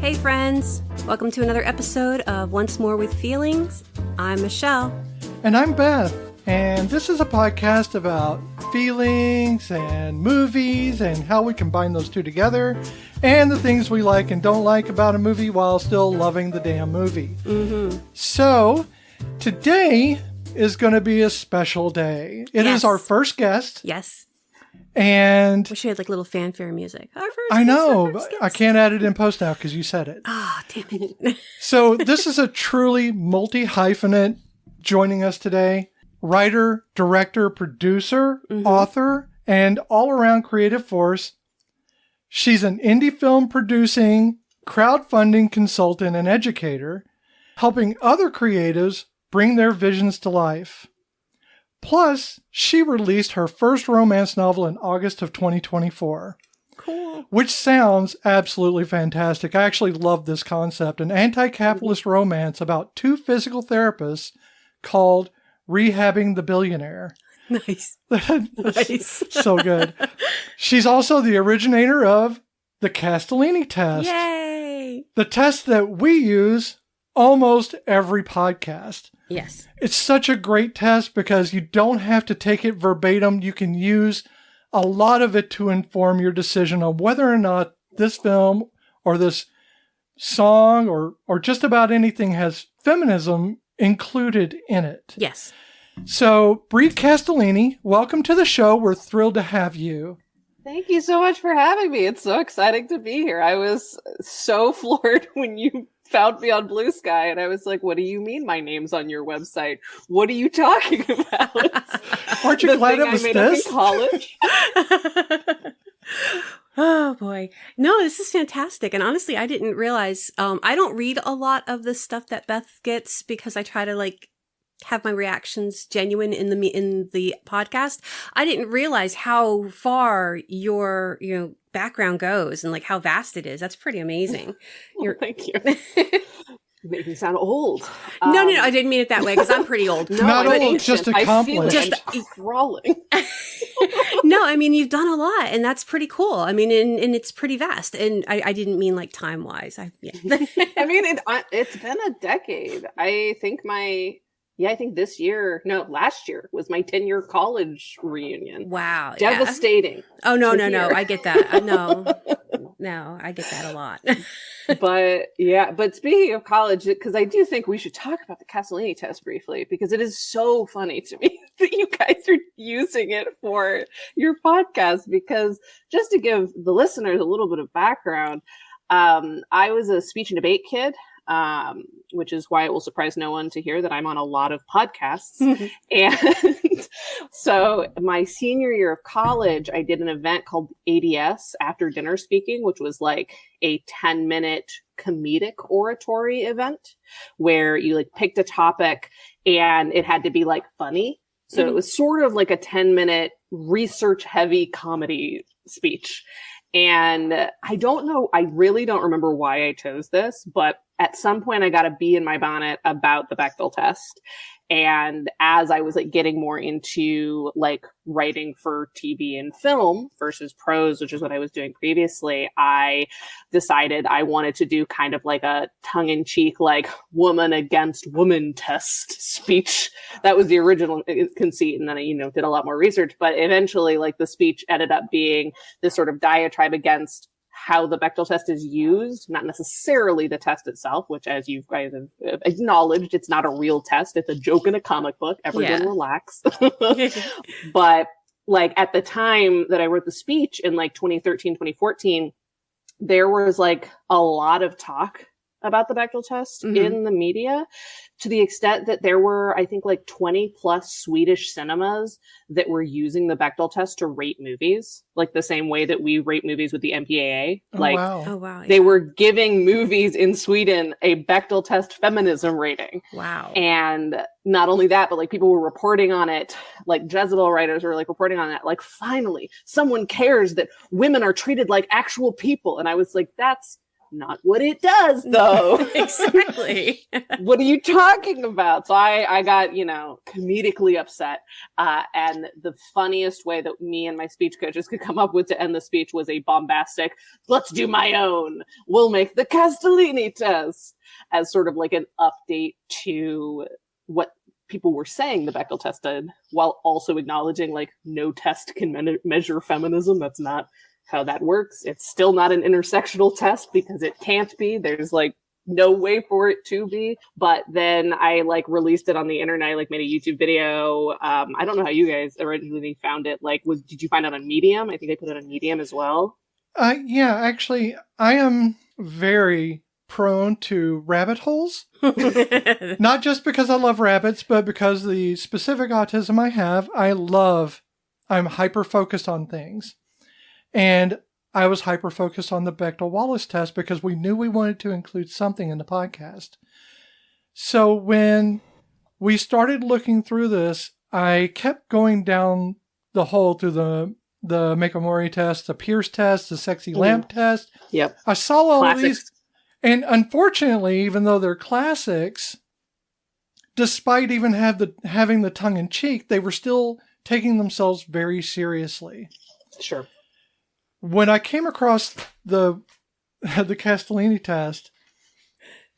Hey friends, welcome to another episode of Once More with Feelings. I'm Michelle. And I'm Beth, and this is a podcast about feelings and movies and how we combine those two together and the things we like and don't like about a movie while still loving the damn movie. Mm-hmm. So, today is going to be a special day. It is our first guest. Yes. And wish we had like little fanfare music. I know, but I can't add it in post now because you said it. Oh, damn it. So this is a truly multi-hyphenate joining us today. Writer, director, producer, author, and all-around creative force. She's an indie film producing, crowdfunding consultant and educator, helping other creatives bring their visions to life. Plus, she released her first romance novel in August of 2024. Cool. Which sounds absolutely fantastic. I actually love this concept. An anti-capitalist romance about two physical therapists called Rehabbing the Billionaire. Nice. Nice. So good. She's also the originator of the Castellini Test. Yay! The test that we use almost every podcast. Yes. It's such a great test because you don't have to take it verbatim. You can use a lot of it to inform your decision on whether or not this film or this song or just about anything has feminism included in it. Yes. So, Bri Castellini, welcome to the show. We're thrilled to have you. Thank you so much for having me. It's so exciting to be here. I was so floored when you found me on Blue Sky, and I was like, what do you mean my name's on your website? What are you talking about? Aren't you glad it was this? In college? Oh boy. No, this is fantastic. And honestly, I didn't realize, I don't read a lot of the stuff that Beth gets because I try to have my reactions genuine in the podcast. I didn't realize how far your background goes and how vast it is. That's pretty amazing. Thank you. You make me sound old. No, I didn't mean it that way because I'm pretty old. No, not old, just accomplished. Just crawling. No, I mean, you've done a lot and that's pretty cool. I mean, and it's pretty vast. And I didn't mean time wise. I mean, it's been a decade. I think last year was my 10-year college reunion. Wow. Devastating. Yeah. Oh, no. I get that. No, I get that a lot. But speaking of college, because I do think we should talk about the Castellini Test briefly, because it is so funny to me that you guys are using it for your podcast. Because just to give the listeners a little bit of background, I was a speech and debate kid. Which is why it will surprise no one to hear that I'm on a lot of podcasts. And so my senior year of college, I did an event called ADS, After Dinner Speaking, which was like a 10-minute comedic oratory event where you picked a topic and it had to be funny. So it was sort of like a 10-minute research heavy comedy speech. And I really don't remember why I chose this, but at some point I got a bee in my bonnet about the Bechdel test. And as I was getting more into writing for TV and film versus prose, which is what I was doing previously, I decided I wanted to do kind of a tongue-in-cheek, woman against woman test speech. That was the original conceit. And then I, did a lot more research, but eventually the speech ended up being this sort of diatribe against how the Bechdel test is used, not necessarily the test itself, which, as you guys have acknowledged, it's not a real test. It's a joke in a comic book. Everyone relax. But at the time that I wrote the speech in 2013, 2014, there was a lot of talk about the Bechdel test in the media, to the extent that there were, I think, 20 plus Swedish cinemas that were using the Bechdel test to rate movies, the same way that we rate movies with the MPAA. Wow. They were giving movies in Sweden a Bechdel test feminism rating. Wow. And not only that, but people were reporting on it, Jezebel writers were reporting on that, finally someone cares that women are treated like actual people. And I was that's not what it does, though. Exactly. What are you talking about? So I got, comedically upset. And the funniest way that me and my speech coaches could come up with to end the speech was a bombastic, let's do my own. We'll make the Castellini test, as sort of like an update to what people were saying the Bechdel test did, while also acknowledging like no test can measure feminism. That's not how that works. It's still not an intersectional test because it can't be. There's like no way for it to be. But then I like released it on the internet. I like made a YouTube video. I don't know how you guys originally found it. Like, did you find it on Medium? I think I put it on Medium as well. Yeah, actually, I am very prone to rabbit holes. Not just because I love rabbits, but because the specific autism I have, I'm hyper-focused on things. And I was hyper-focused on the Bechdel-Wallace test because we knew we wanted to include something in the podcast. So when we started looking through this, I kept going down the hole through the Mekamori test, the Pierce test, the Sexy Lamp test. Yep. I saw all Classics. of these. And unfortunately, even though they're classics, despite even having the tongue-in-cheek, they were still taking themselves very seriously. Sure. When I came across the Castellini test,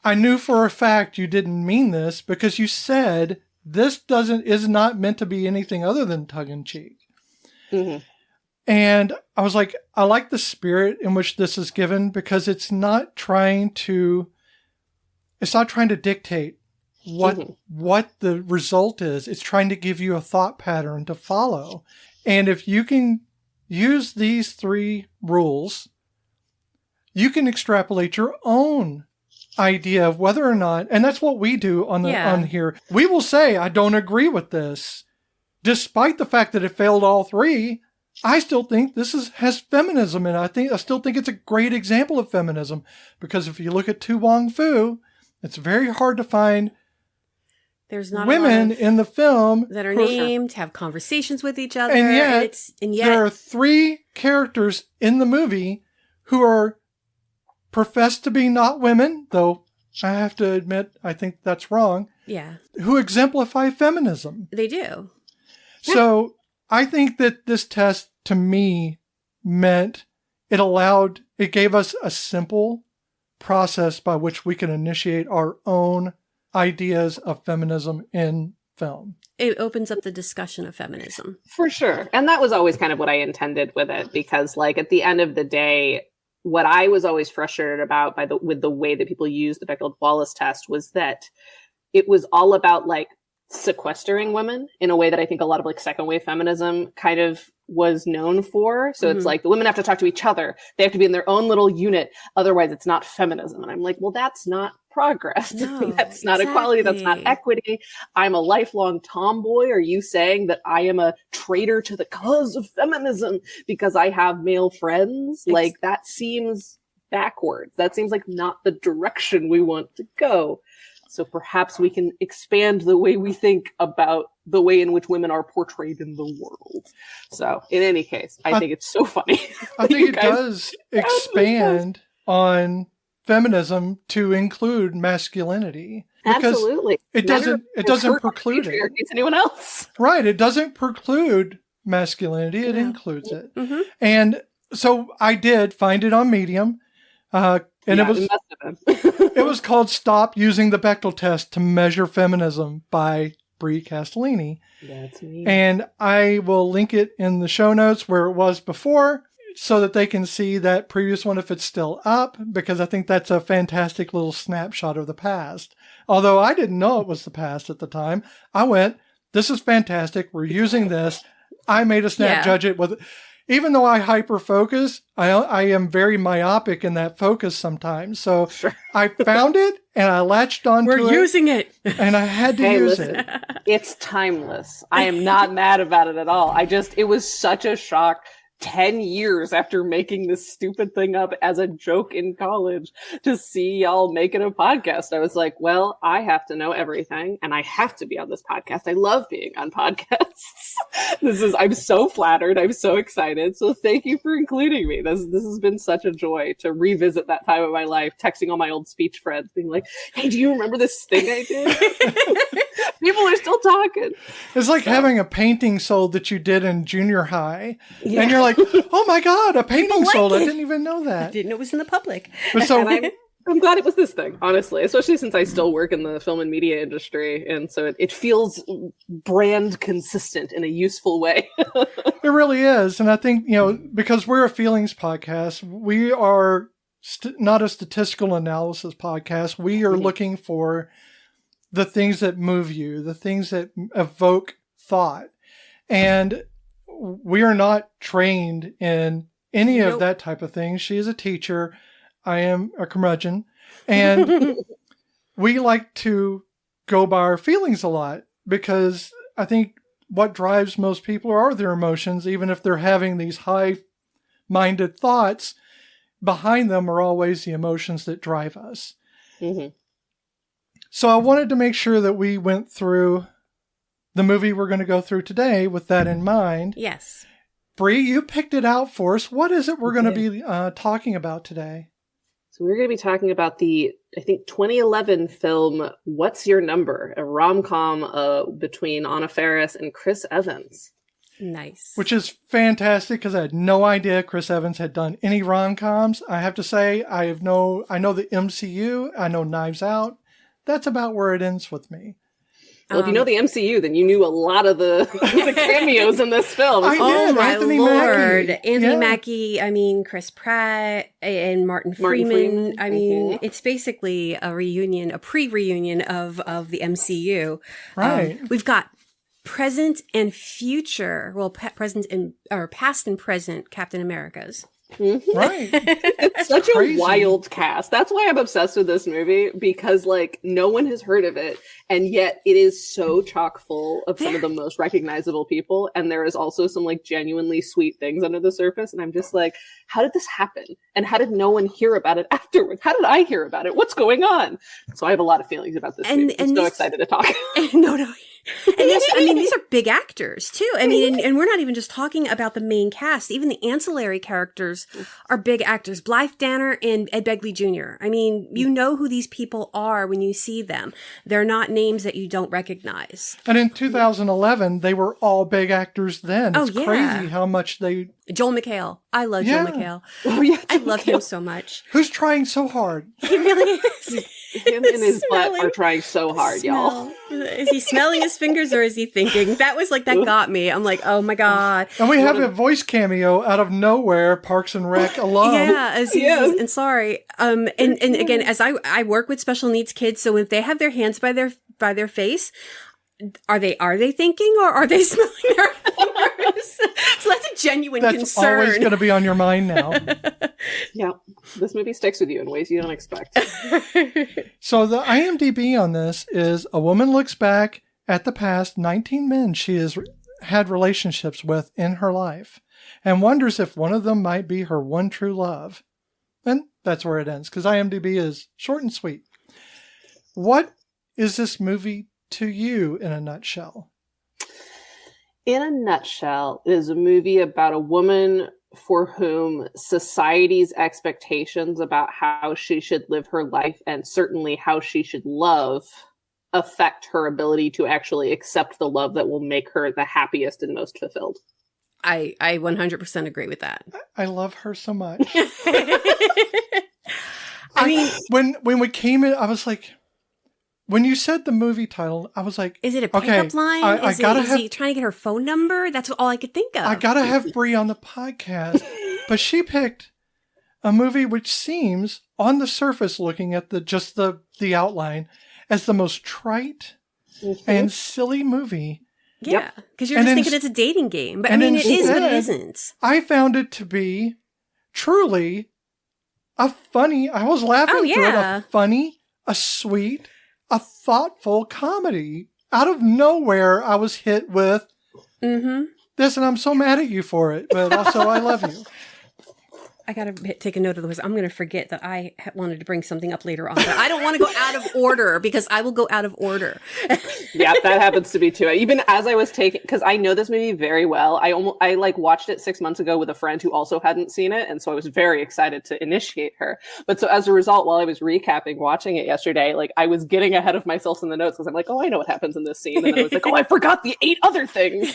I knew for a fact you didn't mean this because you said this is not meant to be anything other than tongue-in-cheek. Mm-hmm. And I was like, I like the spirit in which this is given because it's not trying to dictate what the result is. It's trying to give you a thought pattern to follow. And if you can use these 3 rules, you can extrapolate your own idea of whether or not, and that's what we do on here. We will say, I don't agree with this. Despite the fact that it failed all 3, I still think this has feminism in it. I still think it's a great example of feminism because if you look at Tu Wong Fu, it's very hard to find there's not women in the film that are named, have conversations with each other. And yet there are 3 characters in the movie who are professed to be not women, though I have to admit, I think that's wrong. Yeah. Who exemplify feminism. They do. So I think that this test, to me, meant it gave us a simple process by which we can initiate our own ideas of feminism in film. It opens up the discussion of feminism. For sure. And that was always kind of what I intended with it because like at the end of the day, what I was always frustrated about with the way that people use the Bechdel-Wallace test was that it was all about like sequestering women in a way that I think a lot of like second wave feminism kind of was known for. So it's like the women have to talk to each other. They have to be in their own little unit. Otherwise it's not feminism. And I'm like, well, that's not progress. No, that's not equality. That's not equity. I'm a lifelong tomboy. Are you saying that I am a traitor to the cause of feminism because I have male friends? Like that seems backwards. That seems like not the direction we want to go. So perhaps we can expand the way we think about the way in which women are portrayed in the world. So in any case, I think it's so funny. I think it does expand on feminism to include masculinity. Absolutely. It doesn't preclude it. It's anyone else. Right. It doesn't preclude masculinity. It includes it. Mm-hmm. And so I did find it on Medium. And it must have been. It was called Stop Using the Bechdel Test to Measure Feminism by Bri Castellini. That's me. And I will link it in the show notes where it was before so that they can see that previous one if it's still up, because I think that's a fantastic little snapshot of the past. Although I didn't know it was the past at the time. I went, this is fantastic. We're using this. I made a snap judge it with... Even though I hyper-focus, I am very myopic in that focus sometimes. So I found it and I latched onto it. We're using it. And I had to use it. It's timeless. I am not mad about it at all. It was such a shock 10 years after making this stupid thing up as a joke in college to see y'all making a podcast. I was like, well, I have to know everything and I have to be on this podcast. I love being on podcasts. I'm so flattered. I'm so excited. So thank you for including me. This has been such a joy to revisit that time of my life, texting all my old speech friends, being like, hey, do you remember this thing I did? People are still talking. It's like having a painting sold that you did in junior high. Yeah. And you're like, oh my God, a painting sold. I didn't even know that. I didn't know it was in the public. But so I'm glad it was this thing, honestly, especially since I still work in the film and media industry. And so it feels brand consistent in a useful way. It really is. And I think, because we're a feelings podcast, we are not a statistical analysis podcast. We are looking for the things that move you, the things that evoke thought. And we are not trained in any of that type of thing. She is a teacher. I am a curmudgeon. And we like to go by our feelings a lot because I think what drives most people are their emotions, even if they're having these high-minded thoughts. Behind them are always the emotions that drive us. Mm-hmm. So I wanted to make sure that we went through the movie we're going to go through today with that in mind. Yes. Bri, you picked it out for us. What is it we're going to be talking about today? So we're going to be talking about the, I think, 2011 film, What's Your Number? A rom-com between Anna Faris and Chris Evans. Nice. Which is fantastic because I had no idea Chris Evans had done any rom-coms. I have to say, I know the MCU, I know Knives Out. That's about where it ends with me. Well, if you know the MCU, then you knew a lot of the cameos in this film. Oh, my Lord. Anthony Mackie, Chris Pratt, and Martin Freeman. I mean, it's basically a reunion, a pre-reunion of the MCU. Right. We've got present and future, past and present Captain Americas. Mm-hmm. Right. It's such a wild cast. That's why I'm obsessed with this movie, because no one has heard of it, and yet it is so chock full of some of the most recognizable people, and there is also some genuinely sweet things under the surface, and I'm just like, how did this happen? And how did no one hear about it afterwards? How did I hear about it? What's going on? So I have a lot of feelings about this movie. I'm so excited to talk. No. And these are big actors too. And we're not even just talking about the main cast. Even the ancillary characters are big actors. Blythe Danner and Ed Begley Jr. You know who these people are when you see them. They're not names that you don't recognize. And in 2011, they were all big actors then. It's crazy how much Joel McHale. I love Joel McHale. Oh, yeah, I love him so much. Who's trying so hard? He really is. Him and his butt are trying so hard, y'all. Is he smelling his fingers or is he thinking? That got me. I'm like, oh my God. And we have a voice cameo out of nowhere, Parks and Rec alum. Yeah, and sorry. And again, as I work with special needs kids, so if they have their hands by their face, are they thinking or are they smelling their fingers? So that's a genuine concern. That's always going to be on your mind now. Yeah, this movie sticks with you in ways you don't expect. So the IMDb on this is: a woman looks back at the past 19 men she has had relationships with in her life and wonders if one of them might be her one true love. And that's where it ends, because IMDb is short and sweet. What is this movie to you in a nutshell? In a nutshell, it is a movie about a woman for whom society's expectations about how she should live her life and certainly how she should love affect her ability to actually accept the love that will make her the happiest and most fulfilled. I 100% agree with that. I love her so much. When we came in, I was like, when you said the movie title, I was like, is it a pickup line? Is he trying to get her phone number? That's all I could think of. I gotta have Bri on the podcast. But she picked a movie which seems, on the surface, looking at the outline, as the most trite and silly movie. Yeah, because you're just thinking it's a dating game. But it is, but it isn't. I found it to be truly I was laughing through it, a funny, a sweet, a thoughtful comedy. Out of nowhere, I was hit with Listen, I'm so mad at you for it, but also I love you. I got to take a note of those. I'm going to forget that I wanted to bring something up later on. But I don't want to go out of order because I will go out of order. Yeah, that happens to me too. Even as I was taking, because I know this movie very well. I like watched it 6 months ago with a friend who also hadn't seen it, and so I was very excited to initiate her. But so as a result, while I was recapping watching it yesterday, like I was getting ahead of myself in the notes because I'm like, oh, I know what happens in this scene, and then I was like, oh, I forgot the 8 other things.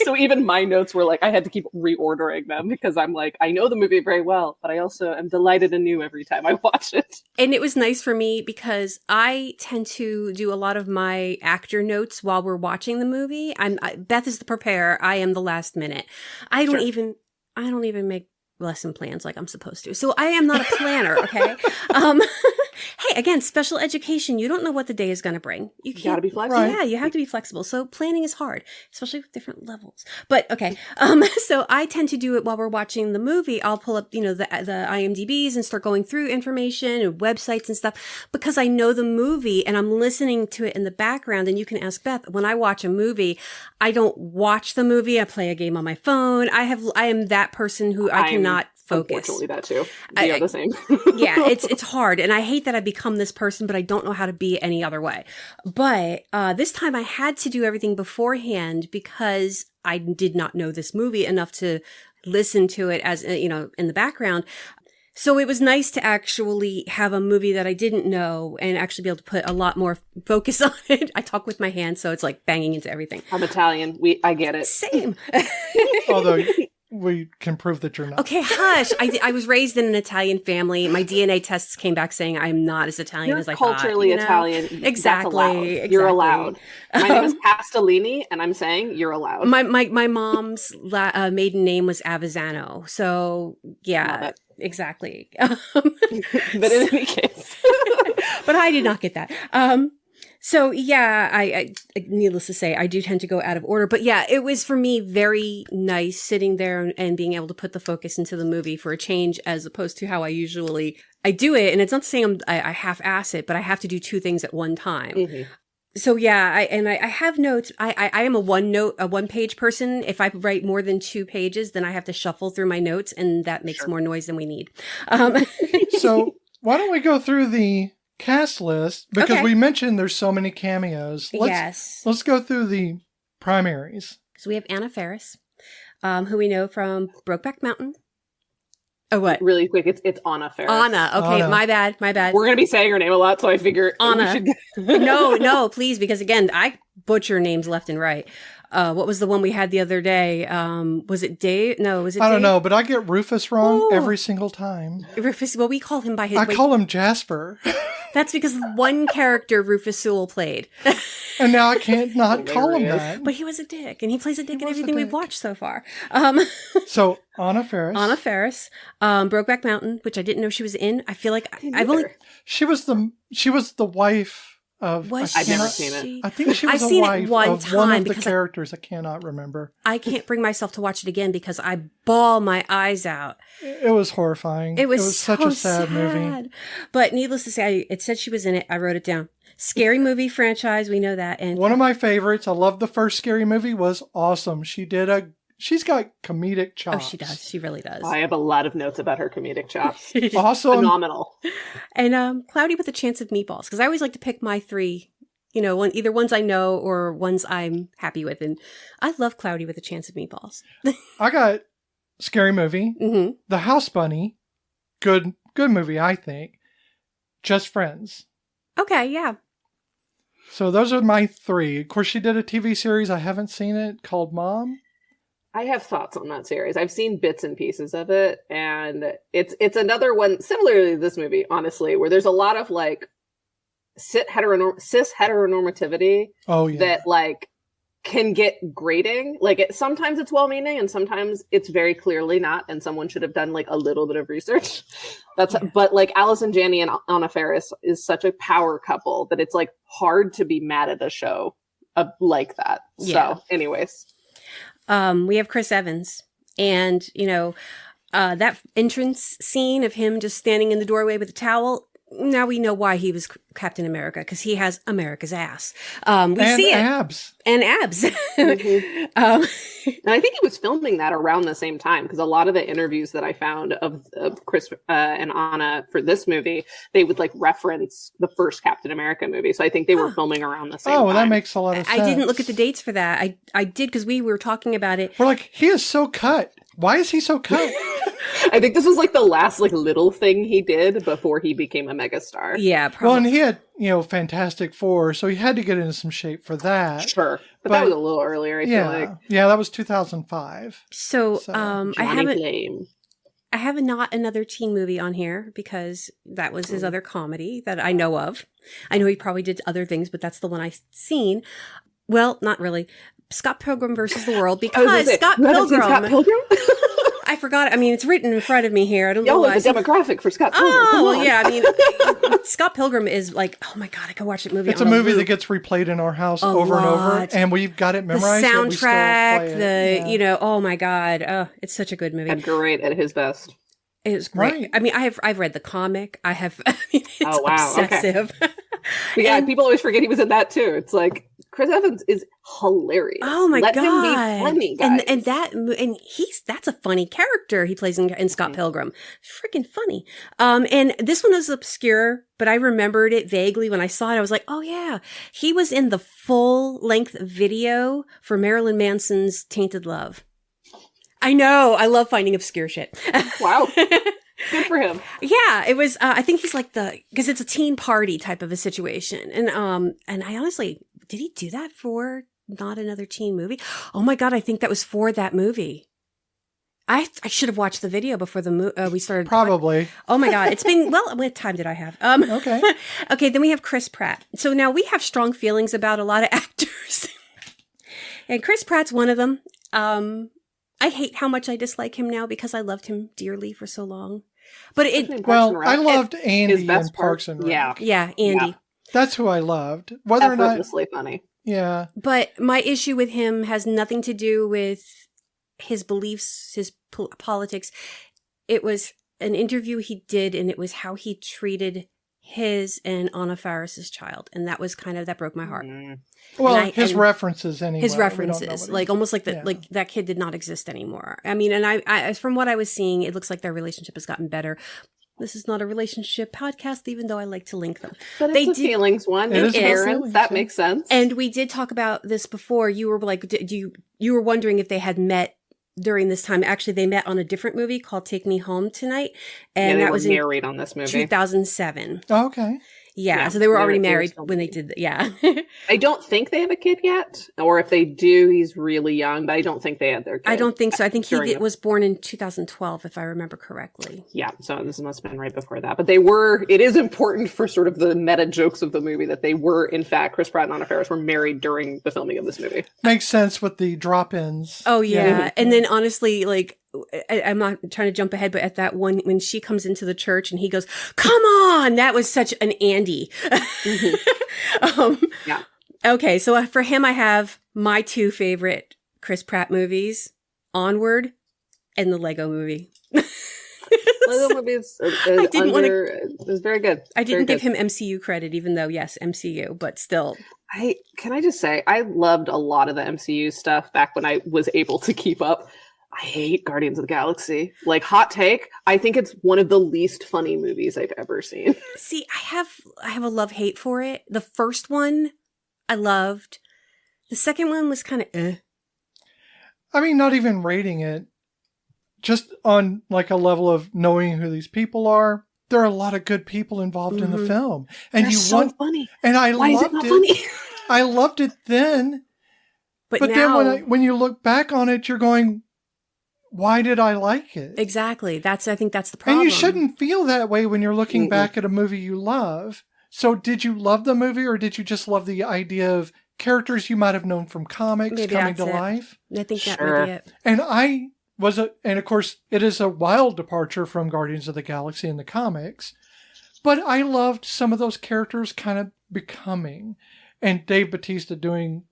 So even my notes were like, I had to keep reordering them because I'm like, I know the movie very well, but I also am delighted anew every time I watch it. And it was nice for me because I tend to do a lot of my actor notes while we're watching the movie. Beth is the preparer. I am the last minute. I don't even make lesson plans like I'm supposed to. So I am not a planner. Okay. Hey, again, special education. You don't know what the day is going to bring. You gotta be flexible. Right. Yeah, you have to be flexible. So planning is hard, especially with different levels. But okay. So I tend to do it while we're watching the movie. I'll pull up, the IMDb's and start going through information and websites and stuff because I know the movie and I'm listening to it in the background. And you can ask Beth, when I watch a movie, I don't watch the movie. I play a game on my phone. I am that person who I cannot focus. Unfortunately, that too. We are the same. Yeah, it's hard. And I hate that I become this person, but I don't know how to be any other way. But this time I had to do everything beforehand because I did not know this movie enough to listen to it as, in the background. So it was nice to actually have a movie that I didn't know and actually be able to put a lot more focus on it. I talk with my hands, so it's like banging into everything. I'm Italian. I get it. Same. Although we can prove that you're not. Okay, hush. I was raised in an Italian family. My DNA tests came back saying I'm not as Italian as I thought. Culturally Italian. Exactly. You're allowed. My name is Castellini, and I'm saying you're allowed. My mom's maiden name was Avizzano. So, yeah, exactly. But in any case. But I did not get that. So yeah, I needless to say, I do tend to go out of order, but yeah, it was for me very nice sitting there and being able to put the focus into the movie for a change as opposed to how I do it. And it's not saying I half-ass it, but I have to do 2 things at one time. Mm-hmm. So yeah, I have notes. I am a one-page person. If I write more than 2 pages, then I have to shuffle through my notes and that makes more noise than we need. So why don't we go through the cast list because we mentioned there's so many cameos. Let's go through the primaries. So we have Anna Faris, who we know from Brokeback Mountain. Oh, what? Really quick, it's Anna Faris. Anna. Okay, Anna. My bad. We're gonna be saying her name a lot, so I figure Anna. No, please, because again, I butcher names left and right. What was the one we had the other day? Was it Dave? No, was it Dave? I don't know, but I get Rufus wrong every single time. Rufus, well, we call him by his... I call him Jasper. That's because one character Rufus Sewell played. And now I can't not call him that. But he was a dick, and he plays a dick in everything we've watched so far. So, Anna Faris. Anna Faris. Brokeback Mountain, which I didn't know she was in. I feel like I've only... She was the wife of... I've never seen it. I think she was I've a seen wife it one of time one of the because characters. I cannot remember. I can't bring myself to watch it again because I bawl my eyes out. It was horrifying. It was such a sad movie. But needless to say, it said she was in it. I wrote it down. Scary movie franchise. We know that. And one of my favorites, I love the first Scary Movie, was awesome. She's got comedic chops. Oh, she does. She really does. I have a lot of notes about her comedic chops. Awesome. Phenomenal. And Cloudy with a Chance of Meatballs. Because I always like to pick my 3, either ones I know or ones I'm happy with. And I love Cloudy with a Chance of Meatballs. I got Scary Movie. Mm-hmm. The House Bunny. Good movie, I think. Just Friends. Okay, yeah. So those are my 3. Of course, she did a TV series. I haven't seen it called Mom. I have thoughts on that series. I've seen bits and pieces of it, and it's another one similarly to this movie, honestly, where there's a lot of like cis heteronormativity that like can get grating. Like sometimes it's well-meaning and sometimes it's very clearly not, and someone should have done like a little bit of research. But like Allison Janney and Anna Faris is such a power couple that it's like hard to be mad at a show like that. Yeah. So anyways. We have Chris Evans, and that entrance scene of him just standing in the doorway with a towel now we know why he was Captain America, because he has America's ass. We and see it. abs. And abs. Mhm. And I think he was filming that around the same time, because a lot of the interviews that I found of Chris and Anna for this movie, they would like reference the first Captain America movie. So I think they were filming around the same time. That makes a lot of sense. I didn't look at the dates for that. I did, because we were talking about it. We're like, he is so cut. Why is he so cut? I think this was like the last like little thing he did before he became a megastar. Yeah, probably. Well, and he had, Fantastic Four, so he had to get into some shape for that. Sure. But that was a little earlier, I feel like. Yeah, that was 2005. So Johnny I have not another teen movie on here, because that was his other comedy that I know of. I know he probably did other things, but that's the one I've seen. Well, not really. Scott Pilgrim versus the World, because Scott Pilgrim. I forgot. I mean, it's written in front of me here. I don't know why. The demographic for Scott Pilgrim. Oh, well, yeah. I mean, Scott Pilgrim is like, oh my God, I could watch that movie. It's a movie that gets replayed in our house over and over, and we've got it memorized. The soundtrack, it. oh my God. Oh, it's such a good movie. And great at his best. It was great. Right. I mean, I've read the comic. It's obsessive. Okay. But yeah, people always forget he was in that too. It's like Chris Evans is hilarious. Oh my God! Let him be funny, guys. And that's a funny character he plays in Scott Pilgrim. Freaking funny. And this one was obscure, but I remembered it vaguely when I saw it. I was like, oh yeah, he was in the full length video for Marilyn Manson's Tainted Love. I know. I love finding obscure shit. Wow. Good for him. Yeah, it was, I think he's like because it's a teen party type of a situation. And I honestly, did he do that for Not Another Teen Movie? Oh my God, I think that was for that movie. I should have watched the video before we started. Probably. Oh my God. It's been, what time did I have? Okay. Okay. Then we have Chris Pratt. So now we have strong feelings about a lot of actors, and Chris Pratt's one of them. I hate how much I dislike him now, because I loved him dearly for so long. But I loved Andy in Parks and Rec. Yeah, Andy. Yeah. That's who I loved. Whether or not effortlessly funny. Yeah. But my issue with him has nothing to do with his beliefs, his politics. It was an interview he did, and it was how he treated his and Anna Faris's child, and that was that broke my heart. Well, his references anyway. His references, like almost like that, like that kid did not exist anymore. I mean, and I from what I was seeing, it looks like their relationship has gotten better. This is not a relationship podcast, even though I like to link them. But it's a feelings one. It is parents. That makes sense. And we did talk about this before. You were like, you were wondering if they had met during this time. Actually, they met on a different movie called Take Me Home Tonight, and that was married on this movie, 2007. Oh, okay. Yeah, so they were already married when they did that. Yeah. I don't think they have a kid yet, or if they do, he's really young, but I don't think they had their kid. I don't think so. I think he was born in 2012, if I remember correctly. Yeah, so this must have been right before that. But it is important for sort of the meta jokes of the movie that they were, in fact, Chris Pratt and Anna Faris were married during the filming of this movie. Makes sense with the drop-ins. Oh, yeah. And then honestly, like, I'm not trying to jump ahead, but at that one, when she comes into the church and he goes, "Come on," that was such an Andy. Yeah. Okay, so for him, I have my two favorite Chris Pratt movies: Onward and the Lego Movie. Lego Movie is very good. I didn't give him MCU credit, even though yes, MCU, but still. Can I just say I loved a lot of the MCU stuff back when I was able to keep up. I hate Guardians of the Galaxy. Like, hot take, I think it's one of the least funny movies I've ever seen. See, I have a love-hate for it. The first one, I loved. The second one was kind of eh. I mean, not even rating it. Just on, like, a level of knowing who these people are. There are a lot of good people involved in the film. And They're so funny. And I Why loved is it not funny? I loved it then. But now, then when you look back on it, you're going, why did I like it? Exactly. I think that's the problem. And you shouldn't feel that way when you're looking back at a movie you love. So did you love the movie, or did you just love the idea of characters you might have known from comics coming to life? I think that might be it. And and of course, it is a wild departure from Guardians of the Galaxy in the comics, but I loved some of those characters kind of becoming, and Dave Bautista doing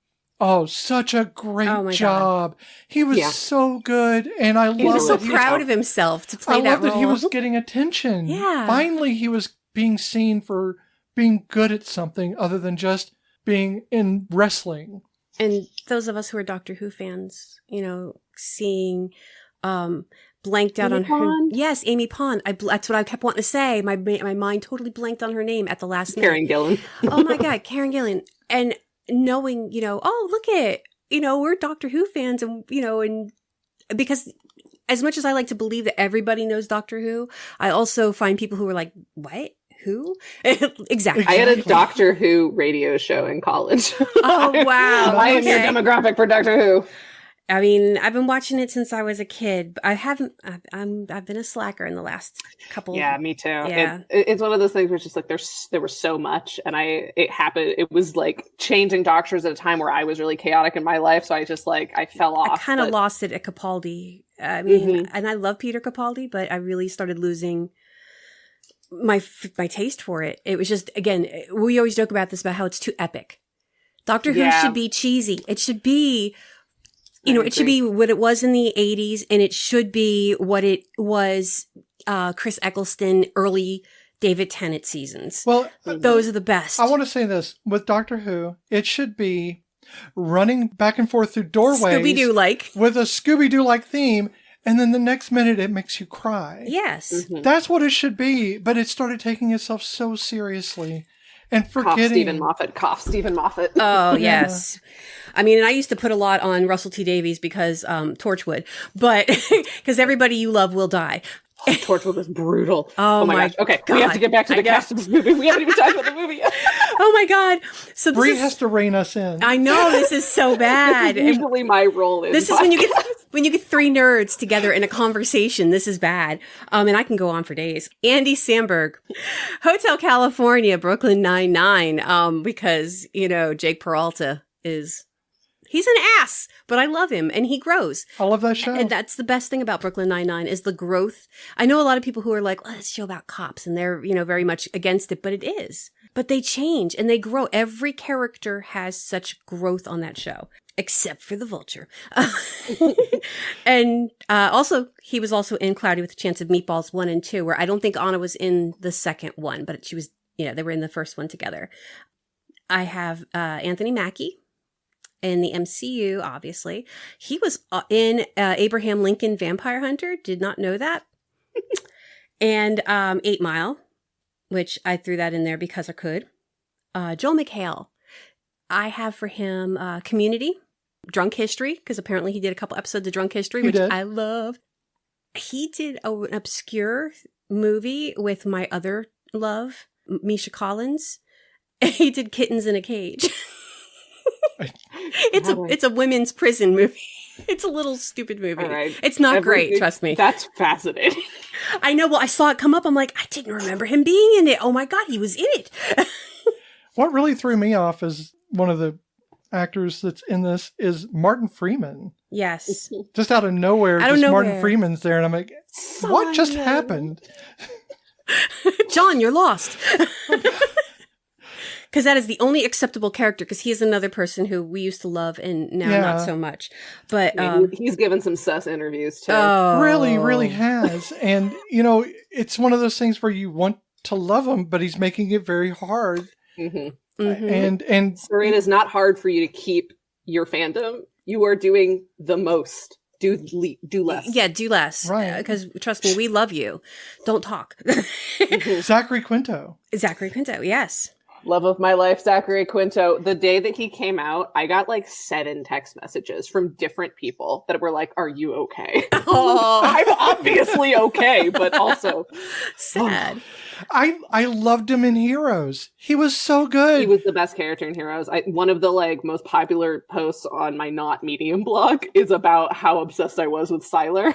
such a great job. God. He was so good, and I loved he was so proud of himself to play that role. I loved that he was getting attention. Yeah. Finally, he was being seen for being good at something other than just being in wrestling. And those of us who are Doctor Who fans, seeing blanked out Amy on her. Pond? Yes, Amy Pond. That's what I kept wanting to say. My mind totally blanked on her name at the last Karen minute. Gillan. Oh my God, Karen Gillan. And knowing, oh, look at, we're Doctor Who fans and because as much as I like to believe that everybody knows Doctor Who, I also find people who are like, what? Who? Exactly. I had a Doctor Who radio show in college. Oh, wow. I am your demographic for Doctor Who. I mean, I've been watching it since I was a kid, but I've been a slacker in the last couple. Yeah, me too. Yeah. It's one of those things where it's just like there was so much, and it was like changing doctors at a time where I was really chaotic in my life, so I just I fell off. I kind of lost it at Capaldi. I mean, and I love Peter Capaldi, but I really started losing my taste for it. It was just, again, we always joke about this, about how it's too epic. Doctor Who should be cheesy. It should be, it should be what it was in the 80s, and it should be what it was Chris Eccleston, early David Tennant seasons. Well, those are the best. I want to say this. With Doctor Who, it should be running back and forth through doorways. Scooby-Doo-like. With a Scooby-Doo-like theme, and then the next minute it makes you cry. Yes. Mm-hmm. That's what it should be, but it started taking itself so seriously. And forgetting... Cough, Stephen Moffat. Oh, yes. I mean, and I used to put a lot on Russell T Davies because Torchwood, but because everybody you love will die. Torchwood was brutal. Oh my gosh. Okay, God. we have to get back to the cast of this movie. We haven't even talked about the movie yet. Oh my God. So Bri has to rein us in. I know, this is so bad. This is usually my role in This is when you get three nerds together in a conversation. This is bad. And I can go on for days. Andy Samberg, Hotel California, Brooklyn Nine-Nine. Because, Jake Peralta he's an ass, but I love him and he grows. I love that show. And that's the best thing about Brooklyn Nine-Nine is the growth. I know a lot of people who are like, oh, it's a show about cops, and they're, very much against it, but it is. But they change and they grow. Every character has such growth on that show, except for the Vulture. And also, he was also in Cloudy with a Chance of Meatballs 1 and 2, where I don't think Anna was in the second one, but she was, they were in the first one together. I have Anthony Mackie. In the MCU, obviously. He was in Abraham Lincoln Vampire Hunter. Did not know that. And 8 Mile, which I threw that in there because I could. Joel McHale. I have for him Community, Drunk History, because apparently he did a couple episodes of Drunk History, which I love. He did an obscure movie with my other love, Misha Collins. He did Kittens in a Cage. It's a women's prison movie. It's a little stupid movie. Right. It's not great, trust me. That's fascinating. I know. Well, I saw it come up. I'm like, I didn't remember him being in it. Oh my God, he was in it. What really threw me off is one of the actors that's in this is Martin Freeman. Yes. Just out of nowhere, Martin Freeman's there, and I'm like, what just happened? John, you're lost. Because that is the only acceptable character, because he is another person who we used to love and now not so much. But he's given some sus interviews too. Oh. Really, really has. And, it's one of those things where you want to love him, but he's making it very hard. Mm-hmm. Mm-hmm. And Serena, it's not hard for you to keep your fandom. You are doing the most. Do less. Yeah, do less. Right. Because trust me, we love you. Don't talk. Zachary Quinto, yes. Love of my life, Zachary Quinto. The day that he came out, I got 7 text messages from different people that were like, "Are you okay?" Oh. I'm obviously okay, but also sad. I loved him in Heroes. He was so good. He was the best character in Heroes. One of the most popular posts on my Not Medium blog is about how obsessed I was with Sylar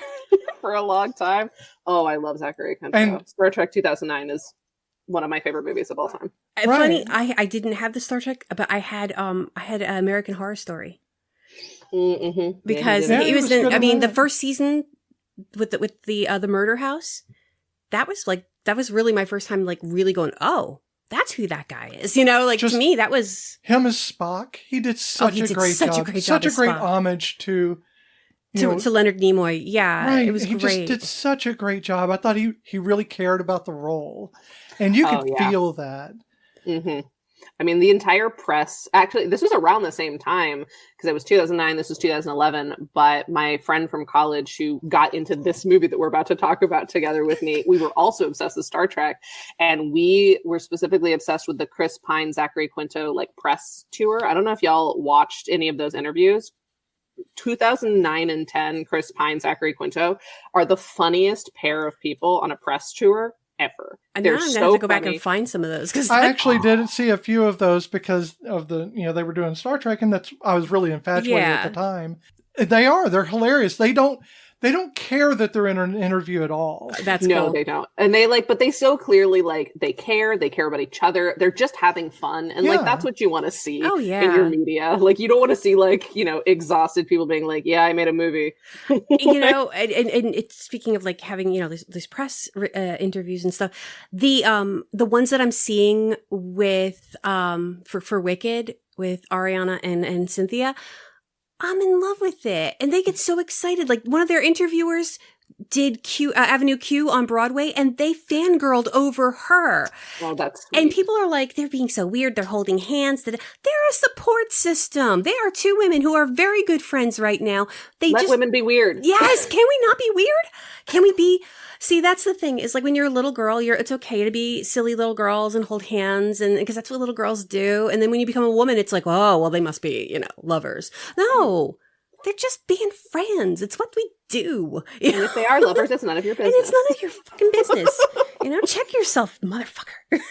for a long time. Oh, I love Zachary Quinto. And Star Trek 2009 is one of my favorite movies of all time. Funny, I didn't have the Star Trek, but I had American Horror Story. Mm-hmm. Because he was in, the first season with the Murder House, that was really my first time really going, oh, that's who that guy is. To me, that was him as Spock. He did such a great job. Such a great homage to to Leonard Nimoy. Yeah, right. it was he great. Just did such a great job. I thought he really cared about the role, and you could feel that. Mm-hmm. I mean, the entire press, actually, this was around the same time, because it was 2009, this was 2011, but my friend from college who got into this movie that we're about to talk about together with me, we were also obsessed with Star Trek, and we were specifically obsessed with the Chris Pine, Zachary Quinto, like, press tour. I don't know if y'all watched any of those interviews. 2009 and 10, Chris Pine, Zachary Quinto are the funniest pair of people on a press tour ever. And now I'm gonna have to go back and find some of those, because I actually did see a few of those because of the they were doing Star Trek, and I was really infatuated at the time. They're hilarious. They don't care that they're in an interview at all. That's no, cool. They don't. And but they so clearly they care about each other. They're just having fun. And that's what you want to see in your media. Like, you don't want to see exhausted people being like, yeah, I made a movie. And it's speaking of like having, these press interviews and stuff. The ones that I'm seeing with, for Wicked with Ariana and Cynthia, I'm in love with it. And they get so excited. Like, one of their interviewers did Avenue Q on Broadway, and they fangirled over her. Oh, that's sweet. And people are like, they're being so weird. They're holding hands. They're a support system. They are two women who are very good friends right now. Let women be weird. Yes. Can we not be weird? Can we be... See, that's the thing, is like when you're a little girl, it's okay to be silly little girls and hold hands, and because that's what little girls do. And then when you become a woman, it's like, oh, well, they must be, lovers. No, they're just being friends. It's what we do. And if they are lovers, it's none of your business. And it's none of your fucking business. Check yourself, motherfucker.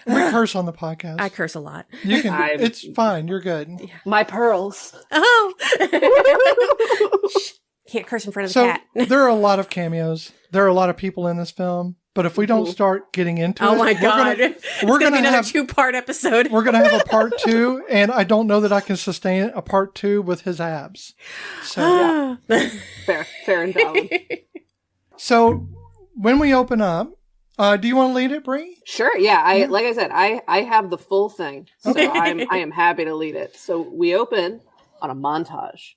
We curse on the podcast. I curse a lot. You can. It's fine. You're good. Yeah. My pearls. Oh. Can't curse in front of the cat. There are a lot of cameos. There are a lot of people in this film. But if we don't start getting into it, oh my god, we're gonna be another have 2-part episode. We're gonna have a part 2, and I don't know that I can sustain a part 2 with his abs. So fair and valid. So when we open up, do you want to lead it, Bri? Sure. Yeah. Like I said, I have the full thing, so I am happy to lead it. So we open on a montage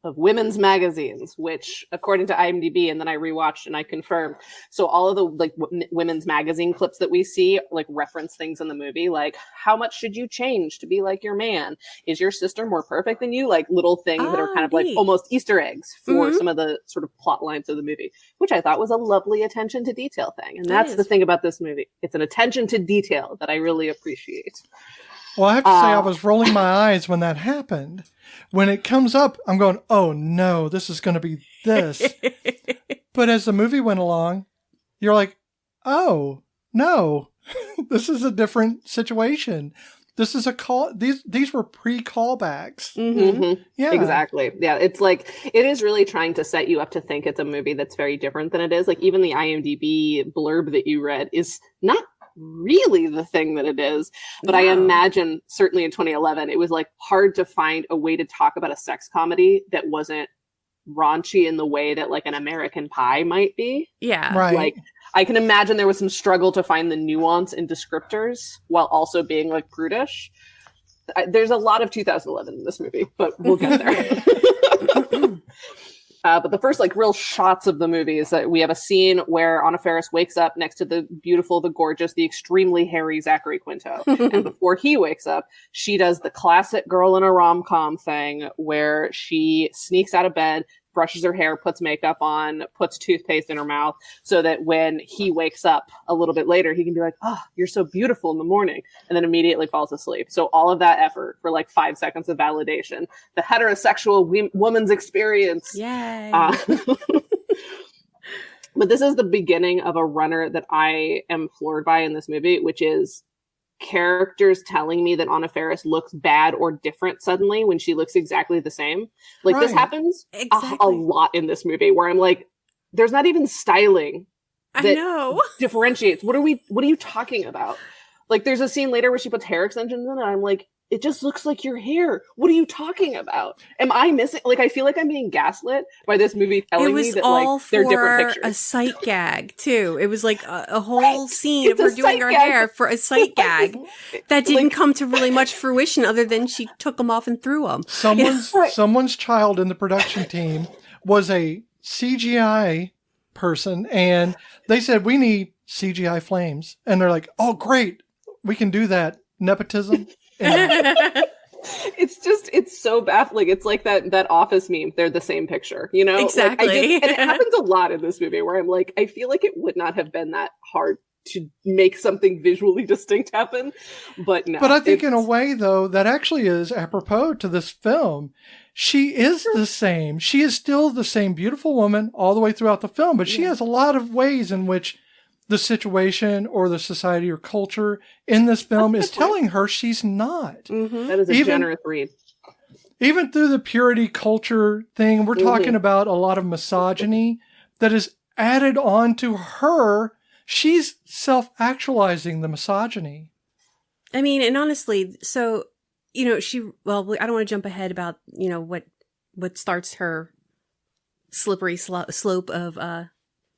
of women's magazines, which, according to IMDb, and then I rewatched and I confirmed. So all of the women's magazine clips that we see reference things in the movie, like, how much should you change to be like your man? Is your sister more perfect than you? Like, little things that are kind of neat. almost Easter eggs for some of the sort of plot lines of the movie, which I thought was a lovely attention to detail thing. And that's the thing about this movie. It's an attention to detail that I really appreciate. Well, I have to say, I was rolling my eyes when that happened. When it comes up, I'm going, oh no, this is going to be this. But as the movie went along, you're like, oh no, this is a different situation. This is a call. These were pre-callbacks. Mm-hmm. Yeah, exactly. Yeah, it's like, it is really trying to set you up to think it's a movie that's very different than it is. Like, even the IMDb blurb that you read is not really the thing that it is. But I imagine, certainly in 2011, it was hard to find a way to talk about a sex comedy that wasn't raunchy in the way that an American Pie might be. Yeah. Right. I can imagine there was some struggle to find the nuance in descriptors while also being prudish. There's a lot of 2011 in this movie, but we'll get there. But the first real shots of the movie is that we have a scene where Anna Faris wakes up next to the beautiful, the gorgeous, the extremely hairy Zachary Quinto. And before he wakes up, she does the classic girl in a rom-com thing where she sneaks out of bed, brushes her hair, puts makeup on, puts toothpaste in her mouth, so that when he wakes up a little bit later, he can be like, oh, you're so beautiful in the morning, and then immediately falls asleep. So all of that effort for 5 seconds of validation, the heterosexual woman's experience. Yay. But this is the beginning of a runner that I am floored by in this movie, which is characters telling me that Anna Faris looks bad or different suddenly when she looks exactly the same. This happens a lot in this movie, where I'm like, there's not even styling that I know. differentiates. What are you talking about? There's a scene later where she puts hair extensions in, and I'm like, it just looks like your hair. What are you talking about? Am I missing? Like, I feel like I'm being gaslit by this movie telling me that, like, they're different pictures. A sight gag, too. It was like a whole scene of her doing her hair for a sight gag that didn't come to really much fruition other than she took them off and threw them. Someone's child in the production team was a CGI person, and they said, we need CGI flames. And they're like, oh, great. We can do that. Nepotism. It's so baffling. It's like that Office meme. They're the same picture, you know? Exactly. And it happens a lot in this movie where I'm like, I feel like it would not have been that hard to make something visually distinct happen. But no. But I think in a way, though, that actually is apropos to this film. She is the same. She is still the same beautiful woman all the way throughout the film, but she has a lot of ways in which the situation or the society or culture in this film is telling her she's not. Mm-hmm. That is a generous read. Even through the purity culture thing, we're talking about a lot of misogyny that is added on to her. She's self-actualizing the misogyny. I mean, and honestly, so, you know, I don't want to jump ahead about, you know, what starts her slippery slope of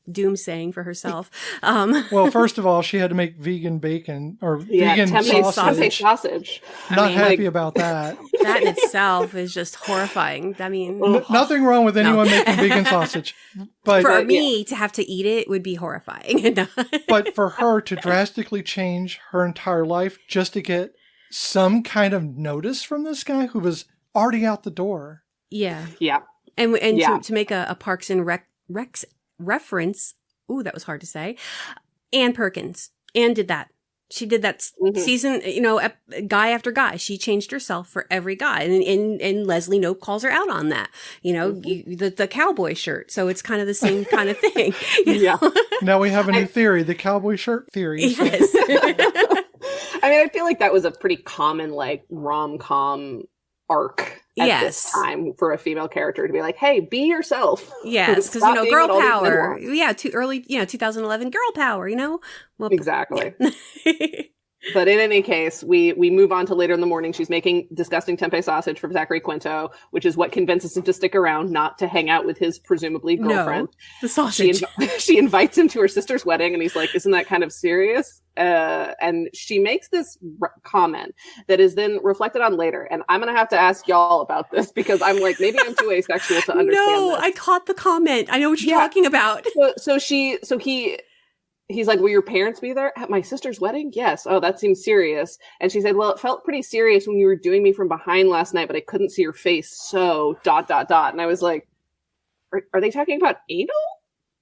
doomsaying for herself. Well, first of all, she had to make vegan bacon or vegan sausage. Not happy about that. That in itself is just horrifying. I mean, nothing wrong with anyone making vegan sausage, but for me to have to eat it would be horrifying. But for her to drastically change her entire life just to get some kind of notice from this guy who was already out the door. Yeah. And to make a Parks and Recs reference, ooh, that was hard to say. Ann Perkins. Ann did that. She did that season, you know, guy after guy. She changed herself for every guy. And Leslie Knope calls her out on that. You know, the cowboy shirt. So it's kind of the same kind of thing. You know? Now we have a new theory, the cowboy shirt theory. So. Yes. I mean, I feel like that was a pretty common, like, rom-com arc at this time for a female character to be like, hey, be yourself. Yes, because, you know, girl power. Yeah, 2011 girl power, you know? Well, exactly. Yeah. But in any case, we move on to later in the morning. She's making disgusting tempeh sausage for Zachary Quinto, which is what convinces him to stick around, not to hang out with his presumably girlfriend. No, the sausage. She invites him to her sister's wedding, and he's like, isn't that kind of serious? And she makes this comment that is then reflected on later. And I'm going to have to ask y'all about this because I'm like, maybe I'm too asexual to understand this. I caught the comment. I know what you're talking about. He's like, will your parents be there at my sister's wedding? Yes. Oh, that seems serious. And she said, well, it felt pretty serious when you were doing me from behind last night, but I couldn't see your face. So ... And I was like, are they talking about anal?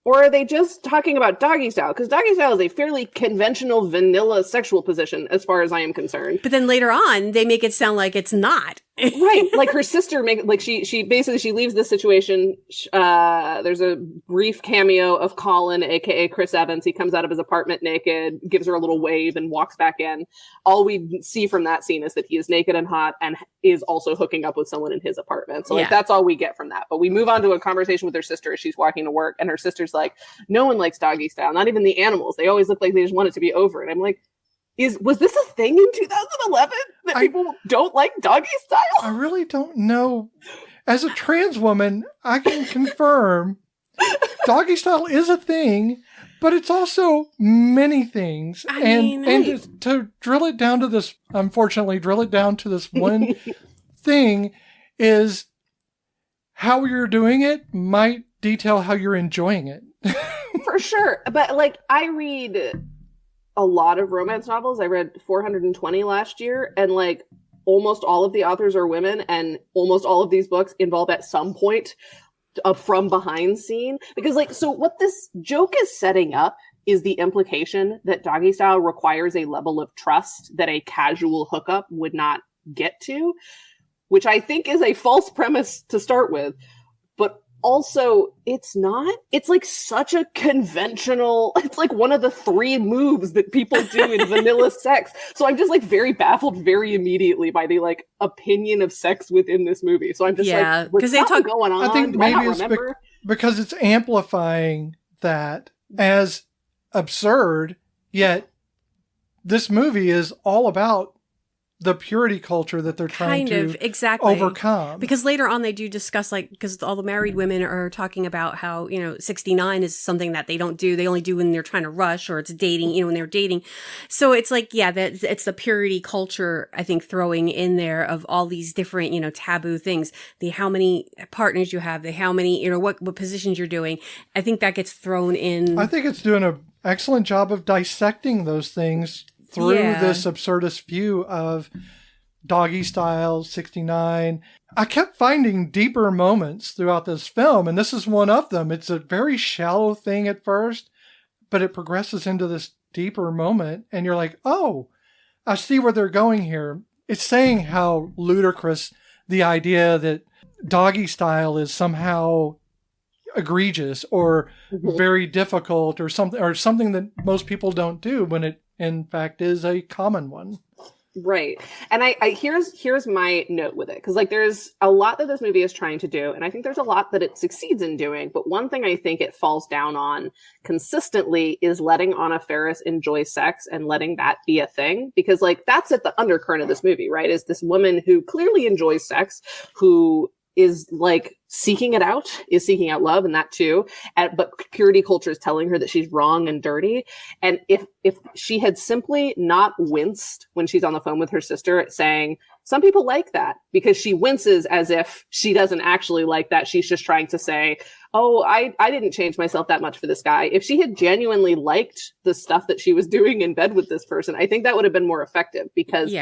Or are they just talking about doggy style? Because doggy style is a fairly conventional vanilla sexual position as far as I am concerned. But then later on, they make it sound like it's not. Right. Like her sister she basically leaves this situation. There's a brief cameo of Colin, aka Chris Evans. He comes out of his apartment naked, gives her a little wave and walks back in. All we see from that scene is that he is naked and hot and is also hooking up with someone in his apartment. So that's all we get from that. But we move on to a conversation with her sister as she's walking to work, and her sister's like, no one likes doggy style, not even the animals. They always look like they just want it to be over. And I'm like, was this a thing in 2011 that people don't like doggy style? I really don't know. As a trans woman, I can confirm doggy style is a thing, but it's also many things. And to drill it down to this, unfortunately, one thing is how you're doing it might detail how you're enjoying it. For sure. But like, I read a lot of romance novels. I read 420 last year, and like almost all of the authors are women, and almost all of these books involve at some point a from behind scene. Because like, so what this joke is setting up is the implication that doggy style requires a level of trust that a casual hookup would not get to, which I think is a false premise to start with. But also, it's not. It's like such a conventional, it's like one of the 3 moves that people do in vanilla sex. So I'm just like very baffled very immediately by the like opinion of sex within this movie. So I'm just like, because they talk going on. I think maybe it's because it's amplifying that as absurd, yet this movie is all about the purity culture that they're trying to exactly overcome. Because later on they do discuss, like, because all the married women are talking about how, 69 is something that they don't do. They only do when they're trying to rush, or it's dating, when they're dating. So it's like, yeah, that it's the purity culture, I think, throwing in there of all these different, taboo things. The how many partners you have, the how many, what positions you're doing. I think that gets thrown in. I think it's doing an excellent job of dissecting those things through this absurdist view of doggy style, 69. I kept finding deeper moments throughout this film, and this is one of them. It's a very shallow thing at first, but it progresses into this deeper moment, and you're like, oh, I see where they're going here. It's saying how ludicrous the idea that doggy style is somehow egregious or very difficult or something that most people don't do, when it in fact is a common one. Right. And I here's my note with it. Because like there's a lot that this movie is trying to do, and I think there's a lot that it succeeds in doing. But one thing I think it falls down on consistently is letting Anna Faris enjoy sex and letting that be a thing. Because like that's at the undercurrent of this movie, right? Is this woman who clearly enjoys sex, who is like seeking it out, is seeking out love, and that too. But purity culture is telling her that she's wrong and dirty. And if she had simply not winced when she's on the phone with her sister at saying, some people like that, because she winces as if she doesn't actually like that. She's just trying to say, oh, I didn't change myself that much for this guy. If she had genuinely liked the stuff that she was doing in bed with this person, I think that would have been more effective, because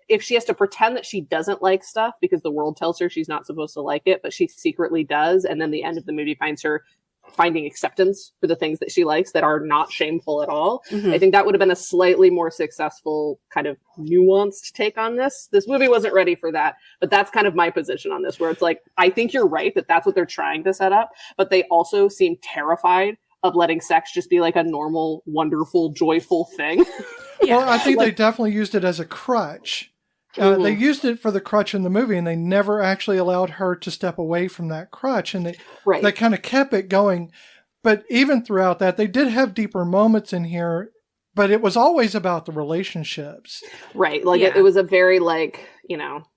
if she has to pretend that she doesn't like stuff because the world tells her she's not supposed to like it, but she secretly does. And then the end of the movie finds her finding acceptance for the things that she likes that are not shameful at all. Mm-hmm. I think that would have been a slightly more successful kind of nuanced take on this. This movie wasn't ready for that, but that's kind of my position on this, where it's like, I think you're right that that's what they're trying to set up, but they also seem terrified of letting sex just be like a normal, wonderful, joyful thing. Well, I think they definitely used it as a crutch. They used it for the crutch in the movie, and they never actually allowed her to step away from that crutch. And they kind of kept it going. But even throughout that, they did have deeper moments in here, but it was always about the relationships. Right. Like it was a very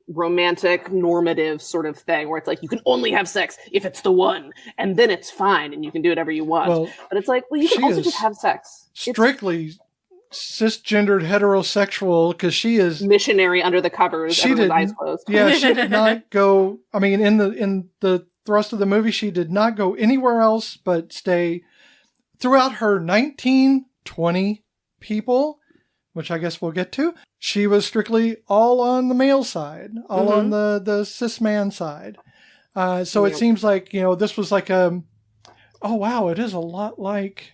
romantic, normative sort of thing where it's like, you can only have sex if it's the one, and then it's fine, and you can do whatever you want. Well, but it's like, well, you can also just have sex. Strictly cisgendered heterosexual, because she is missionary under the covers. She did eyes closed. Yeah, she did not go. I mean, in the thrust of the movie, she did not go anywhere else but stay throughout her 19-20 people, which I guess we'll get to. She was strictly all on the male side, all on the cis man side. So it seems like this was like oh wow, it is a lot like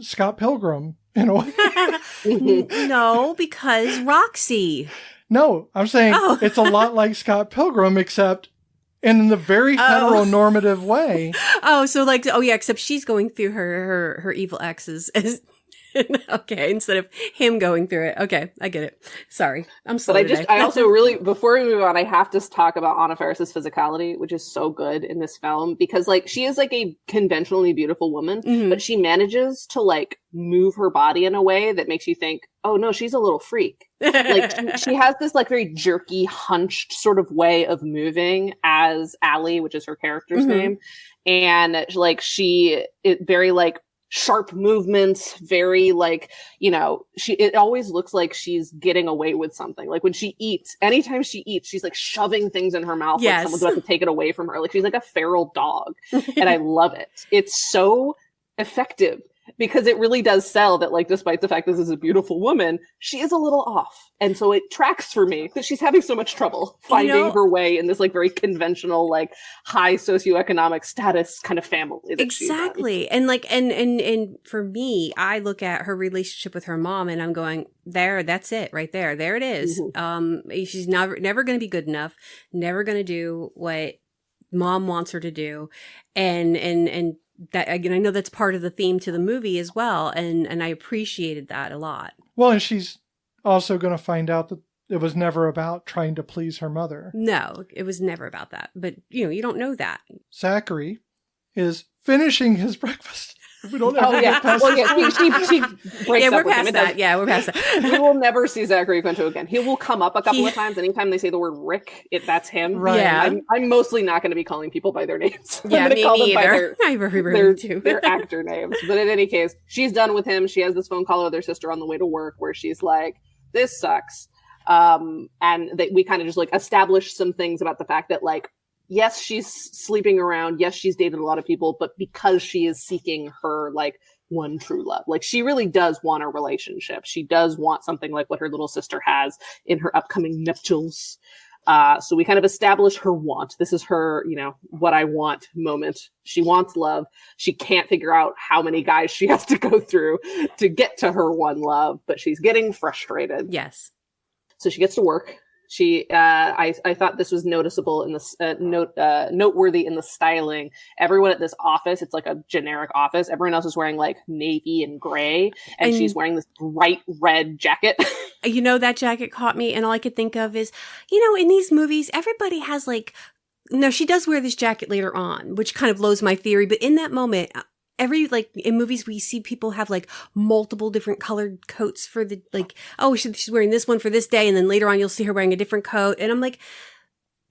Scott Pilgrim. No, because Roxy. No, I'm saying it's a lot like Scott Pilgrim, except in the very heteronormative way. Except she's going through her evil exes. Okay, instead of him going through it. Okay, I get it. Sorry, I'm slow today. I also really, before we move on, I have to talk about Anna Faris's physicality, which is so good in this film, because she is like a conventionally beautiful woman, but she manages to move her body in a way that makes you think, oh no, she's a little freak. She has this very jerky, hunched sort of way of moving as Allie, which is her character's name, and very sharp movements, very it always looks like she's getting away with something. Like when she eats, anytime she eats, she's shoving things in her mouth like someone's about to take it away from her. Like she's like a feral dog. And I love it. It's so effective because it really does sell that despite the fact this is a beautiful woman, she is a little off. And so it tracks for me that she's having so much trouble finding her way in this very conventional, high socioeconomic status kind of family. Exactly. And and for me, I look at her relationship with her mom and I'm going, that's it right there. There it is. She's never going to be good enough, never going to do what mom wants her to do. And that, again, I know that's part of the theme to the movie as well. And I appreciated that a lot. Well, and she's also going to find out that it was never about trying to please her mother. No, it was never about that. But, you don't know that. Zachary is finishing his breakfast. If we don't ever get past Well, yeah, she breaks Yeah, we're up with him. past It that. does- Yeah, we're past that. We will never see Zachary Quinto again. He will come up a couple of times. Anytime they say the word Rick, that's him. Right. Yeah. I'm mostly not going to be calling people by their names. Yeah, I'm going me to call them by neither. I very their, rarely do. their actor names. But in any case, she's done with him. She has this phone call with her sister on the way to work where she's like, this sucks. We kind of just like establish some things about the fact that like, yes, she's sleeping around. Yes, she's dated a lot of people, but because she is seeking her like one true love, like she really does want a relationship. She does want something like what her little sister has in her upcoming nuptials. So we kind of establish her want. This is her, what I want moment. She wants love. She can't figure out how many guys she has to go through to get to her one love, but she's getting frustrated. Yes. So she gets to work. I thought this was noticeable in the noteworthy in the styling. Everyone at this office, it's like a generic office. Everyone else is wearing like navy and gray, and she's wearing this bright red jacket. That jacket caught me, and all I could think of is, in these movies, everybody has like, no, she does wear this jacket later on, which kind of blows my theory. But in that moment, in movies, we see people have like multiple different colored coats for the, like, oh, she's wearing this one for this day. And then later on, you'll see her wearing a different coat. And I'm like,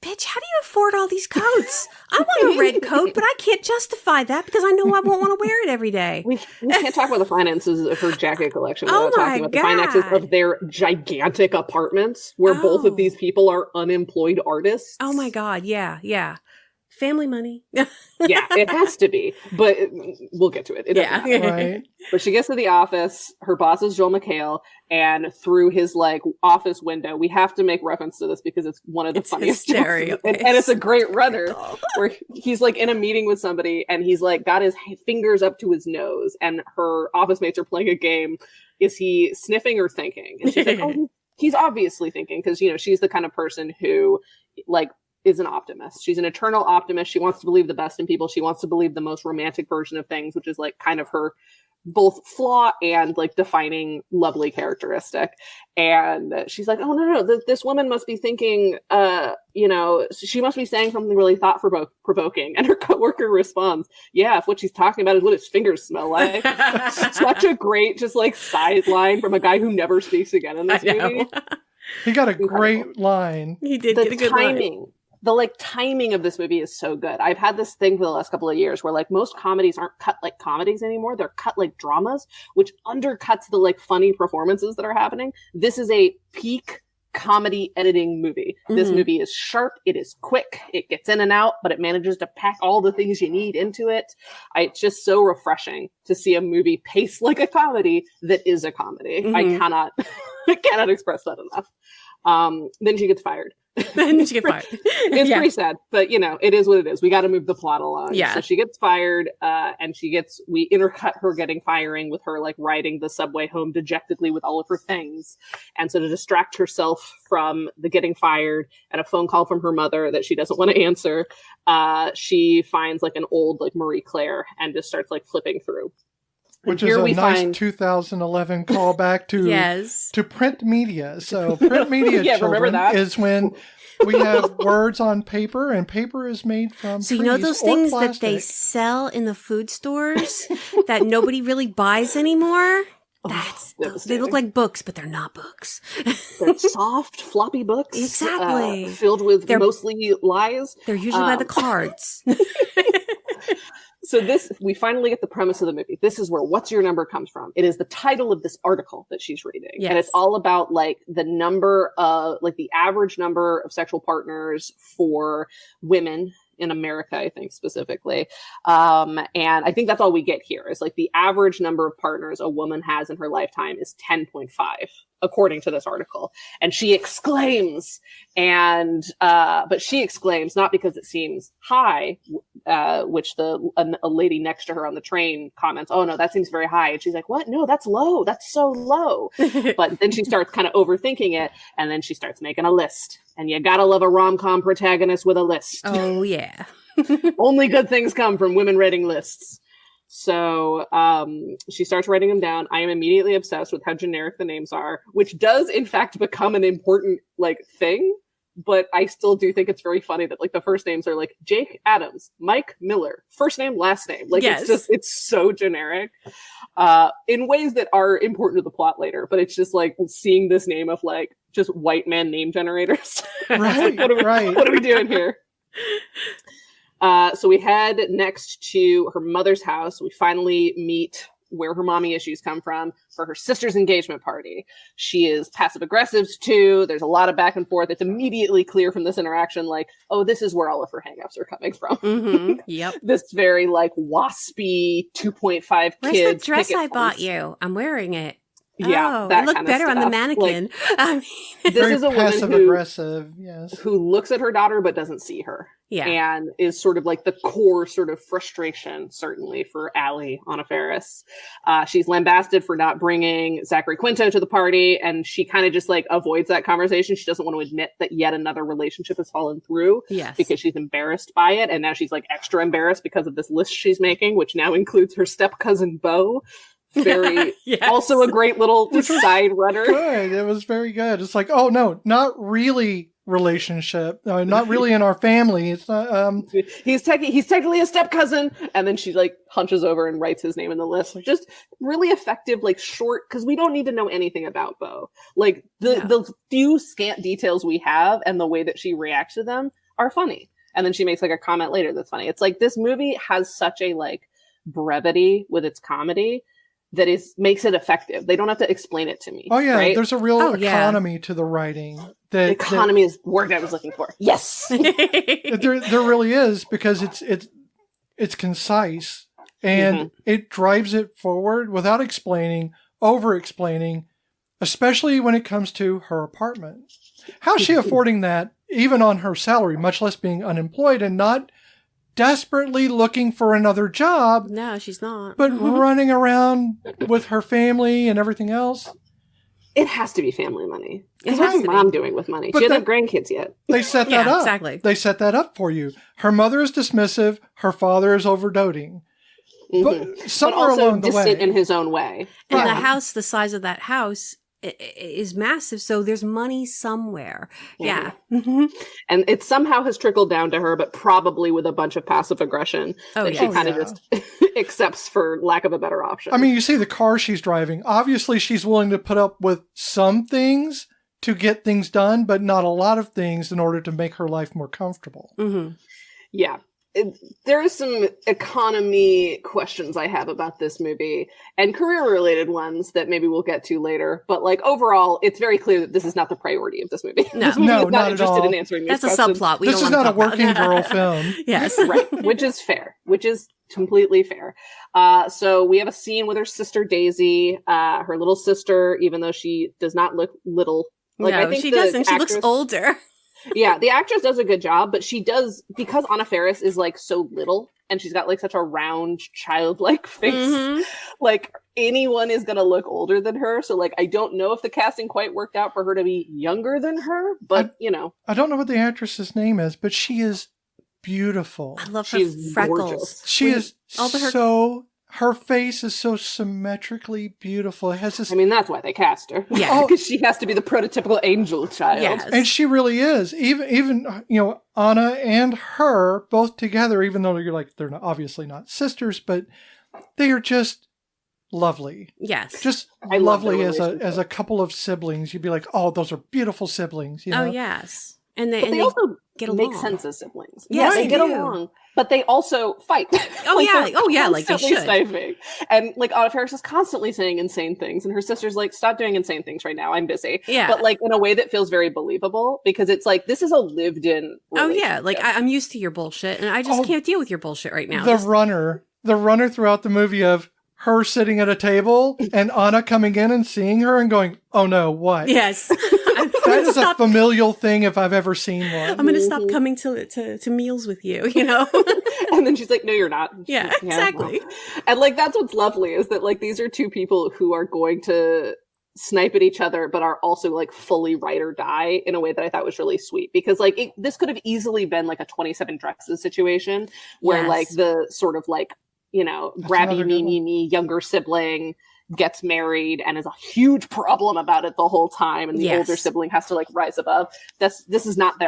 bitch, how do you afford all these coats? I want a red coat, but I can't justify that because I know I won't want to wear it every day. We can't talk about the finances of her jacket collection without talking about the God. finances of their gigantic apartments where both of these people are unemployed artists. Oh my God. Yeah. Yeah. Family money. Yeah, it has to be, but we'll get to it. It doesn't matter. Right. But she gets to the office. Her boss is Joel McHale, and through his like office window, we have to make reference to this because it's one of the funniest jokes, and it's a great runner where he's like in a meeting with somebody, and he's like got his fingers up to his nose, and her office mates are playing a game. Is he sniffing or thinking? And she's like, oh, he's obviously thinking because she's the kind of person who like is an optimist. She's an eternal optimist. She wants to believe the best in people. She wants to believe the most romantic version of things, which is like kind of her both flaw and like defining lovely characteristic. And she's like, oh no, this woman must be thinking, she must be saying something really thought provoking. And her coworker responds, yeah, if what she's talking about is what his fingers smell like. Such a great, just like sideline from a guy who never speaks again in this movie. He got a great line. He did get a good line. The timing of this movie is so good. I've had this thing for the last couple of years where like most comedies aren't cut like comedies anymore. They're cut like dramas, which undercuts the like funny performances that are happening. This is a peak comedy editing movie. Mm-hmm. This movie is sharp. It is quick. It gets in and out, but it manages to pack all the things you need into it. It's just so refreshing to see a movie paced like a comedy that is a comedy. Mm-hmm. I cannot express that enough. Then she gets fired. It's pretty sad, but it is what it is. We got to move the plot along. Yeah. So she gets fired, and we intercut her getting firing with her like riding the subway home dejectedly with all of her things. And so to distract herself from the getting fired and a phone call from her mother that she doesn't want to answer, she finds like an old like Marie Claire and just starts like flipping through. Which is a nice 2011 callback to print media. So print media, children, is when we have words on paper, and paper is made from So trees those things plastic. that they sell in the food stores that nobody really buys anymore? They look like books, but they're not books. They're soft, floppy books. Exactly. Filled with mostly lies. They're usually by the cards. So we finally get the premise of the movie. This is where What's Your Number comes from. It is the title of this article that she's reading. Yes. And it's all about like the number of, like the average number of sexual partners for women in America, I think specifically. And I think that's all we get here is like the average number of partners a woman has in her lifetime is 10.5, according to this article. And she exclaims, but she exclaims not because it seems high, which a lady next to her on the train comments, oh no, that seems very high. And she's like, what? No, that's low. That's so low. But then she starts kind of overthinking it. And then she starts making a list. And you gotta love a rom-com protagonist with a list. Oh, yeah. Only good things come from women writing lists. So she starts writing them down. I am immediately obsessed with how generic the names are, which does, in fact, become an important like thing but I still do think it's very funny that like the first names are like Jake Adams, Mike Miller, first name, last name. Like it's so generic in ways that are important to the plot later. But it's just like seeing this name of like just white man name generators. Right, like, what are we doing here? So we head next to her mother's house. We finally meet where her mommy issues come from for her sister's engagement party. She is passive aggressive too. There's a lot of back and forth. It's immediately clear from this interaction, like, oh, this is where all of her hangups are coming from. Mm-hmm. Yep. This very like waspy 2.5 Where's kids. the dress I bought you? I'm wearing it. Yeah, it looked better on the mannequin. Like, I mean, this is a woman aggressive, yes, who looks at her daughter but doesn't see her. Yeah, and is sort of like the core sort of frustration, certainly for Allie Anna Faris. She's lambasted for not bringing Zachary Quinto to the party, and she kind of just like avoids that conversation. She doesn't want to admit that yet another relationship has fallen through, because she's embarrassed by it, and now she's like extra embarrassed because of this list she's making, which now includes her step cousin Beau. Very also a great little side runner. Good. It was very good. It's like, oh no, not really relationship. Not really in our family. It's not. He's technically a step cousin, and then she like hunches over and writes his name in the list. Just really effective, like short, because we don't need to know anything about Beau. Like the few scant details we have and the way that she reacts to them are funny. And then she makes like a comment later that's funny. It's like this movie has such a like brevity with its comedy that makes it effective. They don't have to explain it to me. Oh yeah, right? There's a real economy to the writing. The economy is the word I was looking for. Yes, there really is, because it's concise and it drives it forward without over explaining, especially when it comes to her apartment. How's she affording that even on her salary, much less being unemployed and not desperately looking for another job? No, she's not. But running around with her family and everything else. It has to be family money. Because what's her mom doing with money? She hasn't grandkids yet. They set that up. Exactly. They set that up for you. Her mother is dismissive. Her father is overdoting. But somewhere but also along the way, distant in his own way. And the house, the size of that house is massive, so there's money somewhere. Yeah. And it somehow has trickled down to her, but probably with a bunch of passive aggression that she kind of just accepts for lack of a better option. I mean, you see the car she's driving. Obviously, she's willing to put up with some things to get things done, but not a lot of things in order to make her life more comfortable. Yeah. There are some economy questions I have about this movie, and career-related ones that maybe we'll get to later. But like overall, it's very clear that this is not the priority of this movie. No, this movie is not at interested all. in answering these questions. questions. That's a subplot. This is not a working girl film. Yes, right, which is fair, which is completely fair. So we have a scene with her sister Daisy, her little sister, even though she does not look little. Like, no, I think she doesn't. She looks older. Yeah, the actress does a good job, but she does, because Anna Faris is like so little and she's got like such a round childlike face, like anyone is gonna look older than her. So like I don't know if the casting quite worked out for her to be younger than her, but you know. I don't know what the actress's name is, but she is beautiful. I love her freckles. Gorgeous. She is her face is so symmetrically beautiful. It has this. I mean, that's why they cast her. Yeah, because she has to be the prototypical angel child. Yes. And she really is. Even Anna and her both together, even though you're like, they're obviously not sisters, but they are just lovely. Yes. Just lovely as a couple of siblings. You'd be like, oh, those are beautiful siblings. You know? Oh, yes. And they also get along. Make sense as siblings. Yes, they get along. But they also fight. Oh, yeah. Like they should. Sniping. And like Anna Faris is constantly saying insane things. And her sister's like, stop doing insane things right now. I'm busy. Yeah. But like in a way that feels very believable, because it's like, this is a lived in relationship. Oh, yeah. Like I'm used to your bullshit and I just can't deal with your bullshit right now. The runner throughout the movie of her sitting at a table and Anna coming in and seeing her and going, oh no, what? Yes. That is a familial thing if I've ever seen one. I'm going to stop coming to meals with you, you know? And then she's like, no, you're not. Yeah, exactly. Well. And like, that's what's lovely is that like, these are two people who are going to snipe at each other, but are also like fully ride or die in a way that I thought was really sweet, because like this could have easily been like a 27 Dresses situation where like the sort of like, you know, grabby me younger sibling gets married and is a huge problem about it the whole time, and the Yes. older sibling has to like rise above. This is not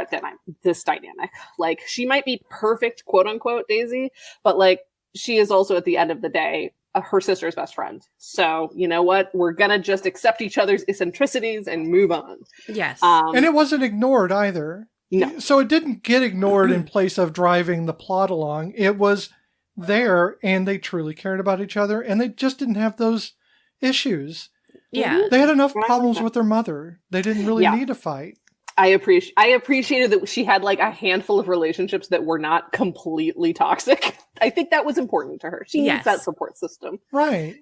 this dynamic. Like, she might be perfect, quote unquote, Daisy, but like, she is also at the end of the day her sister's best friend. So you know what? We're gonna just accept each other's eccentricities and move on. Yes. And it wasn't ignored either. No. So it didn't get ignored in place of driving the plot along. It was there, and they truly cared about each other, and they just didn't have those issues. Yeah. They had enough problems with their mother. They didn't really need to fight. I appreciated that she had like a handful of relationships that were not completely toxic. I think that was important to her. She needs that support system. Right.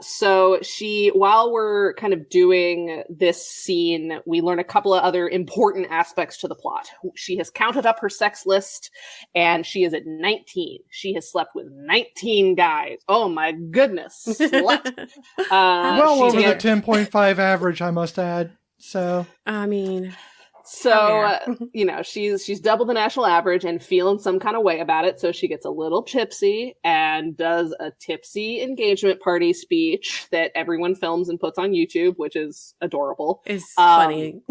So while we're kind of doing this scene, we learn a couple of other important aspects to the plot. She has counted up her sex list, and she is at 19. She has slept with 19 guys. Oh my goodness. Slut. Well over the 10.5 average, I must add. So, I mean, you know, she's double the national average and feeling some kind of way about it. So she gets a little tipsy and does a tipsy engagement party speech that everyone films and puts on YouTube, which is adorable. It's funny.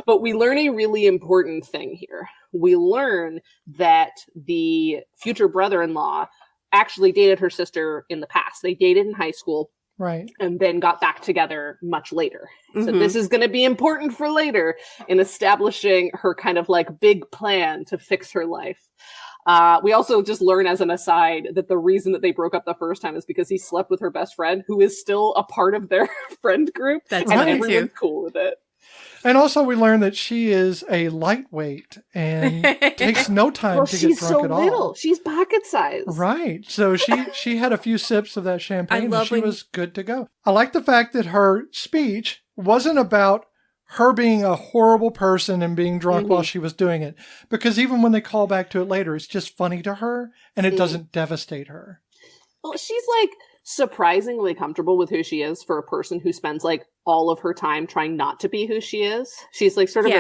But we learn a really important thing here. We learn that the future brother-in-law actually dated her sister in the past. They dated in high school. Right. And then got back together much later. So this is going to be important for later in establishing her kind of like big plan to fix her life. We also just learn as an aside that the reason that they broke up the first time is because he slept with her best friend, who is still a part of their friend group. That's and funny everyone's too. cool with it. And also we learn that she is a lightweight and takes no time to get drunk at all. She's so little. She's pocket size. Right. So she had a few sips of that champagne and she when- was good to go. I like the fact that her speech wasn't about her being a horrible person and being drunk while she was doing it. Because even when they call back to it later, it's just funny to her and it doesn't devastate her. Well, she's like surprisingly comfortable with who she is for a person who spends like all of her time trying not to be who she is. She's like sort of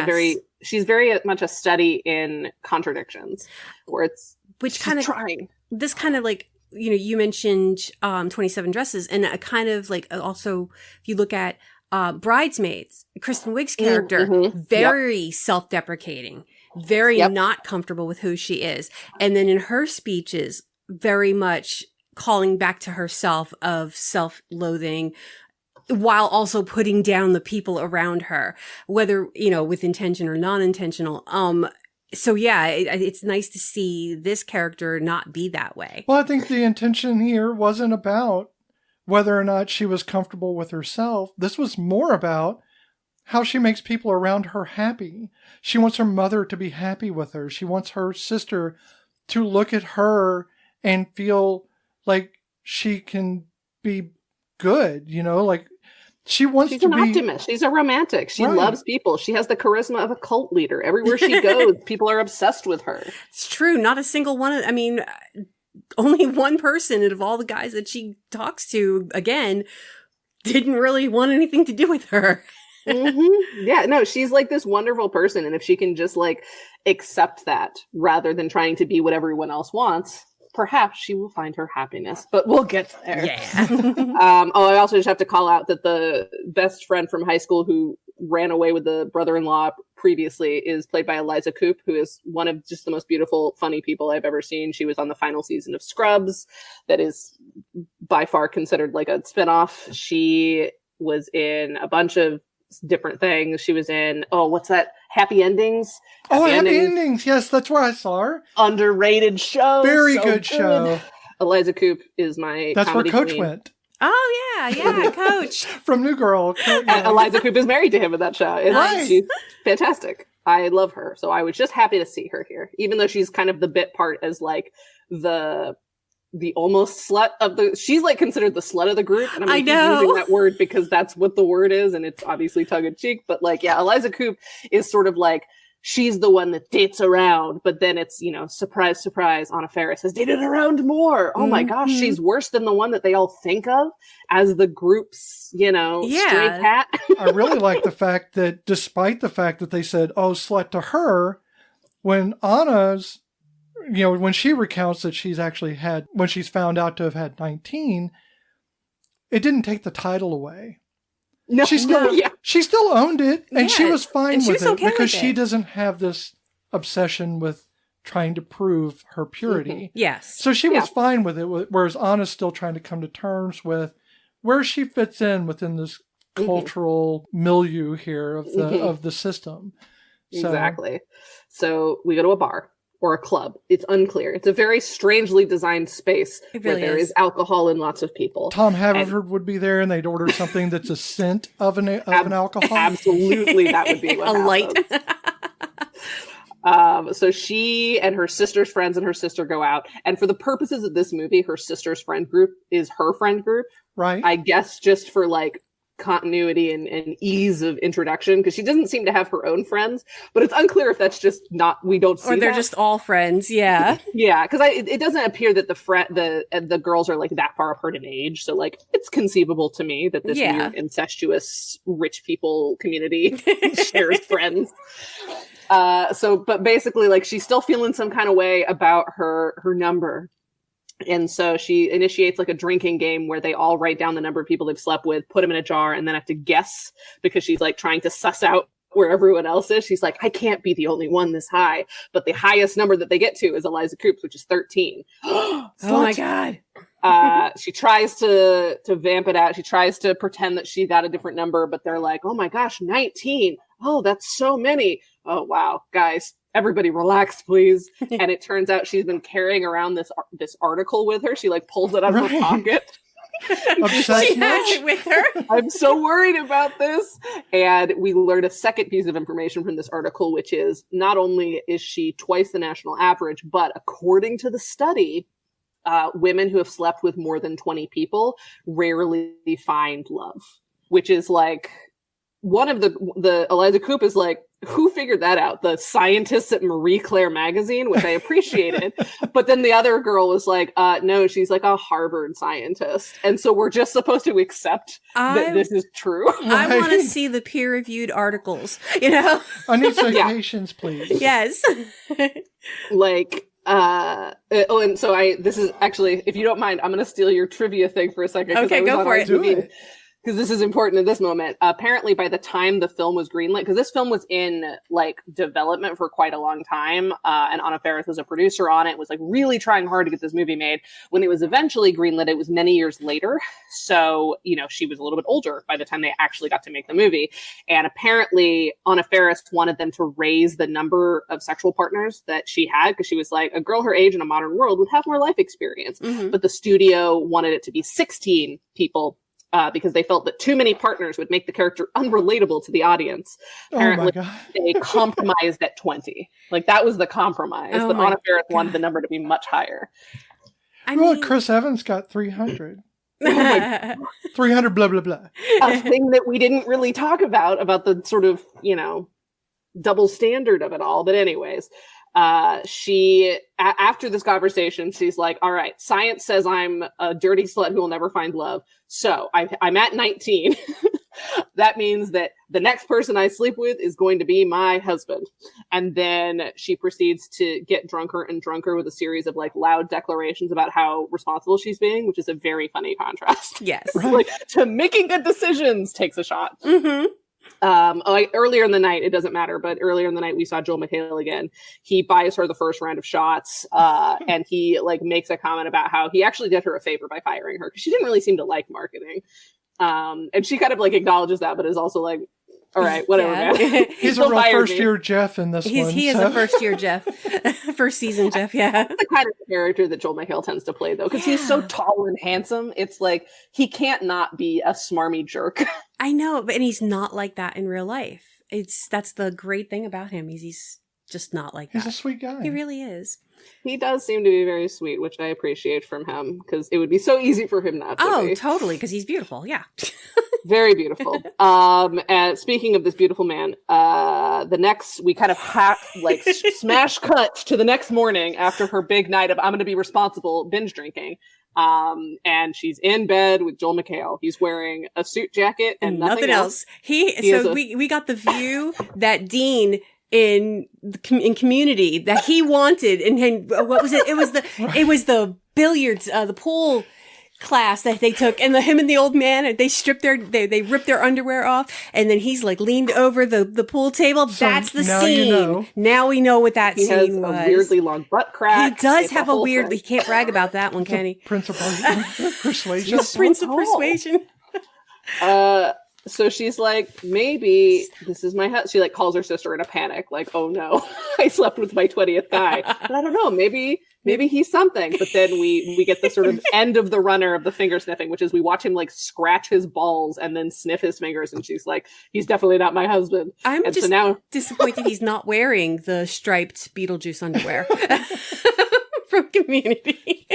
she's very much a study in contradictions, where Which kind of trying. This kind of like, you know, you mentioned 27 Dresses, and a kind of like also if you look at Bridesmaids, Kristen Wiig's character, very self-deprecating, very not comfortable with who she is. And then in her speeches, very much calling back to herself of self-loathing, while also putting down the people around her, whether, you know, with intention or non-intentional. So yeah, it's nice to see this character not be that way. Well, I think the intention here wasn't about whether or not she was comfortable with herself. This was more about how she makes people around her happy. She wants her mother to be happy with her. She wants her sister to look at her and feel like she can be good, you know, like she's an optimist. She's a romantic. She loves people. She has the charisma of a cult leader. Everywhere she goes, people are obsessed with her. It's true. Not a single one. I mean, only one person out of all the guys that she talks to, again, didn't really want anything to do with her. Yeah, no, she's like this wonderful person. And if she can just like accept that rather than trying to be what everyone else wants, perhaps she will find her happiness, but we'll get there. Yeah. I also just have to call out that the best friend from high school who ran away with the brother-in-law previously is played by Eliza Coupe, who is one of just the most beautiful, funny people I've ever seen. She was on the final season of Scrubs. That is by far considered like a spinoff. She was in a bunch of different things. She was in, what's that? Happy Endings. Happy Endings. Yes, that's where I saw her. Underrated show. Very good show. Eliza Coupe is my That's where Coach queen. went. Oh, yeah, Coach. From New Girl. Eliza Coupe is married to him in that show. She's fantastic. I love her. So I was just happy to see her here, even though she's kind of the bit part as like the almost slut of the, she's like considered the slut of the group. And I'm using that word because that's what the word is. And it's obviously tongue in cheek, but like, yeah, Eliza Coupe is sort of like, she's the one that dates around, but then it's, you know, surprise, surprise, Anna Faris has dated around more. Oh my gosh, she's worse than the one that they all think of as the group's, you know, stray cat. I really like the fact that despite the fact that they said, oh, slut to her, when Anna's, you know, when she recounts that she's actually had, when she's found out to have had 19, it didn't take the title away. No, She still owned it, and she Yeah, was fine and she with was it okay because with she it. doesn't have this obsession with trying to prove her purity. Yes. So she was fine with it, whereas Anna's still trying to come to terms with where she fits in within this cultural milieu here of the system. So, exactly. So we go to a bar or a club. It's unclear. It's a very strangely designed space where there is alcohol and lots of people. Tom Haverford would be there, and they'd order something that's a scent of an alcohol. Absolutely, that would be what a light. So she and her sister's friends and her sister go out. And for the purposes of this movie, her sister's friend group is her friend group. Right. I guess just for like continuity and ease of introduction, because she doesn't seem to have her own friends, but it's unclear if that's just not, we don't see Or they're that. just all friends. Yeah. Yeah, because it doesn't appear that the girls are like that far apart in age. So like it's conceivable to me that this weird incestuous rich people community shares friends. But basically, like, she's still feeling some kind of way about her number. And so she initiates like a drinking game where they all write down the number of people they've slept with, put them in a jar, and then have to guess, because she's like trying to suss out where everyone else is. She's like, I can't be the only one this high. But the highest number that they get to is Eliza Coupe's, which is 13. Oh my God. She tries to vamp it out. She tries to pretend that she got a different number, but they're like, oh my gosh, 19. Oh, that's so many. Oh, wow. Guys, everybody relax, please. And it turns out she's been carrying around this article with her. She like pulls it out of her pocket. Obsessed She has it with her. I'm so worried about this. And we learn a second piece of information from this article, which is not only is she twice the national average, but according to the study, women who have slept with more than 20 people rarely find love, which is like one of the Eliza Coupe is like, who figured that out? The scientists at Marie Claire magazine, which I appreciated. But then the other girl was like, no, she's like a Harvard scientist. And so we're just supposed to accept that this is true. I want to see the peer-reviewed articles, you know? I need citations, please. Yes. Like, and so this is actually, if you don't mind, I'm going to steal your trivia thing for a second. Okay, go for it. Do it. Because this is important in this moment. Apparently, by the time the film was greenlit, because this film was in like development for quite a long time, and Anna Faris was a producer on it, was like really trying hard to get this movie made. When it was eventually greenlit, it was many years later. So, you know, she was a little bit older by the time they actually got to make the movie. And apparently, Anna Faris wanted them to raise the number of sexual partners that she had, because she was like, a girl her age in a modern world would have more life experience. Mm-hmm. But the studio wanted it to be 16 people. Because they felt that too many partners would make the character unrelatable to the audience. Apparently, they compromised at 20. Like, that was the compromise. But Anna Faris wanted the number to be much higher. Chris Evans got 300. 300 blah, blah, blah. A thing that we didn't really talk about the sort of, you know, double standard of it all. But anyways, after this conversation, she's like, all right, science says I'm a dirty slut who will never find love. So I'm at 19. That means that the next person I sleep with is going to be my husband. And then she proceeds to get drunker and drunker with a series of like loud declarations about how responsible she's being, which is a very funny contrast. Yes. Like, to making good decisions takes a shot. Mm-hmm. Earlier in the night, it doesn't matter, but earlier in the night we saw Joel McHale again. He buys her the first round of shots, and he like makes a comment about how he actually did her a favor by firing her, because she didn't really seem to like marketing. And she kind of like acknowledges that, but is also like, all right, whatever, man. He's a real first-year Jeff in this one. He is a first-year Jeff. First season Jeff, yeah. That's the kind of character that Joel McHale tends to play, though, because he's so tall and handsome. It's like, he can't not be a smarmy jerk. I know, and he's not like that in real life. That's the great thing about him. He's just not like that. He's a sweet guy. He really is. He does seem to be very sweet, which I appreciate from him, because it would be so easy for him not to be. Oh, totally, because he's beautiful, yeah. Very beautiful. And speaking of this beautiful man, we kind of smash cut to the next morning after her big night of I'm going to be responsible binge drinking. And she's in bed with Joel McHale. He's wearing a suit jacket and nothing else. We got the view that Dean in Community that he wanted, and what was it? It was the billiards, the pool class that they took, and him and the old man, they ripped their underwear off, and then he's like leaned over the pool table. So that's the now scene. you know. Now we know what that He has scene was. a weirdly long butt crack. He does It's have a whole weird. thing. He can't brag about that one, can he? Prince of Persuasion. He's so Prince of tall. Persuasion. So she's like, maybe this is my husband. She like calls her sister in a panic, like, oh no, I slept with my 20th guy. But I don't know, maybe he's something. But then we get the sort of end of the runner of the finger sniffing, which is we watch him like scratch his balls and then sniff his fingers, and she's like, he's definitely not my husband. I'm and just so now disappointed he's not wearing the striped Beetlejuice underwear from Community.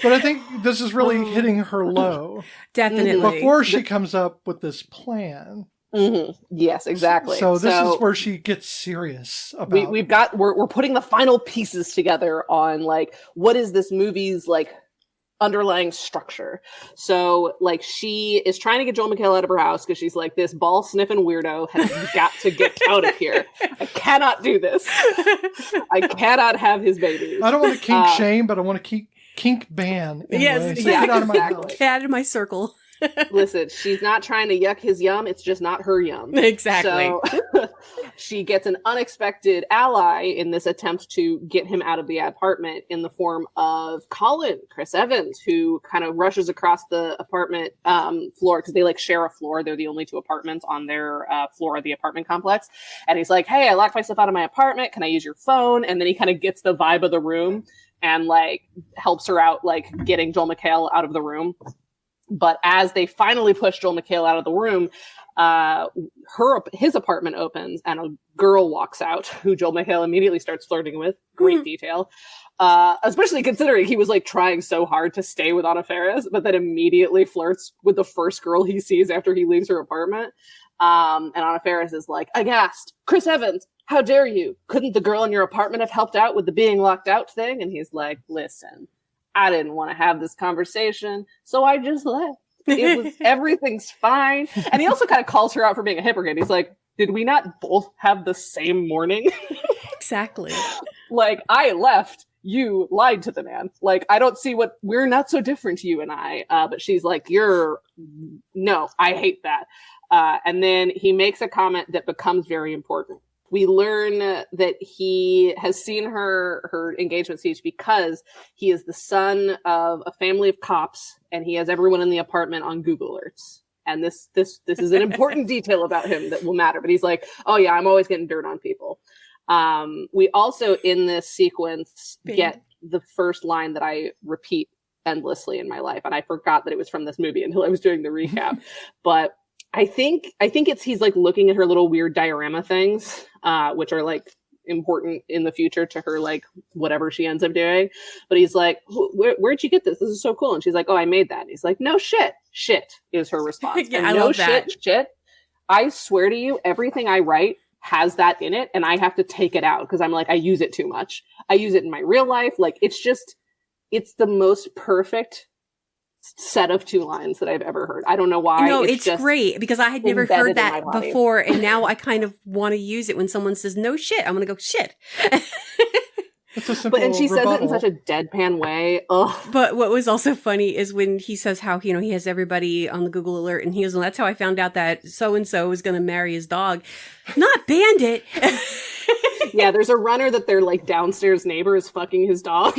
But I think this is really hitting her low. Definitely. Before she comes up with this plan. Mm-hmm. Yes, exactly. So this is where she gets serious about. We're putting the final pieces together on like what is this movie's like underlying structure. So like she is trying to get Joel McHale out of her house because she's like, this ball sniffing weirdo has got to get out of here. I cannot do this. I cannot have his babies. I don't want to kink shame, but I want to kink ban. Anyway. Yes, So get out of my exactly. house. Get out of my circle. Listen, she's not trying to yuck his yum. It's just not her yum. Exactly. So she gets an unexpected ally in this attempt to get him out of the apartment in the form of Chris Evans, who kind of rushes across the apartment floor because they like share a floor. They're the only two apartments on their floor of the apartment complex. And he's like, hey, I locked myself out of my apartment. Can I use your phone? And then he kind of gets the vibe of the room and like helps her out, like getting Joel McHale out of the room. But as they finally push Joel McHale out of the room, his apartment opens and a girl walks out who Joel McHale immediately starts flirting with. Great detail. Especially considering he was like trying so hard to stay with Anna Faris, but then immediately flirts with the first girl he sees after he leaves her apartment. And Anna Faris is like, aghast, Chris Evans, how dare you? Couldn't the girl in your apartment have helped out with the being locked out thing? And he's like, listen, I didn't want to have this conversation, so I just left. Everything's fine. And he also kind of calls her out for being a hypocrite. He's like, did we not both have the same morning? Exactly. Like, I left. You lied to the man. Like, I don't see we're not so different, you and I. But she's like, no, I hate that. And then he makes a comment that becomes very important. We learn that he has seen her engagement speech because he is the son of a family of cops, and he has everyone in the apartment on Google Alerts. And this is an important detail about him that will matter. But he's like, oh yeah, I'm always getting dirt on people. We also, in this sequence, get the first line that I repeat endlessly in my life. And I forgot that it was from this movie until I was doing the recap. But I think he's like looking at her little weird diorama things, which are like important in the future to her, like whatever she ends up doing. But he's like, where'd you get this? This is so cool. And she's like, oh, I made that. And he's like, no shit. Shit is her response. Yeah, and I no love that. Shit. I swear to you, everything I write has that in it, and I have to take it out because I'm like, I use it too much. I use it in my real life. Like it's the most perfect set of two lines that I've ever heard. I don't know why. No, it's great because I had never heard that before, and now I kind of want to use it when someone says no shit. I'm going to go shit. It's a simple and she rebuttal. says it in such a deadpan way. Ugh. But what was also funny is when he says how, he has everybody on the Google alert, and he goes, well, that's how I found out that so-and-so was going to marry his dog. Not Bandit. Yeah, there's a runner that their like downstairs neighbor is fucking his dog.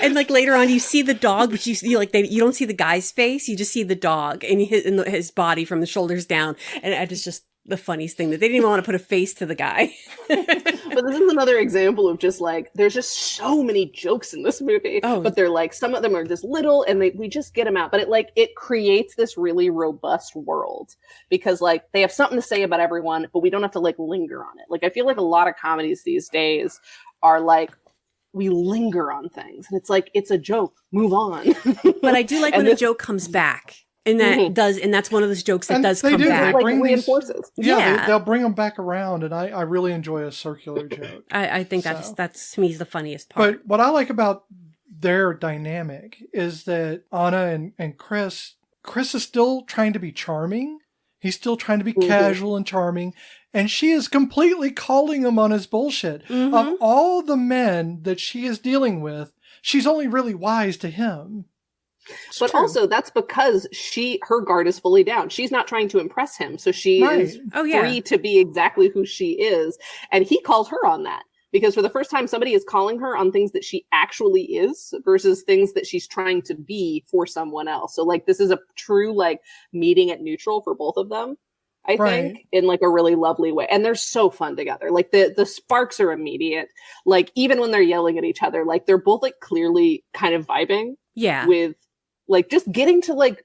And like later on, you see the dog, but you see you don't see the guy's face. You just see the dog and his body from the shoulders down. And it's just the funniest thing that they didn't even want to put a face to the guy. But this is another example of just like, there's just so many jokes in this movie, but they're like, some of them are just little and we just get them out. But it creates this really robust world because like they have something to say about everyone, but we don't have to like linger on it. Like, I feel like a lot of comedies these days are like, we linger on things and it's like, it's a joke, move on. But I do like when a joke comes back. And that and that's one of those jokes that does come back. Like reinforces. Yeah. They'll bring them back around, and I really enjoy a circular joke. I think that's to me is the funniest part. But what I like about their dynamic is that Anna and Chris is still trying to be charming. He's still trying to be casual and charming, and she is completely calling him on his bullshit. Of all the men that she is dealing with, she's only really wise to him. But true. also that's because her guard is fully down. She's not trying to impress him. So she is free to be exactly who she is. And he calls her on that. Because for the first time, somebody is calling her on things that she actually is versus things that she's trying to be for someone else. So like, this is a true like meeting at neutral for both of them, I think, in like a really lovely way. And they're so fun together. Like the sparks are immediate. Like even when they're yelling at each other, like they're both like clearly kind of vibing with like just getting to like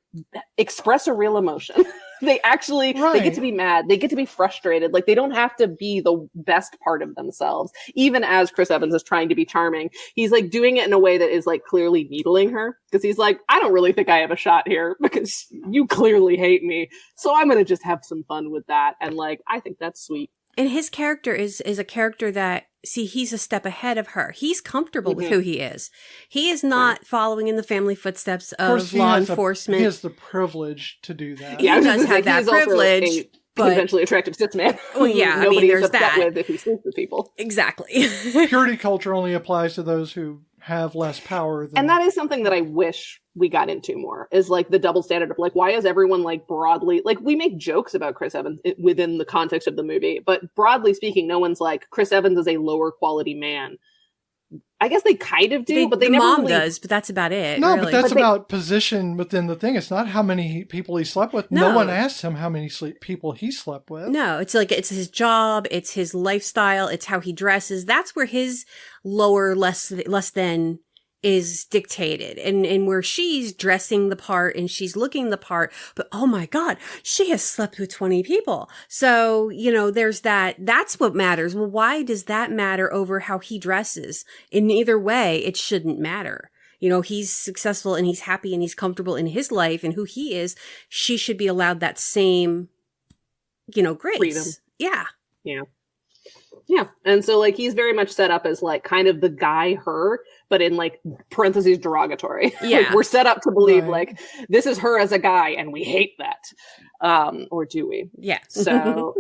express a real emotion. They actually, they get to be mad. They get to be frustrated. Like they don't have to be the best part of themselves. Even as Chris Evans is trying to be charming, he's like doing it in a way that is like clearly needling her. Because he's like, I don't really think I have a shot here because you clearly hate me. So I'm going to just have some fun with that. And like, I think that's sweet. And his character is a character that, see, he's a step ahead of her. He's comfortable with who he is. He is not following in the family footsteps of law enforcement. He has the privilege to do that. Yeah, he does have that privilege. But conventionally attractive cis man. Well, yeah, I mean, there's that. With if he sleeps with people. Exactly. Purity culture only applies to those who have less power. And that is something that I wish we got into more, is like the double standard of like, why is everyone like broadly, like we make jokes about Chris Evans within the context of the movie, but broadly speaking, no one's like, Chris Evans is a lower quality man. I guess they kind of do, but they never mom really does, but that's about it. No, really. but that's about position within the thing. It's not how many people he slept with. No one asked him how many people he slept with. No, it's like, it's his job, it's his lifestyle, it's how he dresses. That's where his lower, less than is dictated, and where she's dressing the part and she's looking the part, but oh my God, she has slept with 20 people. So, you know, there's that's what matters. Well, why does that matter over how he dresses? In either way, it shouldn't matter. You know, he's successful and he's happy and he's comfortable in his life and who he is. She should be allowed that same, you know, grace. Freedom. Yeah. Yeah. Yeah. And so like he's very much set up as like kind of the guy her, but in like parentheses derogatory. Yeah. Like, we're set up to believe like this is her as a guy and we hate that. Or do we? Yeah. So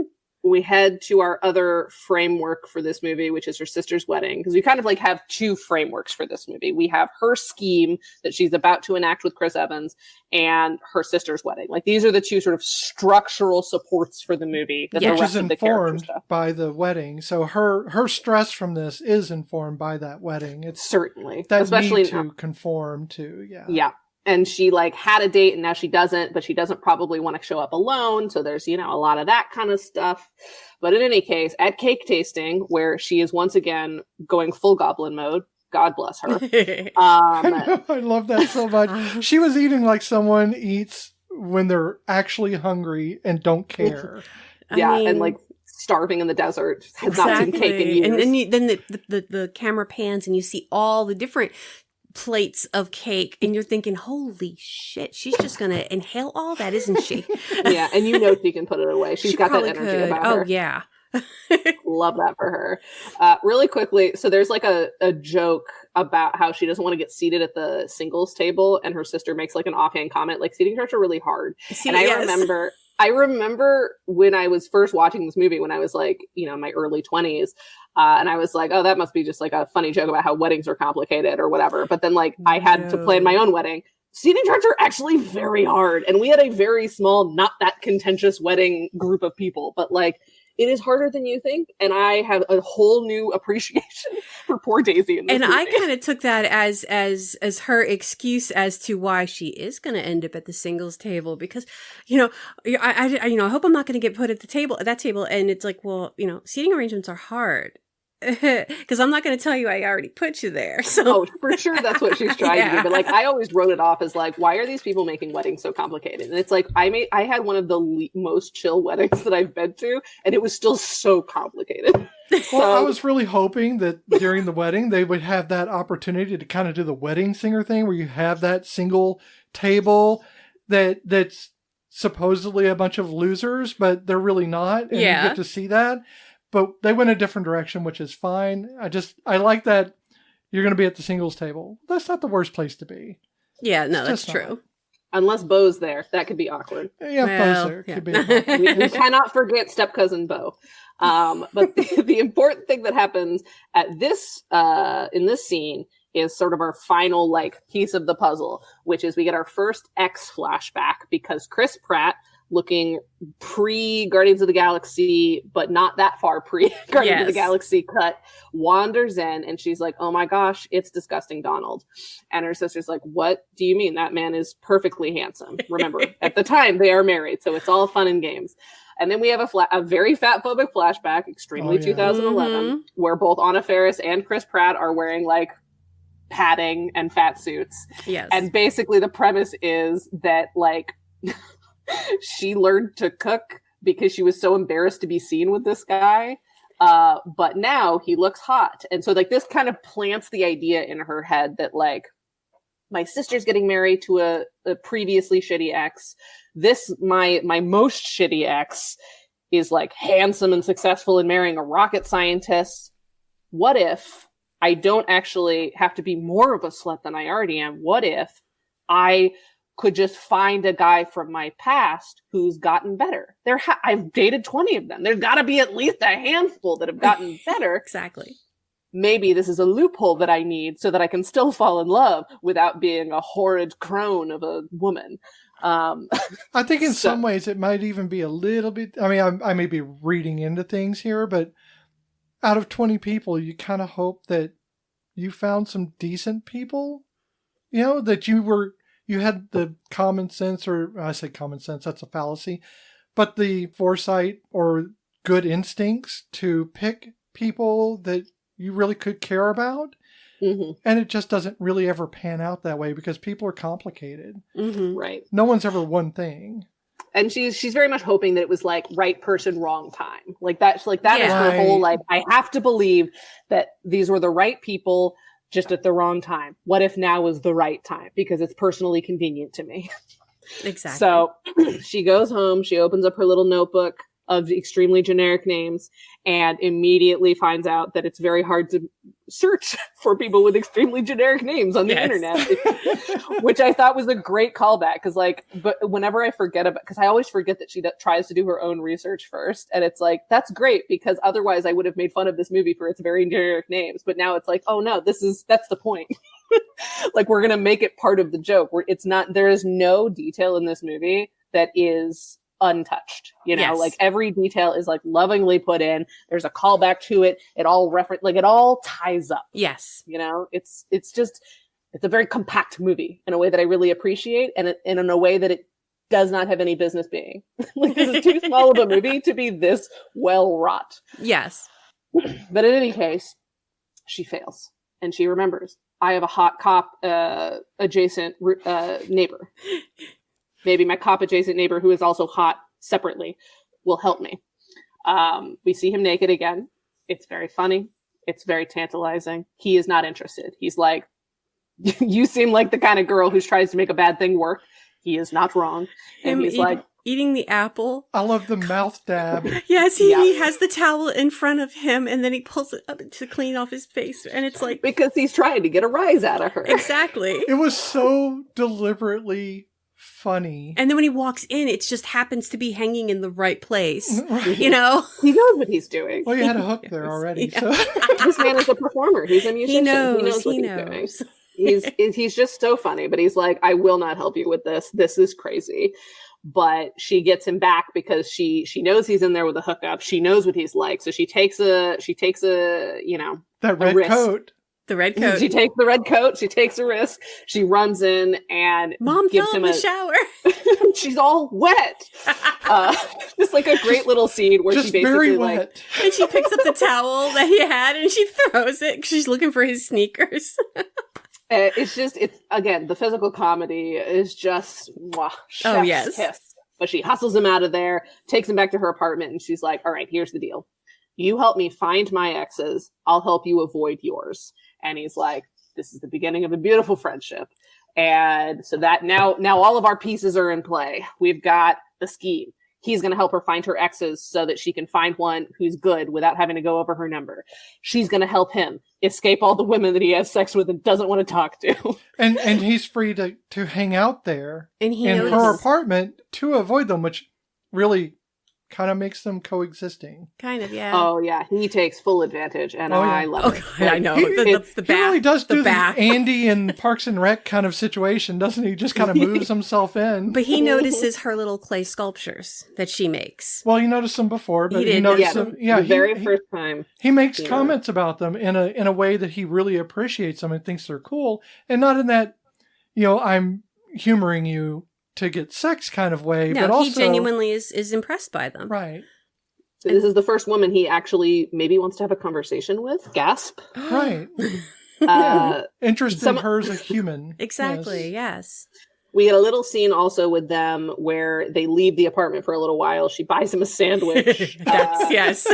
we head to our other framework for this movie, which is her sister's wedding. Because we kind of like have two frameworks for this movie. We have her scheme that she's about to enact with Chris Evans and her sister's wedding. Like these are the two sort of structural supports for the movie. That the which rest is of the character informed stuff. by the wedding. So her stress from this is informed by that wedding. It's certainly that especially need to conform to. Yeah. And she like had a date and now she doesn't, but she doesn't probably want to show up alone. So there's, you know, a lot of that kind of stuff. But in any case, at cake tasting, where she is once again going full goblin mode, God bless her. I love that so much. She was eating like someone eats when they're actually hungry and don't care. Yeah. And like starving in the desert, has not seen cake in years. And then the camera pans and you see all the different plates of cake and you're thinking, holy shit, she's just gonna inhale all that, isn't she? Yeah, and you know she can put it away. She's got that energy about her. Oh yeah. Love that for her. Really quickly, so there's like a joke about how she doesn't want to get seated at the singles table, and her sister makes like an offhand comment like seating charts are really hard. And I remember when I was first watching this movie when I was like, you know, my early 20s. And I was like, oh, that must be just like a funny joke about how weddings are complicated or whatever. But then like I had to plan my own wedding. Seating charts are actually very hard. And we had a very small, not that contentious wedding group of people. But like, it is harder than you think. And I have a whole new appreciation for poor Daisy in this movie. I kind of took that as her excuse as to why she is going to end up at the singles table, because, you know, I hope I'm not going to get put at that table. And it's like, well, you know, seating arrangements are hard. Because I'm not going to tell you I already put you there. So. Oh, for sure that's what she's trying to do. But like, I always wrote it off as like, why are these people making weddings so complicated? And it's like, I had one of the most chill weddings that I've been to, and it was still so complicated. Well, I was really hoping that during the wedding, they would have that opportunity to kind of do the wedding singer thing where you have that single table that's supposedly a bunch of losers, but they're really not. And you get to see that. But they went a different direction, which is fine. I like that you're going to be at the singles table. That's not the worst place to be. Yeah, no, that's true. Unless Bo's there. That could be awkward. Yeah, Bo's there. Could be we cannot forget step-cousin Bo. But the important thing that happens at this in this scene is sort of our final like piece of the puzzle, which is we get our first X flashback because Chris Pratt, looking pre-Guardians of the Galaxy, but not that far pre-Guardians of the Galaxy cut, wanders in and she's like, oh my gosh, it's disgusting Donald. And her sister's like, what do you mean? That man is perfectly handsome. Remember, at the time they are married, so it's all fun and games. And then we have a very fat-phobic flashback, extremely 2011, where both Anna Faris and Chris Pratt are wearing like padding and fat suits. Yes. And basically the premise is that like she learned to cook because she was so embarrassed to be seen with this guy. But now he looks hot. And so like this kind of plants the idea in her head that like my sister's getting married to a previously shitty ex. This, my most shitty ex is like handsome and successful and marrying a rocket scientist. What if I don't actually have to be more of a slut than I already am? What if I could just find a guy from my past who's gotten better? I've dated 20 of them. There's got to be at least a handful that have gotten better. Exactly. Maybe this is a loophole that I need so that I can still fall in love without being a horrid crone of a woman. I think in some ways it might even be a little bit, I mean, I may be reading into things here, but out of 20 people, you kind of hope that you found some decent people, you know, that you had the common sense, or I say common sense, that's a fallacy, but the foresight or good instincts to pick people that you really could care about. Mm-hmm. And it just doesn't really ever pan out that way because people are complicated. Mm-hmm. Right. No one's ever one thing. And she's very much hoping that it was like right person, wrong time. Like that is her whole like, I have to believe that these were the right people just at the wrong time. What if now was the right time? Because it's personally convenient to me. Exactly. So she goes home, she opens up her little notebook of extremely generic names and immediately finds out that it's very hard to search for people with extremely generic names on the internet, which I thought was a great callback. Cause like, but whenever I forget about, cause I always forget that she tries to do her own research first. And it's like, that's great because otherwise I would have made fun of this movie for its very generic names. But now it's like, oh no, that's the point. Like we're going to make it part of the joke where there is no detail in this movie that is untouched, you know, like every detail is like lovingly put in. There's a callback to it. It all it all ties up. Yes. You know, it's a very compact movie in a way that I really appreciate and in a way that it does not have any business being. Like this is too small of a movie to be this well wrought. Yes. But in any case, she fails and she remembers, I have a hot cop adjacent neighbor. Maybe my cop adjacent neighbor who is also hot separately will help me. We see him naked again. It's very funny. It's very tantalizing. He is not interested. He's like, you seem like the kind of girl who tries to make a bad thing work. He is not wrong. And he's like, eating the apple. I love the mouth dab. Yes, he has the towel in front of him and then he pulls it up to clean off his face. And it's like, because he's trying to get a rise out of her. Exactly. It was so deliberately funny. And then when he walks in, it just happens to be hanging in the right place. Right. You know? He knows what he's doing. Well, you had a hook there already. Yeah. So. This man is a performer. He's a musician. He knows what he's doing. He's just so funny, but he's like, I will not help you with this. This is crazy. But she gets him back because she knows he's in there with a hookup. She knows what he's like. So she takes a you know, that red coat. The red coat. She takes the red coat. She takes a risk. She runs in and Mom gives fell him in the shower. She's all wet. Just like a great little scene where she basically very like, wet. And she picks up the towel that he had and she throws it because she's looking for his sneakers. it's again, the physical comedy is just chef's kiss. But she hustles him out of there, takes him back to her apartment, and she's like, all right, here's the deal. You help me find my exes. I'll help you avoid yours. And he's like, this is the beginning of a beautiful friendship. And so that now all of our pieces are in play. We've got the scheme. He's going to help her find her exes so that she can find one who's good without having to go over her number. She's going to help him escape all the women that he has sex with and doesn't want to talk to. And he's free to hang out there and in her apartment to avoid them, which really kind of makes them coexisting. Kind of, yeah. Oh yeah, he takes full advantage, and I love it. God, I know. That's the He bath. really does the do bath. the Andy in Parks and Rec kind of situation, doesn't he? Just kind of moves himself in. But he notices her little clay sculptures that she makes. Well, you noticed them before, but He did noticed notice them. Yeah, the very first time. He makes comments about them in a way that he really appreciates them and thinks they're cool, and not in that, I'm humoring you to get sex kind of way. No, but also, he genuinely is impressed by them. right. This is the first woman he actually maybe wants to have a conversation with. Gasp. Right. Interest in her as a human. Exactly, yes. We get a little scene also with them where they leave the apartment for a little while. She buys him a sandwich. Yes.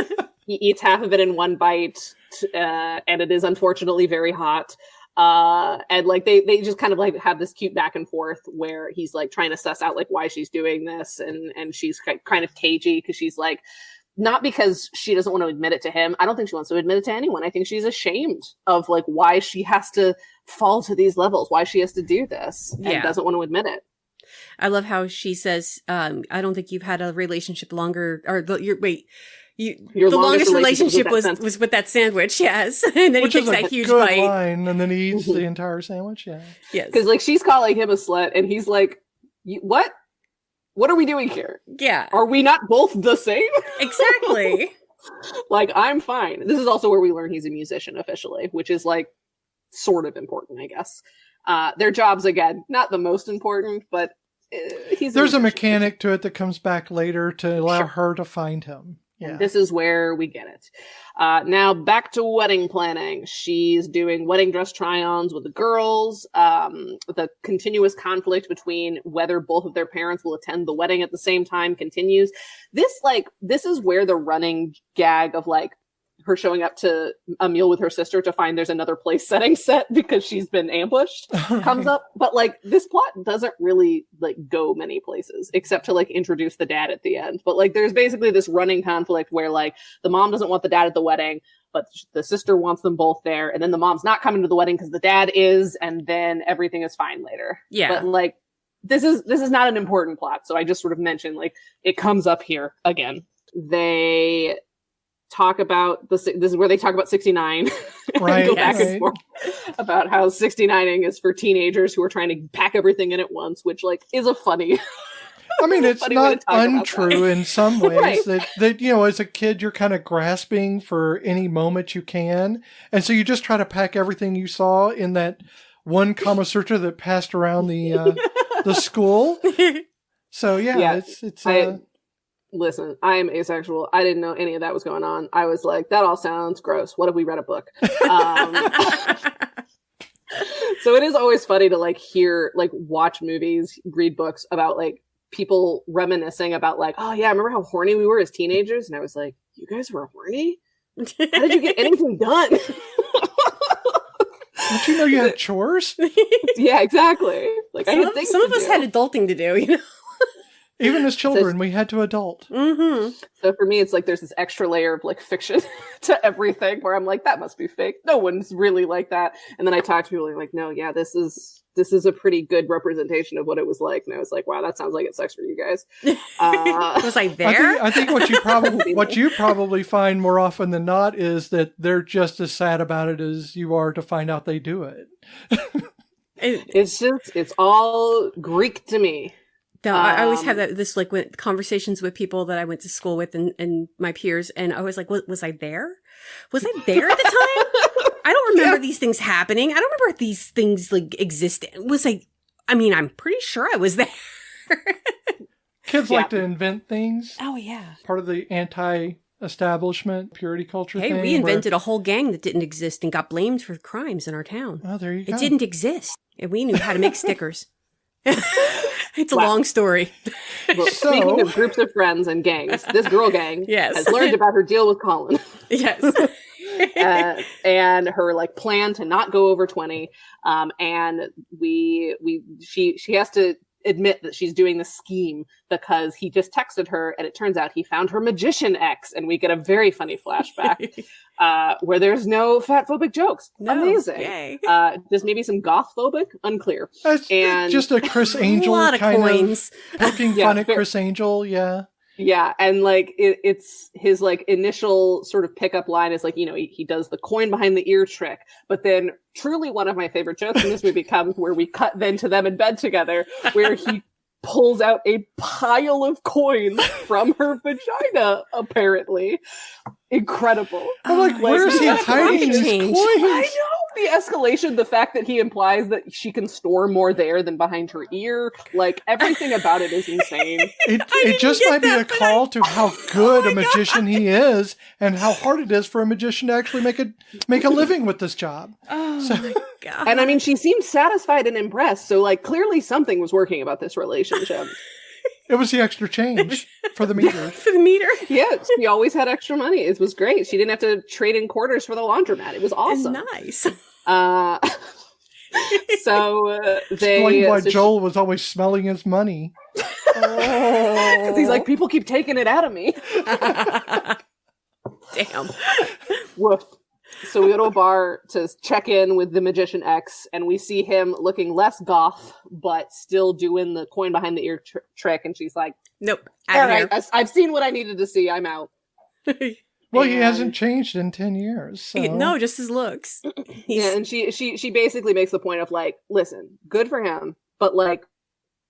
He eats half of it in one bite, and it is unfortunately very hot. And like they just kind of like have this cute back and forth where he's like trying to suss out like why she's doing this, and she's kind of cagey because she's like, not because she doesn't want to admit it to him. I don't think she wants to admit it to anyone. I think she's ashamed of like why she has to fall to these levels, why she has to do this, and doesn't want to admit it. I love how she says, I don't think you've had a relationship longer, or the longest relationship was with that sandwich, yes. And then Which he takes is a that huge good bite. line, and then he eats the entire sandwich, yeah. Yes. Because like she's calling him a slut, and he's like, what? What are we doing here? Yeah. Are we not both the same? Exactly. Like, I'm fine. This is also where we learn he's a musician officially, which is like sort of important, I guess. Their jobs, again, not the most important, but there's a mechanic to it that comes back later to allow her to find him. Yeah. This is where we get it. Now back to wedding planning. She's doing wedding dress try-ons with the girls. The continuous conflict between whether both of their parents will attend the wedding at the same time continues. This is where the running gag of like her showing up to a meal with her sister to find there's another place setting set because she's been ambushed comes up. But like this plot doesn't really like go many places except to like introduce the dad at the end. But like there's basically this running conflict where like the mom doesn't want the dad at the wedding, but the sister wants them both there. And then the mom's not coming to the wedding because the dad is, and then everything is fine later. Yeah. But like this is not an important plot. So I just sort of mentioned like it comes up here again. They talk about this is where they talk about 69 right, go back and forth about how 69ing is for teenagers who are trying to pack everything in at once, which like is a funny I mean, it's not untrue in some ways right. that as a kid you're kind of grasping for any moment you can, and so you just try to pack everything you saw in that one Kama Sutra that passed around the school. So yeah. It's Listen, I am asexual. I didn't know any of that was going on. I was like, that all sounds gross. What if we read a book? So it is always funny to like hear, like watch movies, read books about like people reminiscing about like, oh yeah, I remember how horny we were as teenagers. And I was like, you guys were horny? How did you get anything done? Don't you know you had chores? Yeah, exactly. Like some of us had adulting to do, Even as children, we had to adult. Mm-hmm. So for me, it's like there's this extra layer of like fiction to everything where I'm like, that must be fake. No one's really like that. And then I talk to people and like, no, yeah, this is a pretty good representation of what it was like. And I was like, wow, that sounds like it's sex for you guys. Was I there? I think what you probably find more often than not is that they're just as sad about it as you are to find out they do it. It's all Greek to me. No, I always have this like conversations with people that I went to school with and my peers, and I was like, was I there? Was I there at the time? I don't remember these things happening. I don't remember these things like existed. I'm pretty sure I was there. Kids like to invent things. Oh yeah. Part of the anti-establishment purity culture thing. Hey, we invented a whole gang that didn't exist and got blamed for crimes in our town. Oh, there you go. It didn't exist. And we knew how to make stickers. It's a long story. Well, speaking of groups of friends and gangs, this girl gang has learned about her deal with Colin. Yes. And her like plan to not go over 20. And she has to admit that she's doing the scheme because he just texted her and it turns out he found her magician ex, and we get a very funny flashback where there's no fat phobic jokes. No, amazing. Yay. Just maybe some goth phobic, unclear. And just a Chris Angel a lot of kind coins. of poking fun at Chris Angel. Yeah. Yeah, and like it's his like initial sort of pickup line is like, you know, he does the coin behind the ear trick, but then truly one of my favorite jokes in this movie comes where we cut then to them in bed together, where he pulls out a pile of coins from her vagina, apparently. Incredible. I'm like, where's he hiding these coins? I know. The escalation, the fact that he implies that she can store more there than behind her ear, like everything about it is insane. It just might be a call to how good a magician he is and how hard it is for a magician to actually make a living with this job. Oh my God. And I mean, she seemed satisfied and impressed, so like clearly something was working about this relationship. It was the extra change for the meter. For the meter? Yeah, she always had extra money. It was great. She didn't have to trade in quarters for the laundromat. It was awesome. Nice. Explain why Joel was always smelling his money. Because he's like, people keep taking it out of me. Damn. Woof. So we go to a bar to check in with the Magician X, and we see him looking less goth, but still doing the coin behind the ear trick. And she's like, nope. All right, I've seen what I needed to see. I'm out. Well, he hasn't changed in 10 years. So. No, just his looks. Yeah, and she basically makes the point of like, listen, good for him, but like,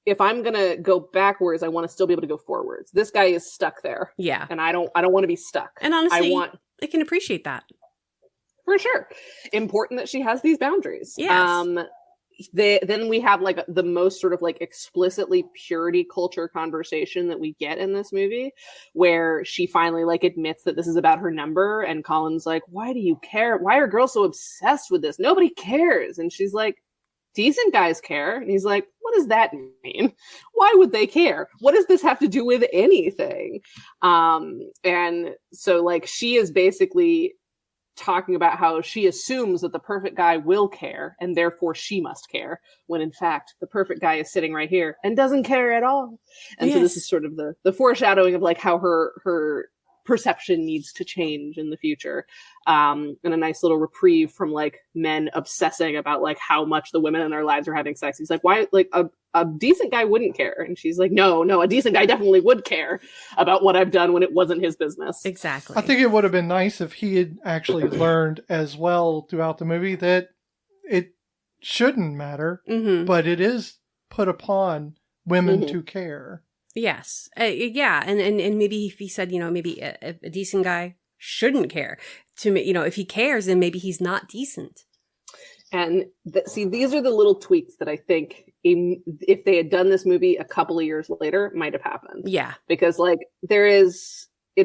if I'm gonna go backwards, I want to still be able to go forwards. This guy is stuck there. Yeah. And I don't want to be stuck. And honestly, I can appreciate that. For sure. Important that she has these boundaries. Yes. Then we have like the most sort of like explicitly purity culture conversation that we get in this movie, where she finally like admits that this is about her number, and Colin's like, why do you care? Why are girls so obsessed with this? Nobody cares. And she's like, decent guys care. And he's like, what does that mean? Why would they care? What does this have to do with anything? And so like she is basically talking about how she assumes that the perfect guy will care, and therefore she must care, when in fact the perfect guy is sitting right here and doesn't care at all. And so this is sort of the foreshadowing of like how her perception needs to change in the future, and a nice little reprieve from like men obsessing about like how much the women in their lives are having sex. He's like, why? Like a decent guy wouldn't care. And she's like, no, a decent guy definitely would care about what I've done when it wasn't his business. Exactly. I think it would have been nice if he had actually learned as well throughout the movie that it shouldn't matter, but it is put upon women to care. Yes. Yeah. And maybe if he said, maybe a decent guy shouldn't care. If he cares, then maybe he's not decent. And see, these are the little tweaks that I think if they had done this movie a couple of years later, might have happened. Yeah. Because like it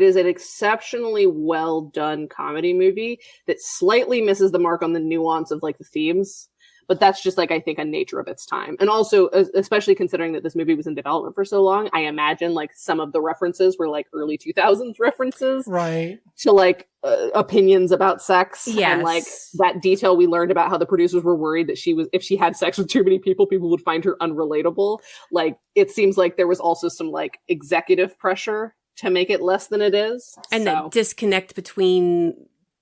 is an exceptionally well done comedy movie that slightly misses the mark on the nuance of like the themes. But that's just like, I think, a nature of its time. And also, especially considering that this movie was in development for so long, I imagine like some of the references were like early 2000s references. Right. To like opinions about sex. Yes. And like that detail we learned about how the producers were worried that if she had sex with too many people would find her unrelatable. Like it seems like there was also some like executive pressure to make it less than it is. And that disconnect between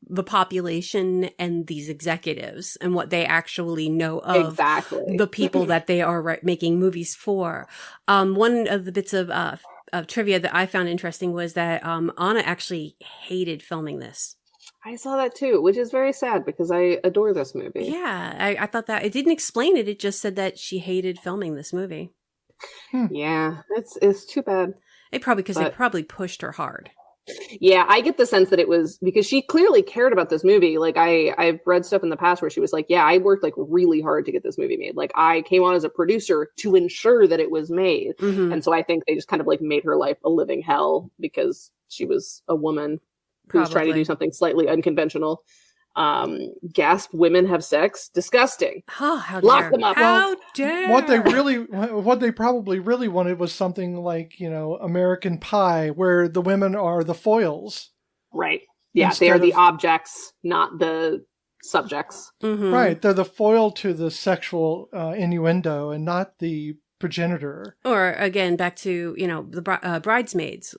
the population and these executives and what they actually know of the people that they are making movies for. One of the bits of trivia that I found interesting was that Anna actually hated filming this. I saw that too, which is very sad because I adore this movie. Yeah, I thought that it didn't explain it. It just said that she hated filming this movie. Yeah, it's too bad. They probably pushed her hard. Yeah, I get the sense that it was because she clearly cared about this movie. Like I've read stuff in the past where she was like, yeah, I worked like really hard to get this movie made. Like I came on as a producer to ensure that it was made. And so I think they just kind of like made her life a living hell because she was a woman who was trying to do something slightly unconventional. Gasp, women have sex. Disgusting. Oh, how Lock dare. them up. How dare. What they probably really wanted was something like, American Pie, where the women are the foils. Right. Yeah, they are the objects, not the subjects. Right. They're the foil to the sexual innuendo and not the progenitor. Or again, back to, the Bridesmaids,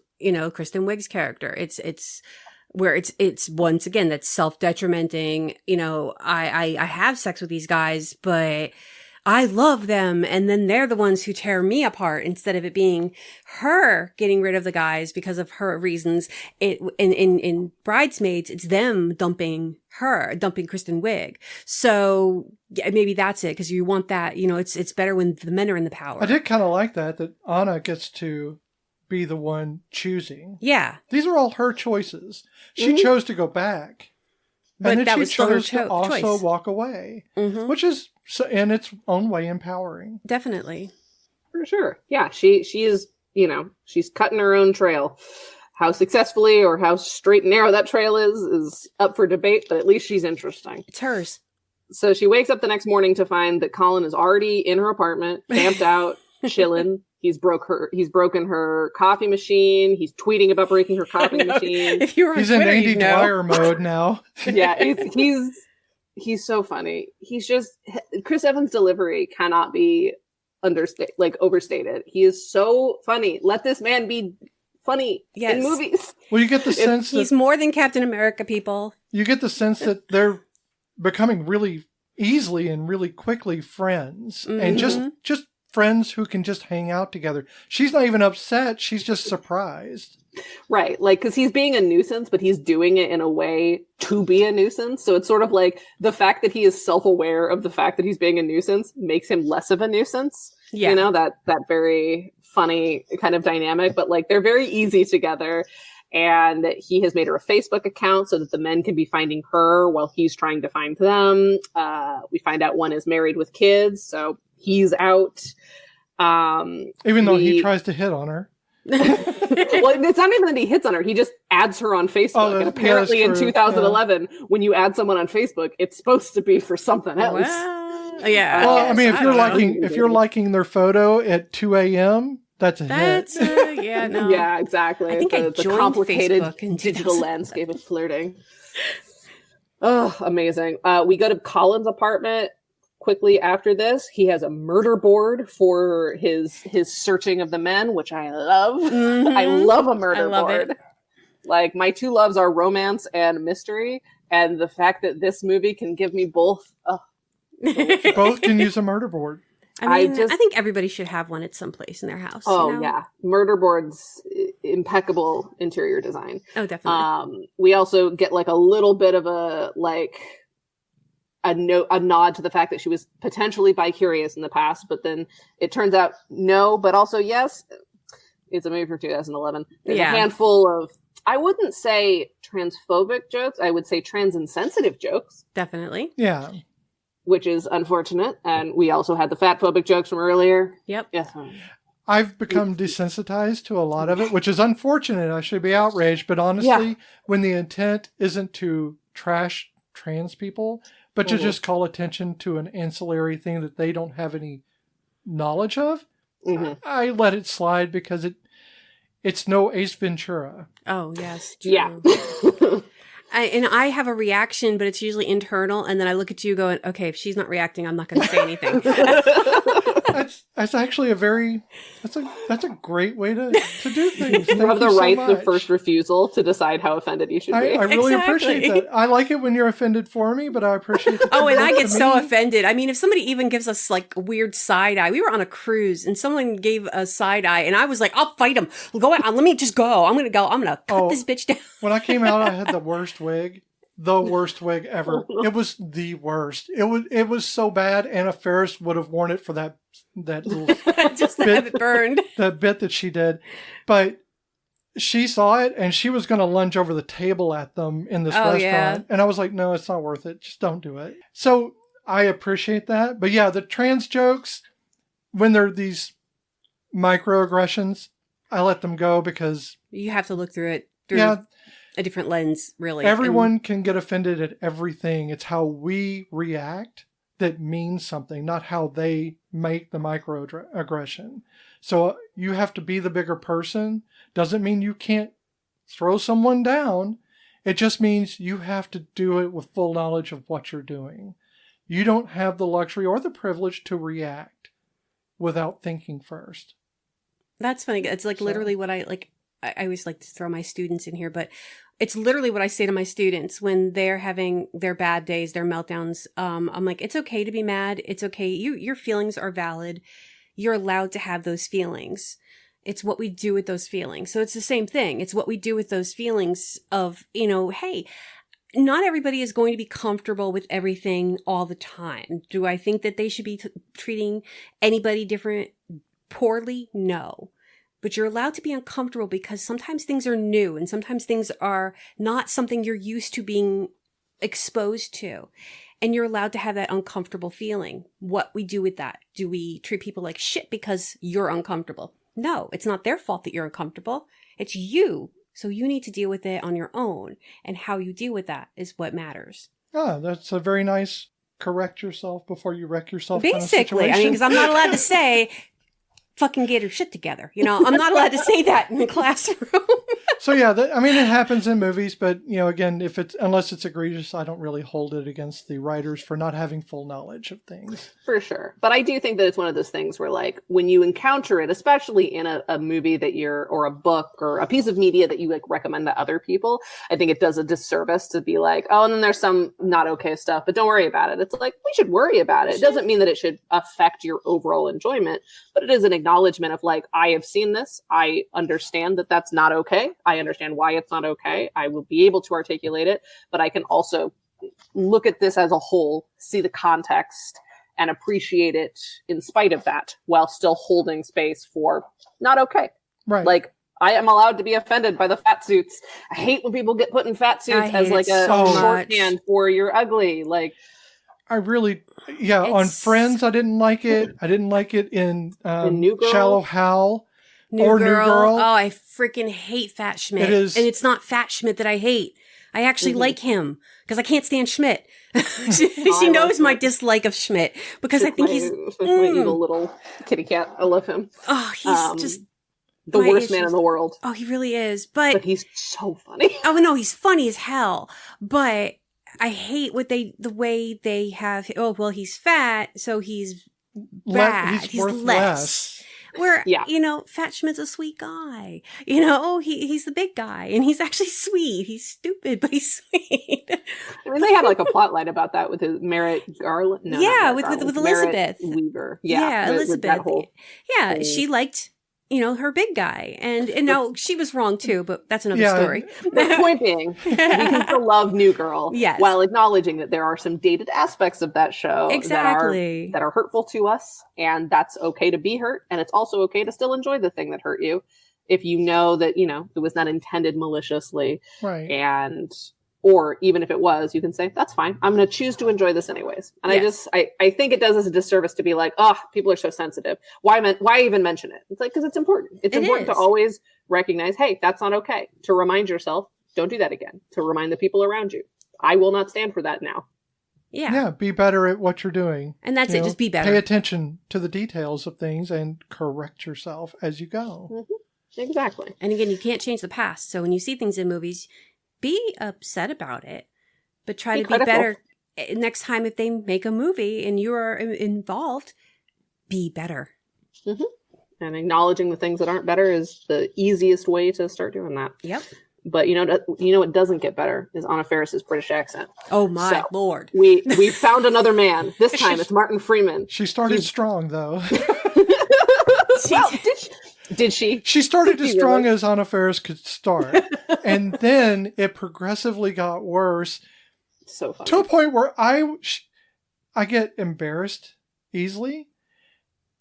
Kristen Wiig's character. It's where it's once again, that's self-detrimenting. I have sex with these guys, but I love them. And then they're the ones who tear me apart instead of it being her getting rid of the guys because of her reasons. In Bridesmaids, it's them dumping Kristen Wiig. So yeah, maybe that's it. Because you want that, it's better when the men are in the power. I did kind of like that Anna gets to be the one choosing. Yeah. These are all her choices. She chose to go back. But and that then was she still her chose to also choice. walk away, which is in its own way empowering. Definitely. For sure. Yeah, she is, she's cutting her own trail. How successfully or how straight and narrow that trail is up for debate, but at least she's interesting. It's hers. So she wakes up the next morning to find that Colin is already in her apartment, camped out, chilling. He's broken her coffee machine. He's tweeting about breaking her coffee machine. If you were on He's Twitter, in Andy you'd know. Dwyer mode now. Yeah, he's so funny. He's just Chris Evans' delivery cannot be overstated. He is so funny. Let this man be funny in movies. Well, you get the sense he's more than Captain America, people. You get the sense that they're becoming really easily and really quickly friends, and just friends who can just hang out together. She's not even upset. She's just surprised. Right. Because he's being a nuisance, but he's doing it in a way to be a nuisance. So it's sort of like the fact that he is self-aware of the fact that he's being a nuisance makes him less of a nuisance. Yeah. That very funny kind of dynamic, but they're very easy together. And he has made her a Facebook account so that the men can be finding her while he's trying to find them. We find out one is married with kids, so he's out. Even though he tries to hit on her. Well, it's not even that he hits on her. He just adds her on Facebook. And apparently in 2011, when you add someone on Facebook, it's supposed to be for something else. Well, yeah. Well, I mean, if you're liking their photo at 2 a.m., that's a hit. Yeah, no. Yeah, exactly. I think the complicated digital landscape of flirting. Oh, amazing. We go to Colin's apartment quickly after this. He has a murder board for his searching of the men, which I love. I love a murder board. It. My two loves are romance and mystery, and the fact that this movie can give me both. Both can use a murder board. I think everybody should have one at some place in their house. Oh, yeah. Murder boards, impeccable interior design. Oh, definitely. We also get a little bit of a nod to the fact that she was potentially bi-curious in the past, but then it turns out no, but also yes. It's a movie from 2011. There's a handful of, I wouldn't say transphobic jokes. I would say trans insensitive jokes. Definitely. Yeah. Which is unfortunate. And we also had the fat phobic jokes from earlier. Yep. Yes. I've become desensitized to a lot of it, which is unfortunate. I should be outraged. But honestly, when the intent isn't to trash trans people, but to just call attention to an ancillary thing that they don't have any knowledge of, I let it slide because it's no Ace Ventura. Oh, yes. True. Yeah. I have a reaction, but it's usually internal. And then I look at you going, okay, if she's not reacting, I'm not going to say anything. That's actually that's a great way to do things. You have the right of first refusal to decide how offended you should be. I really appreciate that. I like it when you're offended for me, but I appreciate it. Oh, and I get so offended. I mean, if somebody even gives us a weird side eye, we were on a cruise and someone gave a side eye and I was like, I'll fight him. Go out. Let me just go. I'm going to cut this bitch down. When I came out, I had the worst wig ever. It was the worst. It was so bad. Anna Faris would have worn it for that little just to have it burned. That bit that she did. But she saw it and she was going to lunge over the table at them in this restaurant. Yeah. And I was like, no, it's not worth it. Just don't do it. So I appreciate that. But yeah, the trans jokes, when they're these microaggressions, I let them go because you have to look through it through a different lens, really. Everyone can get offended at everything. It's how we react that means something, not how they make the microaggression. So you have to be the bigger person. Doesn't mean you can't throw someone down. It just means you have to do it with full knowledge of what you're doing. You don't have the luxury or the privilege to react without thinking first. That's funny. It's literally what I I always like to throw my students in here, but it's literally what I say to my students when they're having their bad days, their meltdowns. I'm like, it's okay to be mad. It's okay. Your feelings are valid. You're allowed to have those feelings. It's what we do with those feelings. So it's the same thing. It's what we do with those feelings of, hey, not everybody is going to be comfortable with everything all the time. Do I think that they should be treating anybody different poorly? No. But you're allowed to be uncomfortable because sometimes things are new and sometimes things are not something you're used to being exposed to. And you're allowed to have that uncomfortable feeling. What we do with that? Do we treat people like shit because you're uncomfortable? No, it's not their fault that you're uncomfortable. It's you. So you need to deal with it on your own. And how you deal with that is what matters. Oh, that's a very nice correct yourself before you wreck yourself. Basically, I mean, because I'm not allowed to say, fucking get her shit together. I'm not allowed to say that in the classroom. So yeah, it happens in movies, but again, unless it's egregious, I don't really hold it against the writers for not having full knowledge of things. For sure. But I do think that it's one of those things where, like, when you encounter it, especially in a movie or a book or a piece of media that you like recommend to other people, I think it does a disservice to be like, oh, and then there's some not okay stuff, but don't worry about it. It's like, we should worry about it. It doesn't mean that it should affect your overall enjoyment, but it is an acknowledgement of like, I have seen this. I understand that that's not okay. I understand why it's not okay. I will be able to articulate it, but I can also look at this as a whole, see the context, and appreciate it in spite of that, while still holding space for not okay. Right. Like, I am allowed to be offended by the fat suits. I hate when people get put in fat suits as like a shorthand for you're ugly. Like, I really, on Friends, I didn't like it. I didn't like it in New Girl? Shallow Hal. New Girl. Oh, I freaking hate Fat Schmidt. It is. And it's not Fat Schmidt that I hate. I actually like him because I can't stand Schmidt. she knows my dislike of Schmidt because I think he's my evil little kitty cat. I love him. Oh, he's just the worst man in the world. Oh, he really is. But he's so funny. Oh no, he's funny as hell. But I hate the way they have. Oh well, he's fat, so he's bad. He's worth less. Where, Fat Schmidt's a sweet guy. He's the big guy, and he's actually sweet. He's stupid, but he's sweet. I mean, they had like a plot line about that with his Merritt Garland. No, yeah, with Elizabeth Weaver. Yeah, Elizabeth. Whole she liked her big guy. And no, she was wrong too, but that's another story. The point being, we can still love New Girl while acknowledging that there are some dated aspects of that show that are hurtful to us, and that's okay to be hurt, and it's also okay to still enjoy the thing that hurt you if you know that, it was not intended maliciously. Right. Or even if it was, you can say, that's fine. I'm going to choose to enjoy this anyways. And I think it does us a disservice to be like, oh, people are so sensitive. Why even mention it? It's like, because it's important. It's important to always recognize, hey, that's not okay. To remind yourself, don't do that again. To remind the people around you, I will not stand for that now. Yeah. Yeah. Be better at what you're doing. And that's it. Just be better. Pay attention to the details of things and correct yourself as you go. Mm-hmm. Exactly. And again, you can't change the past. So when you see things in movies, be upset about it, but try to be better next time. If they make a movie and you are involved, be better. Mm-hmm. And acknowledging the things that aren't better is the easiest way to start doing that. Yep. But what doesn't get better is Anna Faris's British accent. Oh my Lord. We found another man. This time it's Martin Freeman. She started strong though. Did she? She started as strong as Anna Faris could start. And then it progressively got worse. So funny. To a point where I get embarrassed easily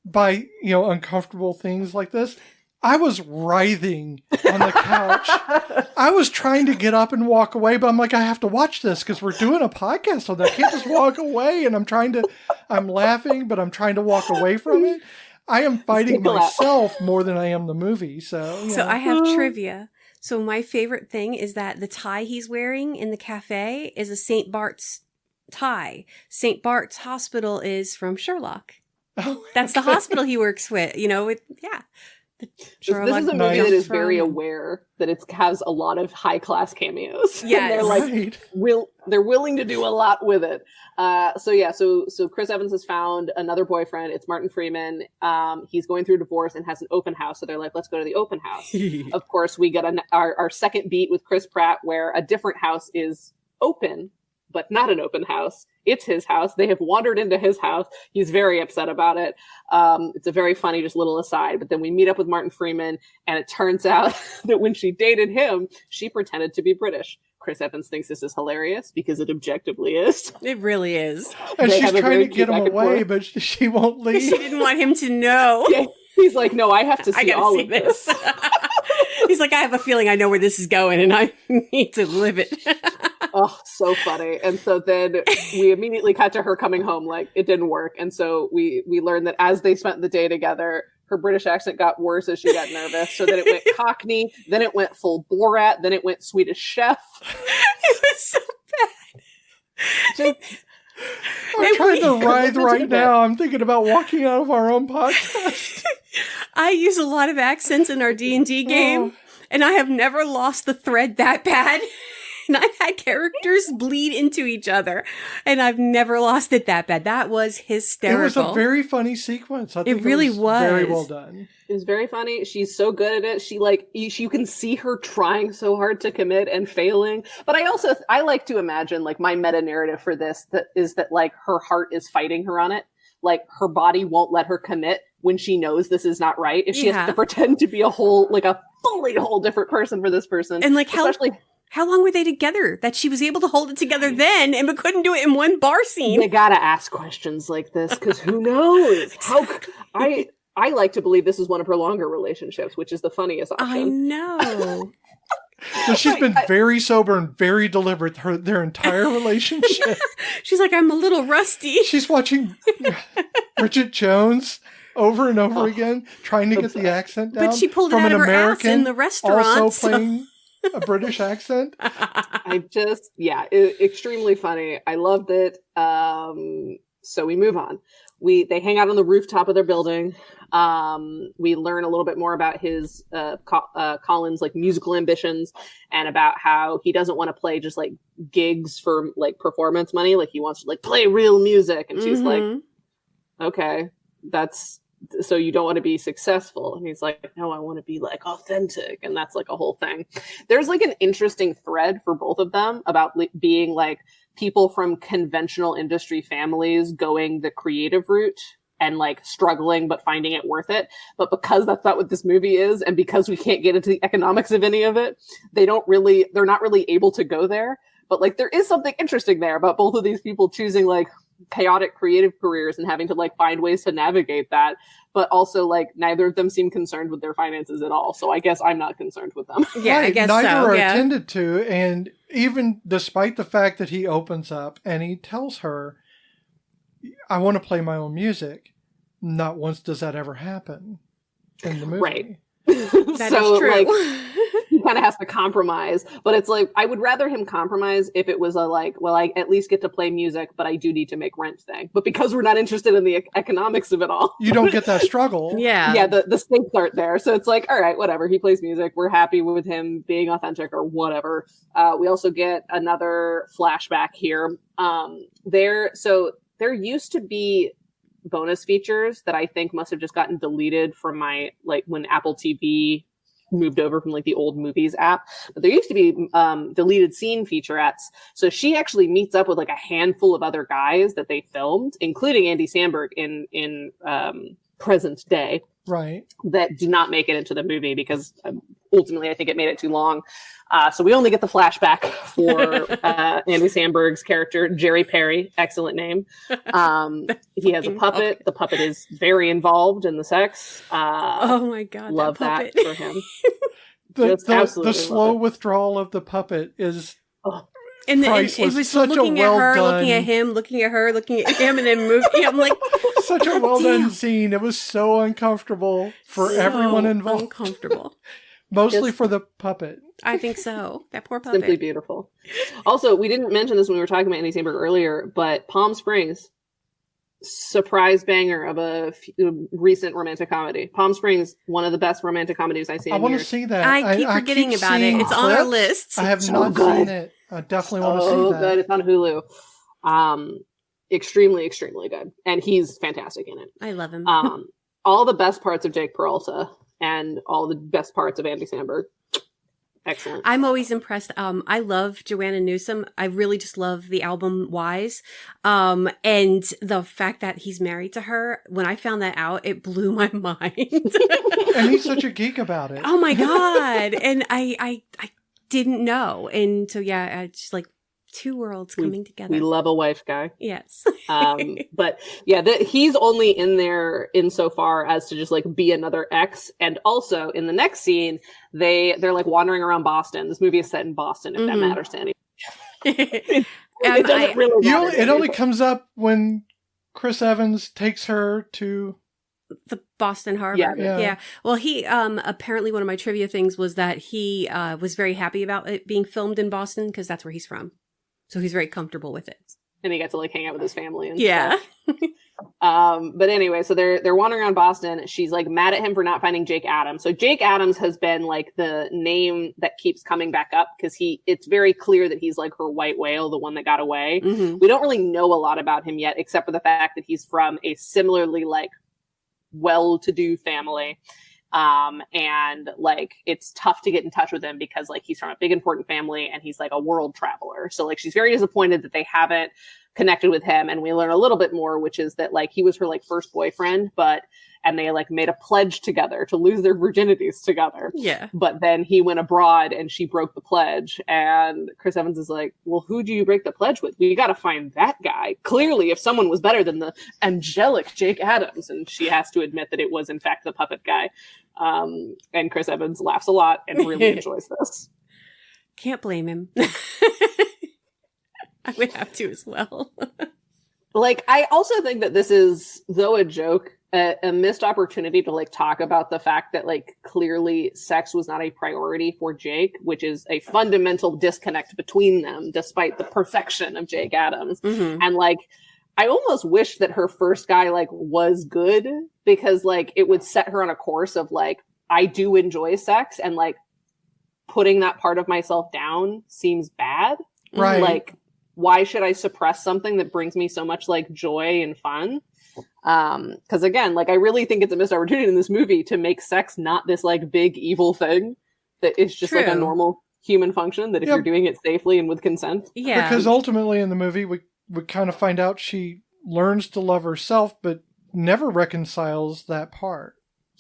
by, uncomfortable things like this. I was writhing on the couch. I was trying to get up and walk away, but I'm like, I have to watch this because we're doing a podcast on that. I can't just walk away. And I'm laughing, but I'm trying to walk away from it. I am fighting myself more than I am the movie. So I have trivia. So my favorite thing is that the tie he's wearing in the cafe is a St. Bart's tie. St. Bart's Hospital is from Sherlock. Oh, that's the hospital he works with, the This is a movie Nice. that is very aware that it has a lot of high class cameos. Yes. And they're like, they're willing to do a lot with it. So Chris Evans has found another boyfriend. It's Martin Freeman. He's going through a divorce and has an open house. So they're like, let's go to the open house. Of course, we get our second beat with Chris Pratt, where a different house is open, but not an open house. It's his house. They have wandered into his house. He's very upset about it. It's a very funny, just little aside. But then we meet up with Martin Freeman, and it turns out that when she dated him, she pretended to be British. Chris Evans thinks this is hilarious because it objectively is. It really is. And she's trying to get him away, but she won't leave. She didn't want him to know. Yeah, he's like, no, I have to see all of this. He's like, I have a feeling I know where this is going, and I need to live it. Oh, so funny. And so then we immediately cut to her coming home like it didn't work. And so we learned that as they spent the day together, her British accent got worse as she got nervous. So then it went Cockney, then it went full Borat, then it went Swedish Chef. It was so bad. I'm trying to writhe right now. I'm thinking about walking out of our own podcast. I use a lot of accents in our D&D game, and I have never lost the thread that bad. And I've had characters bleed into each other, and I've never lost it that bad. That was hysterical. It was a very funny sequence. I think it really was very well done. It was very funny. She's so good at it. She you can see her trying so hard to commit and failing. But I like to imagine like my meta narrative for this is that like her heart is fighting her on it. Like her body won't let her commit when she knows this is not right. If she has to pretend to be a fully whole different person for this person. And like how long were they together that she was able to hold it together then and but couldn't do it in one bar scene? They gotta ask questions like this because who knows? I like to believe this is one of her longer relationships, which is the funniest option. I know. So she's been very sober and very deliberate their entire relationship. She's like, I'm a little rusty. She's watching Bridget Jones over and over again, trying to get the accent down. But she pulled it from out an of her American, ass in the restaurant. Also playing a British accent. Extremely funny. I loved it. So we move on. They hang out on the rooftop of their building. We learn a little bit more about his Colin's like musical ambitions and about how he doesn't want to play just like gigs for like performance money. Like he wants to like play real music. And she's like, okay, so you don't want to be successful. And he's like, no, I want to be like authentic. And that's like a whole thing. There's like an interesting thread for both of them about being like people from conventional industry families going the creative route and like struggling, but finding it worth it. But because that's not what this movie is, and because we can't get into the economics of any of it, they're not really able to go there. But like, there is something interesting there about both of these people choosing like chaotic creative careers and having to like find ways to navigate that. But also like neither of them seem concerned with their finances at all. So I guess I'm not concerned with them. Yeah, right. I guess neither so. are Yeah. attended to. And even despite the fact that he opens up and he tells her, I want to play my own music. Not once does that ever happen in the movie. Right. That so, is true. Like, he kind of has to compromise, but it's like, I would rather him compromise if it was I at least get to play music, but I do need to make rent thing. But because we're not interested in the economics of it all, You don't get that struggle. Yeah. the stakes aren't there. So it's like, all right, whatever. He plays music. We're happy with him being authentic or whatever. We also get another flashback here. There used to be bonus features that I think must have just gotten deleted from my, like when Apple TV moved over from like the old movies app, but there used to be deleted scene featurettes. So she actually meets up with like a handful of other guys that they filmed, including Andy Samberg in present day, Right. that do not make it into the movie because ultimately I think it made it too long. So we only get the flashback for Andy Samberg's character, Jerry Perry. Excellent name. He has a puppet. Okay. The puppet is very involved in the sex. Oh my God. Love that that for him. The slow withdrawal of the puppet is And it priceless. was Such looking a at well her, done, looking at him, looking at her, looking at him, and then moving. I'm like, such a God well done damn. scene. It was so uncomfortable for So everyone involved. uncomfortable. Mostly Just- for the puppet. I think so. That poor puppet. Simply beautiful. Also, we didn't mention this when we were talking about Andy Samberg earlier, but Palm Springs, surprise banger of a recent romantic comedy. Palm Springs, one of the best romantic comedies I've seen. I in want to years. see that. I keep forgetting about it. It's on our list. I have So not good. seen it. I definitely want to see that. Good. It's on Hulu. Extremely, extremely good, and he's fantastic in it. I love him. All the best parts of Jake Peralta and all the best parts of Andy Samberg. Excellent. I'm always impressed. I love Joanna Newsom. I really just love the album Wise. And the fact that he's married to her, when I found that out, it blew my mind. And he's such a geek about it. Oh my God. And I didn't know. And so, yeah, it's just like two worlds coming together. We love a wife guy. Yes. But yeah, he's only in there insofar as to just like be another ex. And also in the next scene, they're like wandering around Boston. This movie is set in Boston, if that matters to anyone. It doesn't really matter. It only comes up when Chris Evans takes her to the Boston Harbor. Yeah. Well, he apparently one of my trivia things was that he was very happy about it being filmed in Boston because that's where he's from. So he's very comfortable with it. And he got to like hang out with his family and stuff. But anyway, so they're wandering around Boston. She's like mad at him for not finding Jake Adams. So Jake Adams has been like the name that keeps coming back up because it's very clear that he's like her white whale, the one that got away. Mm-hmm. We don't really know a lot about him yet, except for the fact that he's from a similarly like well-to-do family. And like, it's tough to get in touch with him because like, he's from a big, important family and he's like a world traveler. So like, she's very disappointed that they haven't connected with him. And we learn a little bit more, which is that like, he was her like first boyfriend, and they like made a pledge together to lose their virginities together. Yeah. But then he went abroad and she broke the pledge. And Chris Evans is like, well, who do you break the pledge with? We got to find that guy. Clearly, if someone was better than the angelic Jake Adams. And she has to admit that it was in fact the puppet guy. And Chris Evans laughs a lot and really enjoys this. Can't blame him. I would have to as well. Like, I also think that this is, though a joke, a missed opportunity to like talk about the fact that like clearly sex was not a priority for Jake, which is a fundamental disconnect between them, despite the perfection of Jake Adams. Mm-hmm. And like, I almost wish that her first guy like was good because like it would set her on a course of like, I do enjoy sex and like putting that part of myself down seems bad. Right. Like, why should I suppress something that brings me so much like joy and fun? Because again, like I really think it's a missed opportunity in this movie to make sex not this like big evil thing that is just like a normal human function that if you're doing it safely and with consent. Yeah. Because ultimately in the movie we kind of find out she learns to love herself but never reconciles that part.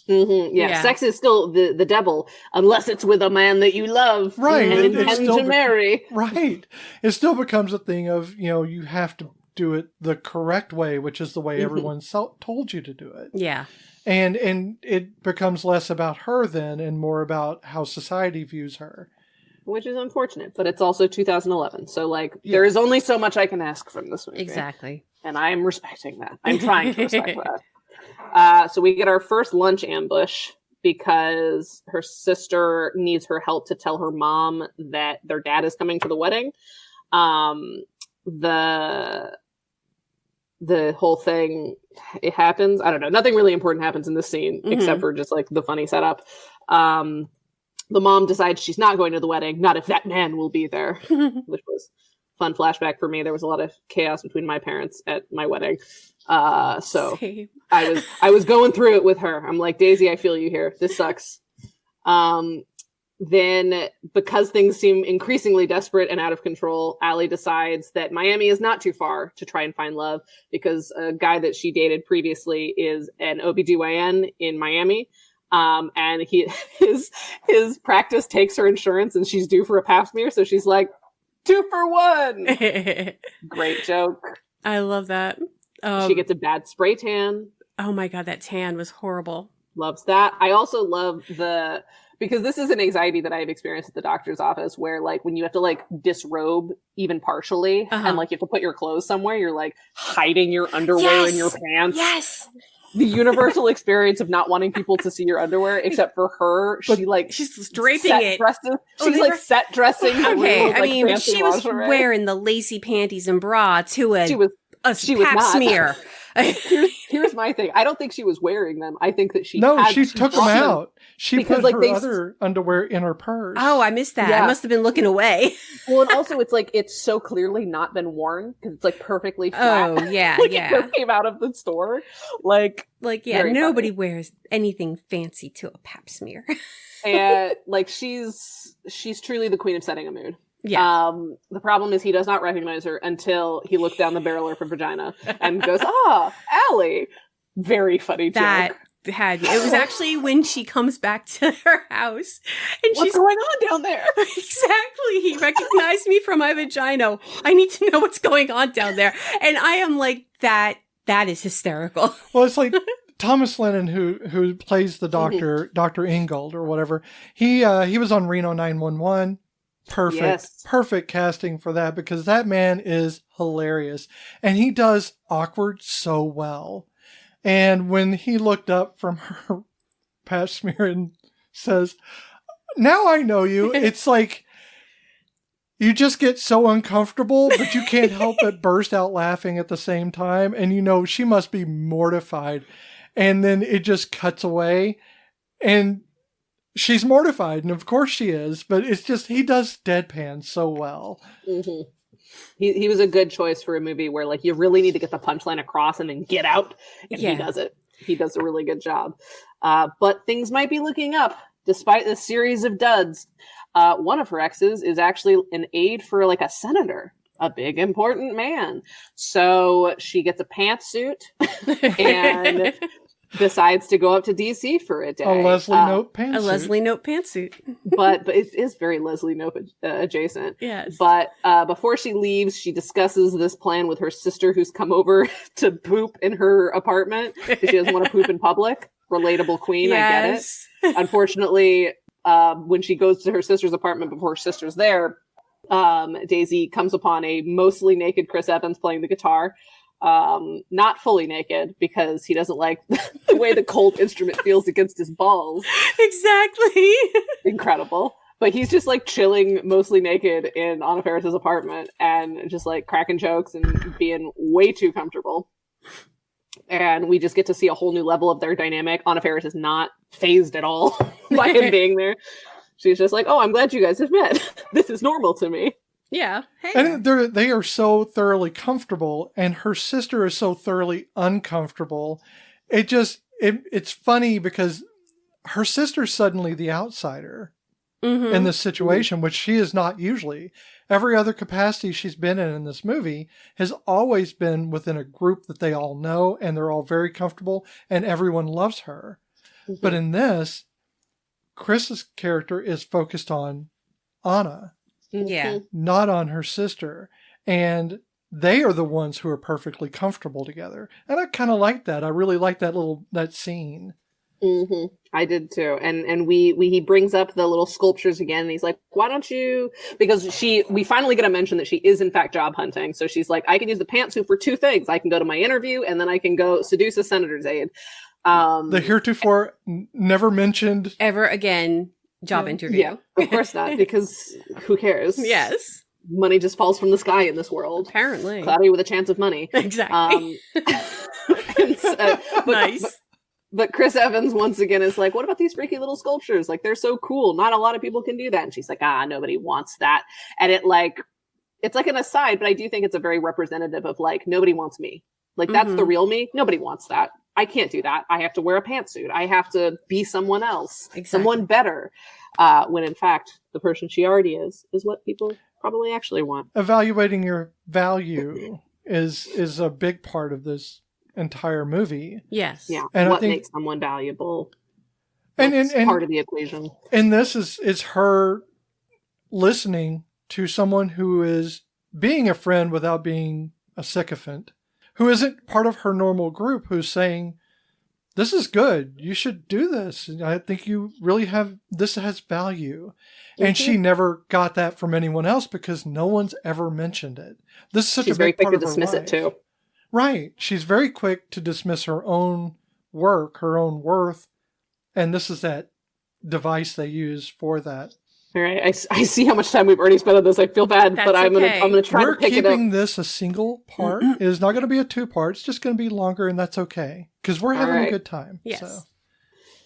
Mm-hmm. Yeah, sex is still the devil unless it's with a man that you love, right? And intend to marry. Right. It still becomes a thing of you have to do it the correct way, which is the way everyone told you to do it. Yeah. And it becomes less about her then and more about how society views her. Which is unfortunate, but it's also 2011. So like there is only so much I can ask from this movie. Exactly. And I am respecting that. I'm trying to respect that. So we get our first lunch ambush because her sister needs her help to tell her mom that their dad is coming to the wedding. The whole thing, it happens. I don't know. Nothing really important happens in this scene except for just like the funny setup. The mom decides she's not going to the wedding, not if that man will be there, which was fun flashback for me. There was a lot of chaos between my parents at my wedding. So Same. I was going through it with her. I'm like, Daisy, I feel you here. This sucks. Then, because things seem increasingly desperate and out of control, Allie decides that Miami is not too far to try and find love because a guy that she dated previously is an OBGYN in Miami. And his practice takes her insurance and she's due for a pap smear. So she's like, 2 for 1. Great joke. I love that. She gets a bad spray tan. Oh my God, that tan was horrible. Loves that. I also love because this is an anxiety that I've experienced at the doctor's office where like when you have to like disrobe even partially and like you have to put your clothes somewhere, you're like hiding your underwear in your pants. Yes. The universal experience of not wanting people to see your underwear, except for her, she's draping it. She's like set dressing. Okay, room, I mean, but she was lingerie. wearing the lacy panties and bra to a pap smear. Here's my thing. I don't think she was wearing them. I think that she took them out. She because, put her other underwear in her purse. Oh, I missed that. I must have been looking away. Well, and also it's like it's so clearly not been worn because it's like perfectly flat. Oh, yeah, like yeah. It came out of the store. Like nobody wears anything fancy to a pap smear. And like she's truly the queen of setting a mood. Yeah. The problem is he does not recognize her until he looks down the barrel of her vagina and goes, Allie. Very funny joke. It was actually when she comes back to her house and what's going on down there? Exactly. He recognized me from my vagina. I need to know what's going on down there. And I am like, that is hysterical. Well, it's like Thomas Lennon, who plays the doctor, Dr. Ingold or whatever. He was on Reno 911. Perfect casting for that because that man is hilarious and he does awkward so well. And when he looked up from her pap smear and says, "Now I know you," it's like you just get so uncomfortable, but you can't help but burst out laughing at the same time. And you know she must be mortified. And then it just cuts away and she's mortified, and of course she is, but it's just, he does deadpan so well. Mm-hmm. He was a good choice for a movie where like you really need to get the punchline across and then get out, and he does it. He does a really good job. But things might be looking up, despite the series of duds. One of her exes is actually an aide for like a senator, a big important man. So she gets a pantsuit and decides to go up to DC for a day. A Leslie Knope pantsuit. A Leslie Knope pantsuit. but it is very Leslie Knope adjacent. Yes. But before she leaves, she discusses this plan with her sister who's come over to poop in her apartment because she doesn't want to poop in public. Relatable queen, yes. I get it. Unfortunately, when she goes to her sister's apartment before her sister's there, Daisy comes upon a mostly naked Chris Evans playing the guitar. Not fully naked because he doesn't like the way the cold instrument feels against his balls. Exactly. Incredible. But he's just like chilling mostly naked in Anna Faris's apartment and just like cracking jokes and being way too comfortable. And we just get to see a whole new level of their dynamic. Anna Faris is not fazed at all by him being there. She's just like, oh, I'm glad you guys have met. This is normal to me. Yeah. Hey. And they are so thoroughly comfortable, and her sister is so thoroughly uncomfortable. It's funny because her sister's suddenly the outsider in this situation, which she is not usually. Every other capacity she's been in this movie has always been within a group that they all know, and they're all very comfortable, and everyone loves her. Mm-hmm. But in this, Chris's character is focused on Anna. Yeah. Not on her sister. And they are the ones who are perfectly comfortable together. And I kind of like that. I really like that scene. Mm-hmm. I did too. And he brings up the little sculptures again. And he's like, why don't you, because we finally get a mention that she is in fact job hunting. So she's like, I can use the pantsuit for two things. I can go to my interview and then I can go seduce a senator's aide. The heretofore never mentioned ever again job interview. Yeah, of course not, because who cares? Yes. Money just falls from the sky in this world. Apparently. Cloudy with a chance of money. Exactly. Nice. But Chris Evans, once again, is like, what about these freaky little sculptures? Like, they're so cool. Not a lot of people can do that. And she's like, nobody wants that. And it's like an aside, but I do think it's a very representative of like, nobody wants me. Like, that's the real me. Nobody wants that. I can't do that. I have to wear a pantsuit. I have to be someone else, someone better. When in fact, the person she already is what people probably actually want. Evaluating your value is a big part of this entire movie. Yes. Yeah. And what makes someone valuable? And part of the equation. And this is her listening to someone who is being a friend without being a sycophant, who isn't part of her normal group, who's saying, this is good. You should do this. I think you really this has value. Mm-hmm. And she never got that from anyone else because no one's ever mentioned it. This is such a big part of her life. She's very quick to dismiss it too. Right. She's very quick to dismiss her own work, her own worth. And this is that device they use for that. All right, I see how much time we've already spent on this. I feel bad, That's but I'm okay. gonna try We're to pick it up. keeping this a single part. It is not going to be a 2-part. It's just going to be longer, and that's okay because we're having a good time. Yes. So.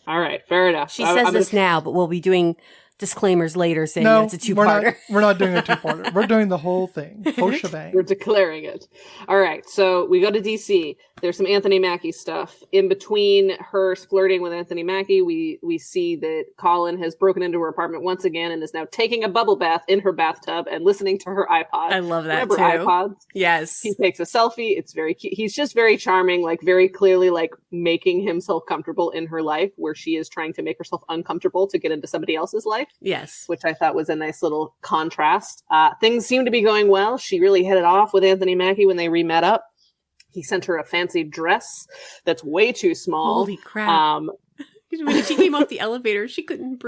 All right, fair enough. She says this now, but we'll be doing disclaimers later saying that it's a 2-parter. We're not doing a 2-parter. We're doing the whole thing. Whole shebang. We're declaring it. All right, so we go to DC. There's some Anthony Mackie stuff. In between her flirting with Anthony Mackie, we see that Colin has broken into her apartment once again and is now taking a bubble bath in her bathtub and listening to her iPod. I love that Remember too. iPods? Yes. He takes a selfie. It's very cute. He's just very charming, like very clearly like making himself comfortable in her life where she is trying to make herself uncomfortable to get into somebody else's life. Yes. Which I thought was a nice little contrast. Things seem to be going well. She really hit it off with Anthony Mackie when they re-met up. He sent her a fancy dress that's way too small. Holy crap. When she came off the elevator, she couldn't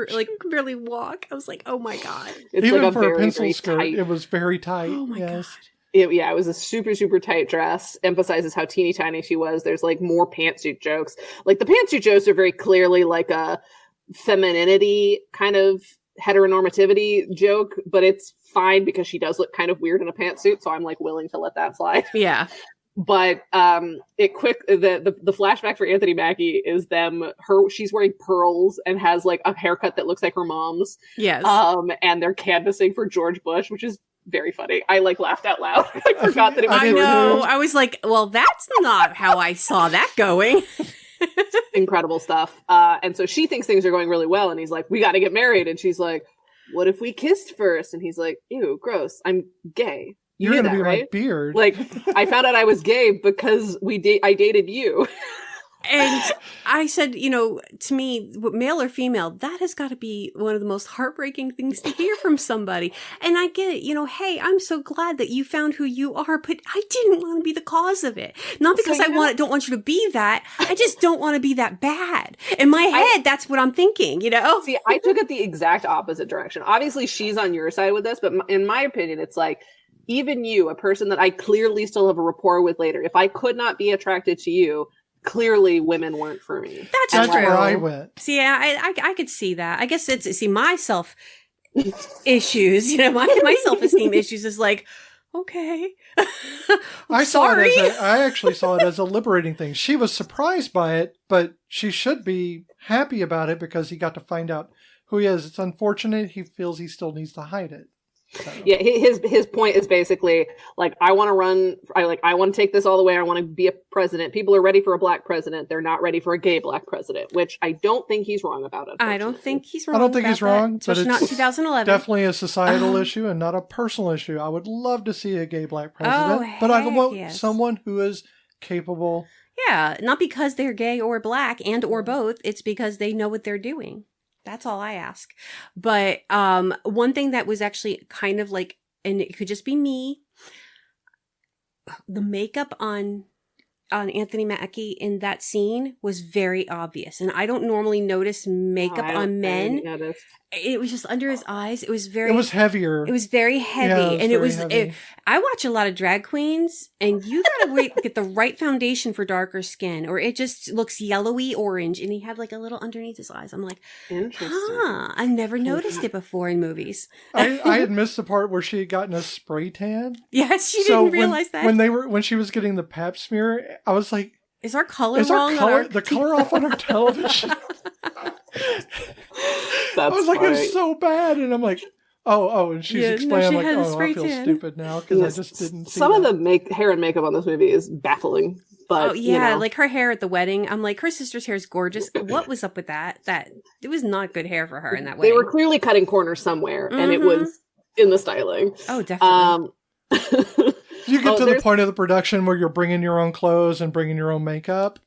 barely walk. I was like, oh my God. It's Even like for a pencil skirt, tight. it was very tight. Oh my God. It was a super, super tight dress. Emphasizes how teeny tiny she was. There's like more pantsuit jokes. Like the pantsuit jokes are very clearly like a femininity kind of heteronormativity joke, but it's fine because she does look kind of weird in a pantsuit, so I'm like willing to let that slide. Yeah. But the flashback for Anthony Mackie is she's wearing pearls and has like a haircut that looks like her mom's. Yes. And they're canvassing for George Bush, which is very funny. I like laughed out loud. I forgot that it was I know. I was like, well, that's not how I saw that going. Incredible stuff. And so she thinks things are going really well, and he's like, we got to get married. And she's like, what if we kissed first? And he's like, ew, gross. I'm gay. You're knew going to be right? my beard. Like, I found out I was gay because I dated you. And I said, to me, male or female, that has got to be one of the most heartbreaking things to hear from somebody. And I get it, hey, I'm so glad that you found who you are, but I didn't want to be the cause of it. Not because don't want you to be that. I just don't want to be that bad. In my head, that's what I'm thinking, See, I took it the exact opposite direction. Obviously, she's on your side with this, but in my opinion, it's like, even you, a person that I clearly still have a rapport with later, if I could not be attracted to you, clearly women weren't for me. That's true. Where I went. See, yeah, I could see that. I guess my self issues, my self-esteem issues is like, okay. I actually saw it as a liberating thing. She was surprised by it, but she should be happy about it because he got to find out who he is. It's unfortunate he feels he still needs to hide it. So. Yeah, his point is basically like, I want to run. I want to take this all the way. I want to be a president. People are ready for a black president. They're not ready for a gay black president, which I don't think he's wrong about. I don't think he's wrong. I don't think he's wrong, but it's not 2011. Definitely a societal issue and not a personal issue. I would love to see a gay black president, but I want someone who is capable. Yeah, not because they're gay or black and or both. It's because they know what they're doing. That's all I ask. But one thing that was actually kind of like, and it could just be me, the makeup on Anthony Mackie in that scene was very obvious. And I don't normally notice makeup on men. It was just under his eyes. It was heavier. It was very heavy. I watch a lot of drag queens, and you gotta get the right foundation for darker skin, or it just looks yellowy orange. And he had like a little underneath his eyes. I'm like, I've never noticed it before in movies. I had missed the part where she had gotten a spray tan. Yes, she didn't realize that. When she was getting the pap smear, I was like, is our color wrong? The color off on our television? I was like, it's so bad. And I'm like, and she's explaining, I'm like, I feel stupid now because I just didn't see some of the hair and makeup on this movie is baffling. But like her hair at the wedding. I'm like, her sister's hair is gorgeous. What was up with that? That it was not good hair for her in that wedding. They were clearly cutting corners somewhere, and it was in the styling. Oh, definitely. You get to the point of the production where you're bringing your own clothes and bringing your own makeup.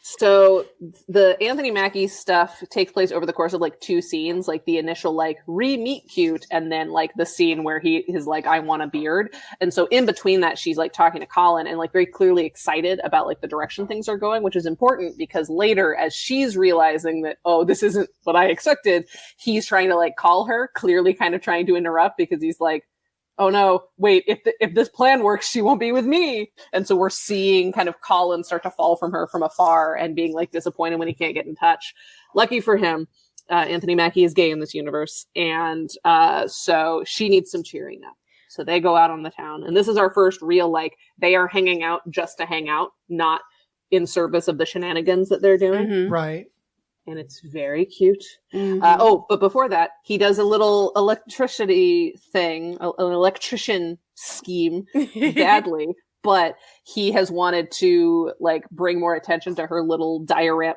So the Anthony Mackie stuff takes place over the course of like 2 scenes, like the initial like re-meet cute, and then like the scene where he is like, I want a beard. And so in between that, she's like talking to Colin and like very clearly excited about like the direction things are going, which is important because later as she's realizing that, this isn't what I expected, he's trying to like call her, clearly kind of trying to interrupt because he's like, oh no, wait, if this plan works, she won't be with me. And so we're seeing kind of Colin start to fall from her from afar and being like disappointed when he can't get in touch. Lucky for him, Anthony Mackie is gay in this universe, and so she needs some cheering up. So they go out on the town, and this is our first real, like, they are hanging out just to hang out, not in service of the shenanigans that they're doing. Mm-hmm. Right. And it's very cute. Mm-hmm. But before that, he does a little electricity thing, an electrician scheme badly. But he has wanted to, like, bring more attention to her little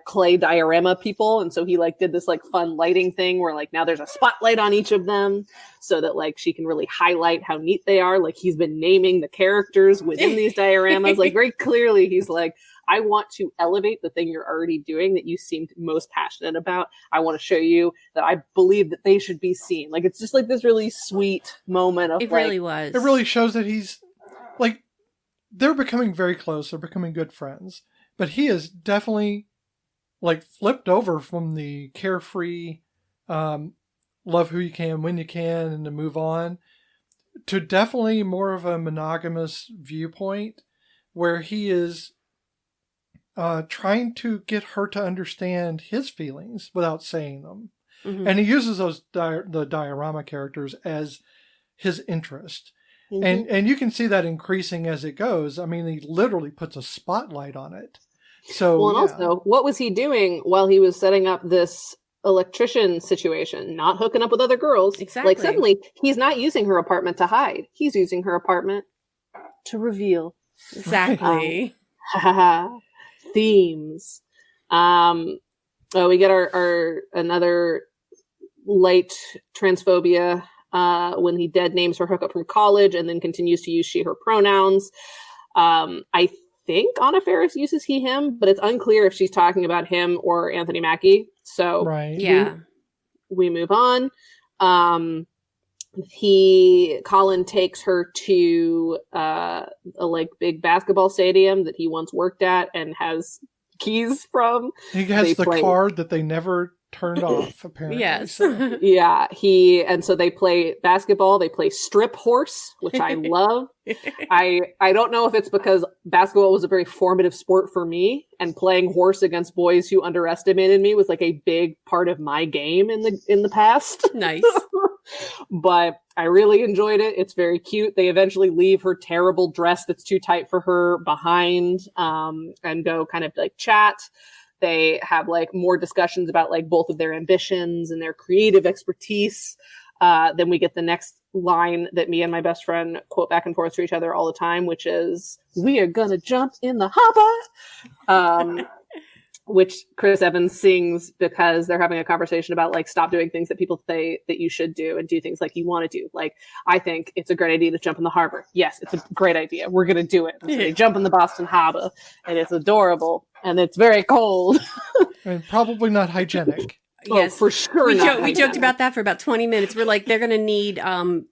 clay diorama people. And so he, like, did this, like, fun lighting thing where, like, now there's a spotlight on each of them so that, like, she can really highlight how neat they are. Like, he's been naming the characters within these dioramas. Like, very clearly, he's like, I want to elevate the thing you're already doing that you seemed most passionate about. I want to show you that I believe that they should be seen. Like, it's just, like, this really sweet moment of, It really was. It really shows that he's, like, they're becoming very close. They're becoming good friends. But he is definitely, like, flipped over from the carefree, love who you can, when you can, and to move on, to definitely more of a monogamous viewpoint where he is trying to get her to understand his feelings without saying them. Mm-hmm. And he uses those the diorama characters as his interest. Mm-hmm. And you can see that increasing as it goes. I mean, he literally puts a spotlight on it. So, well, and also, what was he doing while he was setting up this electrician situation? Not hooking up with other girls. Exactly. Like, suddenly, he's not using her apartment to hide. He's using her apartment to reveal. Exactly. Themes. We get our another light transphobia when he dead names her hookup from college and then continues to use she, her pronouns. I think Anna Faris uses he, him, but it's unclear if she's talking about him or Anthony Mackie. So right. Yeah. We move on. Colin takes her to a like big basketball stadium that he once worked at and has keys from. He has the card that they never turned off, apparently. Yes. So. Yeah, and so they play basketball. They play strip horse, which I love. I don't know if it's because basketball was a very formative sport for me, and playing horse against boys who underestimated me was like a big part of my game in the past. Nice. But I really enjoyed it. It's very cute. They eventually leave her terrible dress that's too tight for her behind, and go kind of like chat. They have like more discussions about like both of their ambitions and their creative expertise. Then we get the next line that me and my best friend quote back and forth to each other all the time, which is, "We are gonna jump in the hopper," which Chris Evans sings because they're having a conversation about like stop doing things that people say that you should do and do things like you want to do. Like, I think it's a great idea to jump in the harbor. Yes, it's a great idea. We're going to do it. And so they jump in the Boston Harbor, and it's adorable, and it's very cold. And probably not hygienic. Yes, for sure. We joked about that for about 20 minutes. We're like, they're going to need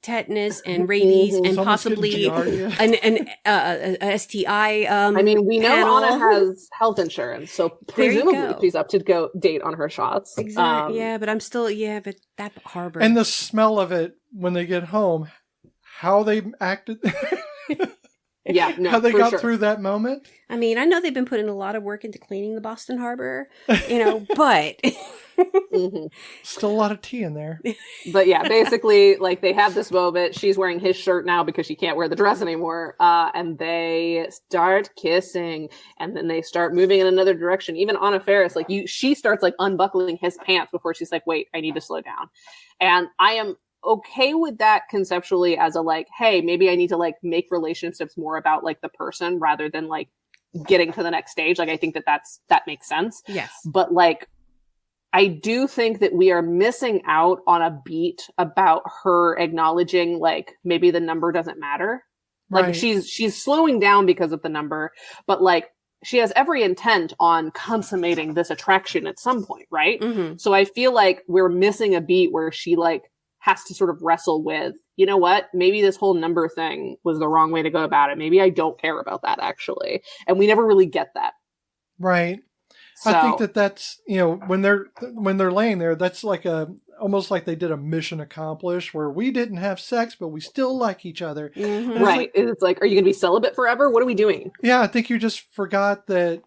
tetanus and rabies and possibly an STI. I mean, we know panel. Anna has health insurance, so presumably she's up to date on her shots. Exactly. But I'm still but that harbor and the smell of it when they get home, how they acted. Yeah, no, how they got through that moment. I mean, I know they've been putting a lot of work into cleaning the Boston Harbor, but still a lot of tea in there. But yeah, basically, like they have this moment. She's wearing his shirt now because she can't wear the dress anymore, and they start kissing, and then they start moving in another direction. Even Anna Faris, like she starts like unbuckling his pants before she's like, "Wait, I need to slow down," and I am okay with that conceptually as a like, hey, maybe I need to like make relationships more about like the person rather than like getting to the next stage. Like, I think that makes sense. Yes. But like, I do think that we are missing out on a beat about her acknowledging like maybe the number doesn't matter. Like right. she's slowing down because of the number, but like she has every intent on consummating this attraction at some point, right? Mm-hmm. So I feel like we're missing a beat where she like has to sort of wrestle with, you know what, maybe this whole number thing was the wrong way to go about it. Maybe I don't care about that actually. And we never really get that. Right. So, I think that's, when they're laying there, that's like almost like they did a mission accomplished where we didn't have sex, but we still like each other. Mm-hmm. Right. It's like, are you going to be celibate forever? What are we doing? Yeah. I think you just forgot that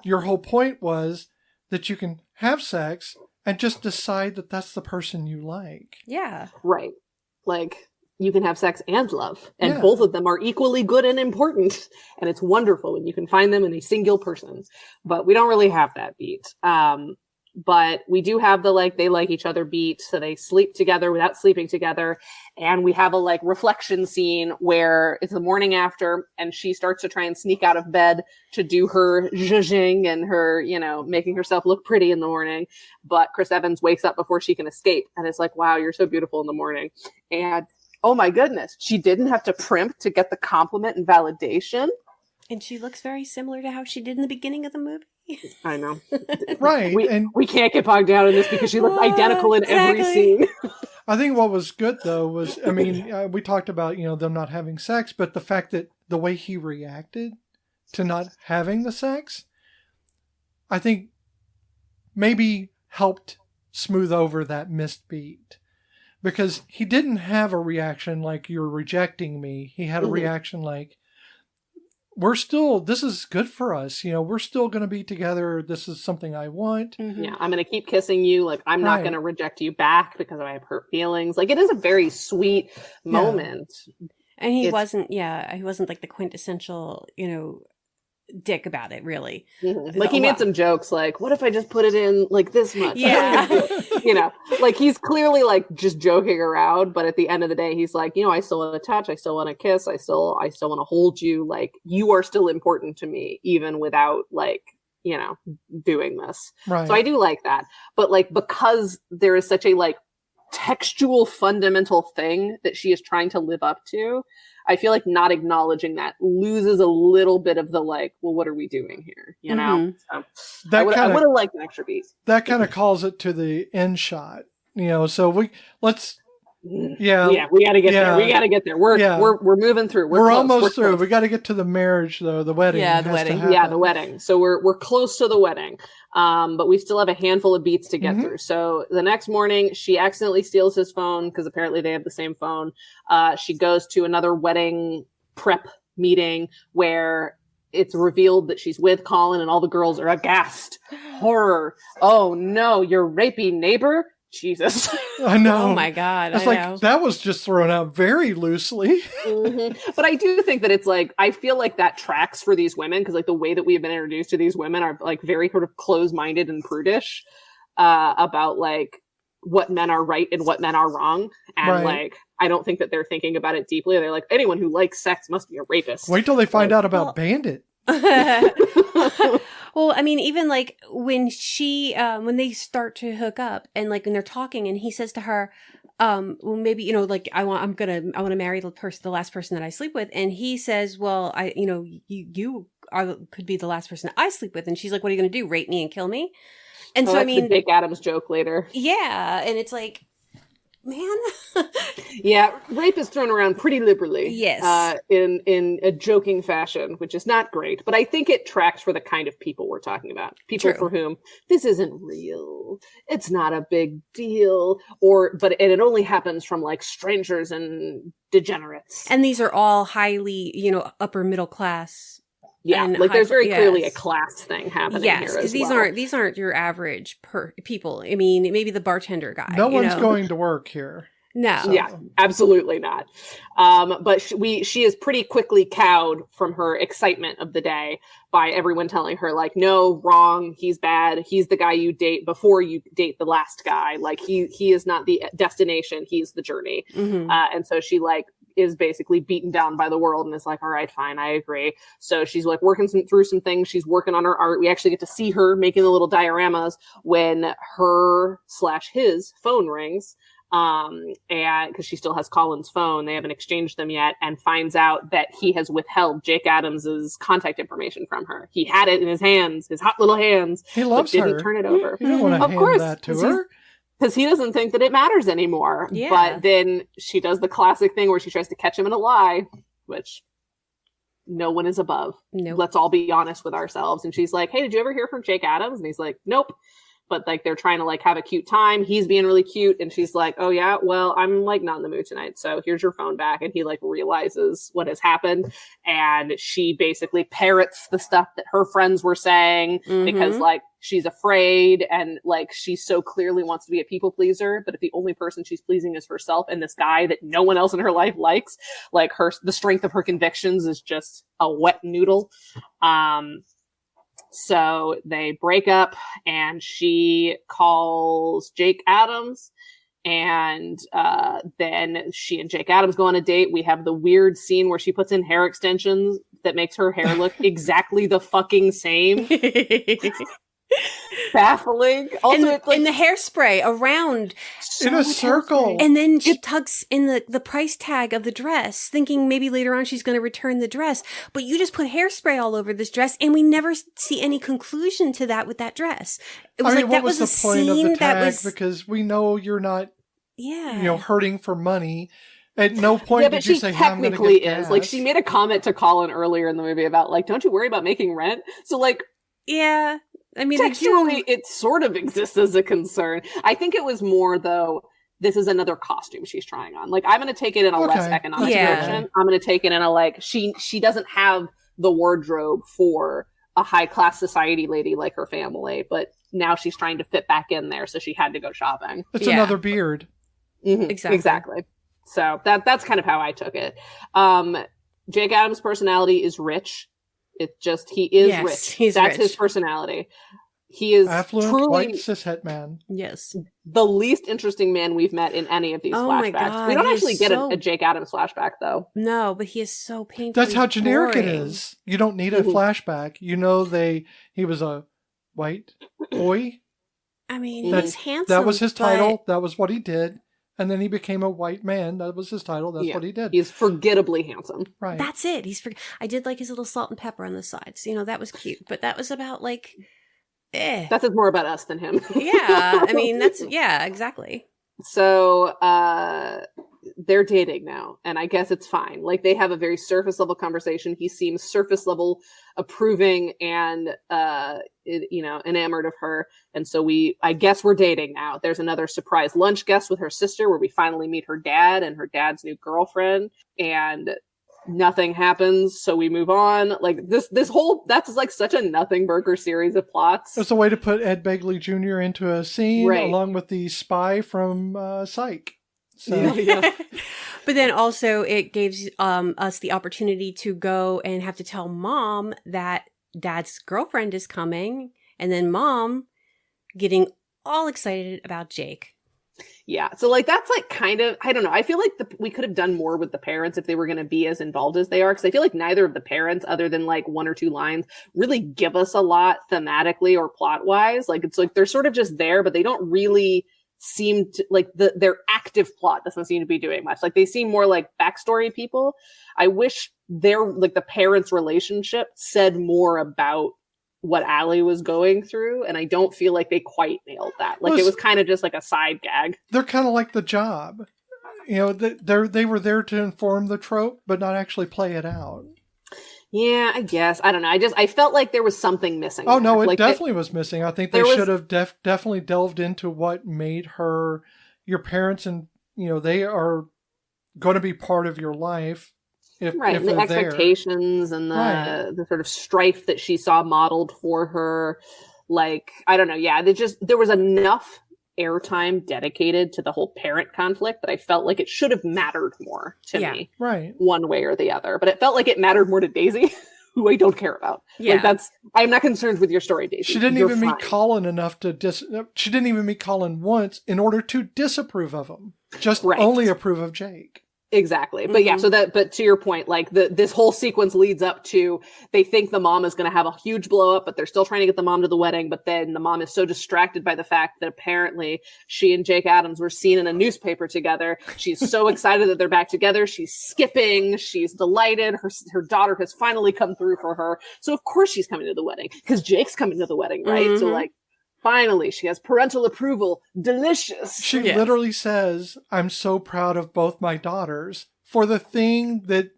your whole point was that you can have sex and just decide that that's the person you like. Yeah. Right. Like, you can have sex and love, and Yeah. both of them are equally good and important. And it's wonderful when you can find them in a single person. But we don't really have that beat. But we do have the, like, they like each other beat. So they sleep together without sleeping together. And we have a, like, reflection scene where it's the morning after, and she starts to try and sneak out of bed to do her zhuzhing and her, you know, making herself look pretty in the morning. But Chris Evans wakes up before she can escape. And it's like, wow, you're so beautiful in the morning. And oh my goodness, she didn't have to primp to get the compliment and validation. And she looks very similar to how she did in the beginning of the movie. I know. Right. We can't get bogged down in this because she looks identical in every scene. I think what was good, though, was, I mean, we talked about, you know, them not having sex, but the fact that the way he reacted to not having the sex, I think maybe helped smooth over that missed beat. Because he didn't have a reaction like, you're rejecting me. He had a reaction like, this is good for us. You know, we're still going to be together. This is something I want. Yeah, I'm going to keep kissing you. Like, I'm not going to reject you back because I have hurt feelings. Like, it is a very sweet moment. And he wasn't like the quintessential, you know, dick about it, really. Like, he made some jokes like, what if I just put it in like this much? Yeah. You know, like, he's clearly like just joking around, but at the end of the day, he's like, you know, I still want to touch, I still want to kiss, I still want to hold you. Like, you are still important to me, even without, like, you know, doing this. Right. So I do like that. But, like, because there is such a, like, textual fundamental thing that she is trying to live up to, I feel like not acknowledging that loses a little bit of the, like, well, what are we doing here? You know? So I would have liked an extra beat. That kind of calls it to the end shot, you know, so we got to get there. We got to get there. We're moving through. We're almost through. We got to get to the marriage, though, the wedding. Yeah, the wedding. Yeah, the wedding. So we're close to the wedding. But we still have a handful of beats to get through. So the next morning, she accidentally steals his phone because apparently they have the same phone. She goes to another wedding prep meeting where it's revealed that she's with Colin and all the girls are aghast. Horror. Oh no, your rapey neighbor? Jesus. I know. Oh my God. It's like, that was just thrown out very loosely. But I do think that it's like, I feel like that tracks for these women because, like, the way that we have been introduced to these women are, like, very sort of close-minded and prudish about, like, what men are right and what men are wrong. And like, I don't think that they're thinking about it deeply. They're like, anyone who likes sex must be a rapist. Wait till they find out about Bandit. Well, I mean, even like when when they start to hook up and like when they're talking and he says to her, well, maybe, you know, like I want to marry the last person that I sleep with. And he says, well, you could be the last person I sleep with. And she's like, what are you going to do? Rape me and kill me? And so, I mean, the Jake Adams joke later. Yeah. And it's like, man. Yeah, rape is thrown around pretty liberally. Yes. In a joking fashion, which is not great. But I think it tracks for the kind of people we're talking about. People for whom this isn't real. It's not a big deal. And it only happens from, like, strangers and degenerates. And these are all highly, you know, upper middle class. Yeah, like there's very clearly a class thing happening here as well. These aren't your average people. I mean, maybe the bartender guy. No one's going to work here. No. So. Yeah, absolutely not. But she is pretty quickly cowed from her excitement of the day by everyone telling her, like, no, wrong, he's bad. He's the guy you date before you date the last guy. Like, he is not the destination. He's the journey. And so she, like, is basically beaten down by the world and is like, all right, fine, I agree. So she's, like, working through some things. She's working on her art. We actually get to see her making the little dioramas when her/his phone rings. And because she still has Colin's phone, they haven't exchanged them yet, and finds out that he has withheld Jake Adams's contact information from her. He had it in his hands, his hot little hands. He loves her. Didn't turn it over. He didn't want to hand that to her. Because he doesn't think that it matters anymore. Yeah. But then she does the classic thing where she tries to catch him in a lie, which no one is above. Nope. Let's all be honest with ourselves. And she's like, hey, did you ever hear from Jake Adams? And he's like, nope. But, like, they're trying to, like, have a cute time. He's being really cute. And she's like, oh, yeah, well, I'm, like, not in the mood tonight. So here's your phone back. And he, like, realizes what has happened. And she basically parrots the stuff that her friends were saying because, like, she's afraid, and like she so clearly wants to be a people pleaser, but if the only person she's pleasing is herself and this guy that no one else in her life likes, like the strength of her convictions is just a wet noodle. So they break up and she calls Jake Adams, and then she and Jake Adams go on a date. We have the weird scene where she puts in hair extensions that makes her hair look exactly the fucking same. Baffling. Also, and, and the hairspray around in a circle. And then she tucks in the price tag of the dress, thinking maybe later on she's going to return the dress. But you just put hairspray all over this dress, and we never see any conclusion to that with that dress. It was what was the point of the tag? Because we know you're not, hurting for money. At no point did you say, technically is. Like, she made a comment to Colin earlier in the movie about, like, don't you worry about making rent? So, like... Yeah. I mean, textually, it sort of exists as a concern. I think it was more, though, this is another costume she's trying on. Like, I'm going to take it in a less economic direction. I'm going to take it in a, like, she doesn't have the wardrobe for a high-class society lady like her family, but now she's trying to fit back in there, so she had to go shopping. It's another beard. Mm-hmm. Exactly. So that's kind of how I took it. Jake Adams' personality is rich. It's just, he is rich. That's his personality. He is affluent, truly white, cishet man. Yes. The least interesting man we've met in any of these flashbacks. My God, we don't actually get a Jake Adams flashback, though. No, but he is so painful. That's how generic it is. You don't need a flashback. You know he was a white boy. I mean, he's handsome. That was his title. That was what he did. And then he became a white man. That was his title. That's what he did. He's forgettably handsome. Right. That's it. I did like his little salt and pepper on the sides. That was cute. But that was about like, That says more about us than him. Yeah. I mean, exactly. So, they're dating now, and I guess it's fine. Like, they have a very surface level conversation. He seems surface level approving and, enamored of her. And so I guess we're dating now. There's another surprise lunch guest with her sister where we finally meet her dad and her dad's new girlfriend, and nothing happens. So we move on. Like that's like such a nothing burger series of plots. It's a way to put Ed Begley Jr. into a scene along with the spy from Psych. So. Yeah. But then also it gives us the opportunity to go and have to tell mom that dad's girlfriend is coming, and then mom getting all excited about Jake. Yeah. So like, that's like kind of, I don't know. I feel like we could have done more with the parents if they were going to be as involved as they are. Cause I feel like neither of the parents, other than like one or two lines, really give us a lot thematically or plot wise. Like, it's like, they're sort of just there, but they don't really seem to like their active plot doesn't seem to be doing much. Like, they seem more like backstory people. I wish the parents' relationship said more about what Allie was going through, and I don't feel like they quite nailed that. Like, it was kind of just like a side gag. They're kind of like The Job. They were there to inform the trope, but not actually play it out. Yeah, I guess. I don't know. I felt like there was something missing. Oh, no, it definitely was missing. I think they should have definitely delved into what made her your parents, and, they are going to be part of your life. If the expectations there. And the sort of strife that she saw modeled for her. Like, I don't know. Yeah, there was enough airtime dedicated to the whole parent conflict that I felt like it should have mattered more to me. Right. One way or the other. But it felt like it mattered more to Daisy, who I don't care about. Yeah. Like, I'm not concerned with your story, Daisy. She didn't even meet Colin enough she didn't even meet Colin once in order to disapprove of him. Just only approve of Jake. Exactly. But yeah, but to your point, like this whole sequence leads up to, they think the mom is going to have a huge blow up, but they're still trying to get the mom to the wedding. But then the mom is so distracted by the fact that apparently she and Jake Adams were seen in a newspaper together. She's so excited that they're back together. She's skipping. She's delighted. Her daughter has finally come through for her. So of course she's coming to the wedding because Jake's coming to the wedding, right? Mm-hmm. So like, finally, she has parental approval. Delicious. She literally says, I'm so proud of both my daughters for the thing that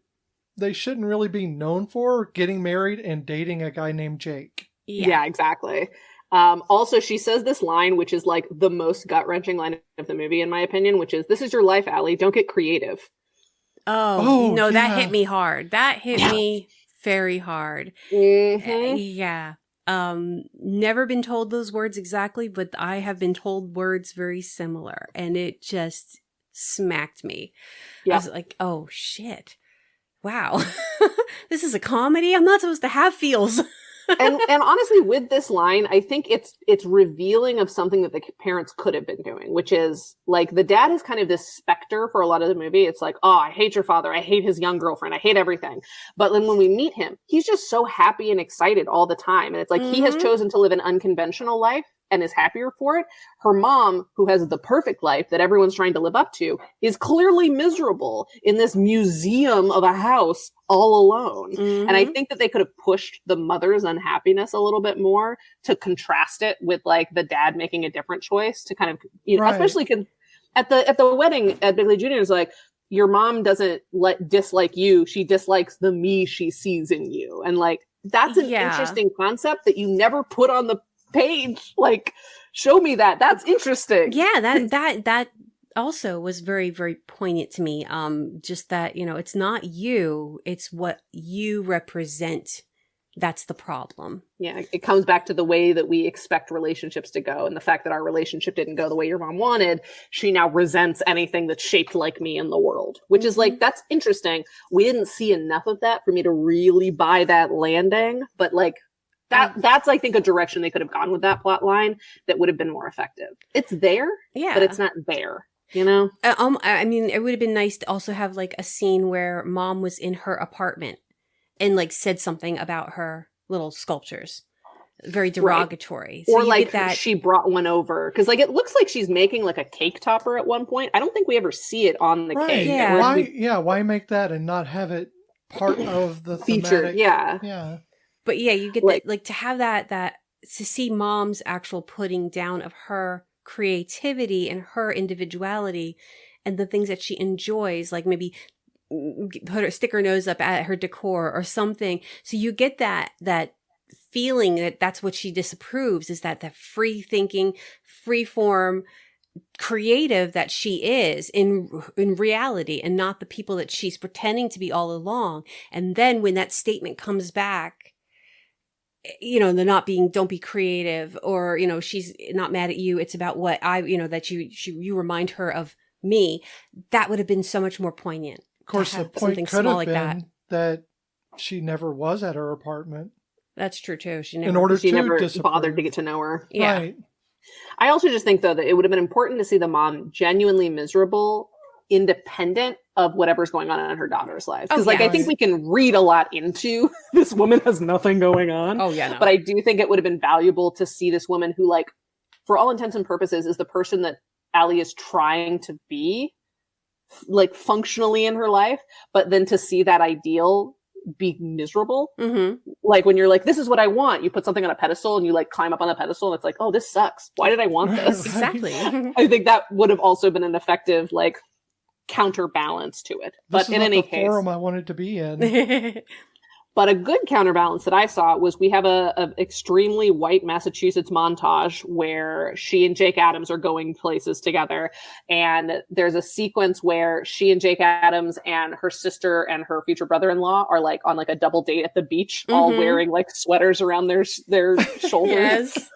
they shouldn't really be known for, getting married and dating a guy named Jake. Yeah, exactly. Also, she says this line, which is like the most gut-wrenching line of the movie, in my opinion, which is, this is your life, Allie. Don't get creative. Oh no, that hit me hard. That hit me very hard. Mm-hmm. Yeah. Never been told those words exactly, but I have been told words very similar, and it just smacked me. I was like, oh shit. Wow. This is a comedy? I'm not supposed to have feels. and honestly, with this line, I think it's revealing of something that the parents could have been doing, which is like the dad is kind of this specter for a lot of the movie. It's like, oh, I hate your father. I hate his young girlfriend. I hate everything. But then when we meet him, he's just so happy and excited all the time. And it's like he has chosen to live an unconventional life and is happier for it. Her mom, who has the perfect life that everyone's trying to live up to, is clearly miserable in this museum of a house all alone. And I think that they could have pushed the mother's unhappiness a little bit more to contrast it with like the dad making a different choice to kind of, you know, especially at the wedding at Big Lee Jr. is like, your mom doesn't dislike you. She dislikes the me she sees in you. And like, that's an interesting concept that you never put on the page. Like, show me that. That's interesting. Yeah, that also was very, very poignant to me. Just that, you know, it's not you, it's what you represent. That's the problem. Yeah, it comes back to the way that we expect relationships to go, and the fact that our relationship didn't go the way your mom wanted. She now resents anything that's shaped like me in the world, which is like, that's interesting. We didn't see enough of that for me to really buy that landing, but like, that's, I think, a direction they could have gone with that plot line that would have been more effective. It's there, but it's not there, you know? I mean, it would have been nice to also have like a scene where mom was in her apartment and like said something about her little sculptures. Very derogatory. So or like that she brought one over. Because like it looks like she's making like a cake topper at one point. I don't think we ever see it on the cake. Yeah. Why make that and not have it part of the feature? Thematic? Yeah. But yeah, you get like, that, like to have that to see mom's actual putting down of her creativity and her individuality and the things that she enjoys, like maybe stick her nose up at her decor or something. So you get that feeling that that's what she disapproves, is that free thinking, free form, creative that she is in reality, and not the people that she's pretending to be all along. And then when that statement comes back, you know, don't be creative, or, you know, she's not mad at you. It's about what that you remind her of me. That would have been so much more poignant. Of course, the point could have been that she never was at her apartment. That's true too. She never bothered to get to know her. Yeah. Right. I also just think though that it would have been important to see the mom genuinely miserable, independent of whatever's going on in her daughter's life. Because I think we can read a lot into this woman has nothing going on. Oh yeah. No. But I do think it would have been valuable to see this woman who, like, for all intents and purposes, is the person that Allie is trying to be, like, functionally in her life, but then to see that ideal be miserable. Like when you're like, this is what I want, you put something on a pedestal and you like climb up on the pedestal and it's like, oh, this sucks, why did I want this? Exactly. I think that would have also been an effective like counterbalance to it. But in any case, forum I wanted to be in. But a good counterbalance that I saw was we have a extremely white Massachusetts montage where she and Jake Adams are going places together. And there's a sequence where she and Jake Adams and her sister and her future brother-in-law are like on like a double date at the beach, all wearing like sweaters around their shoulders. Yes.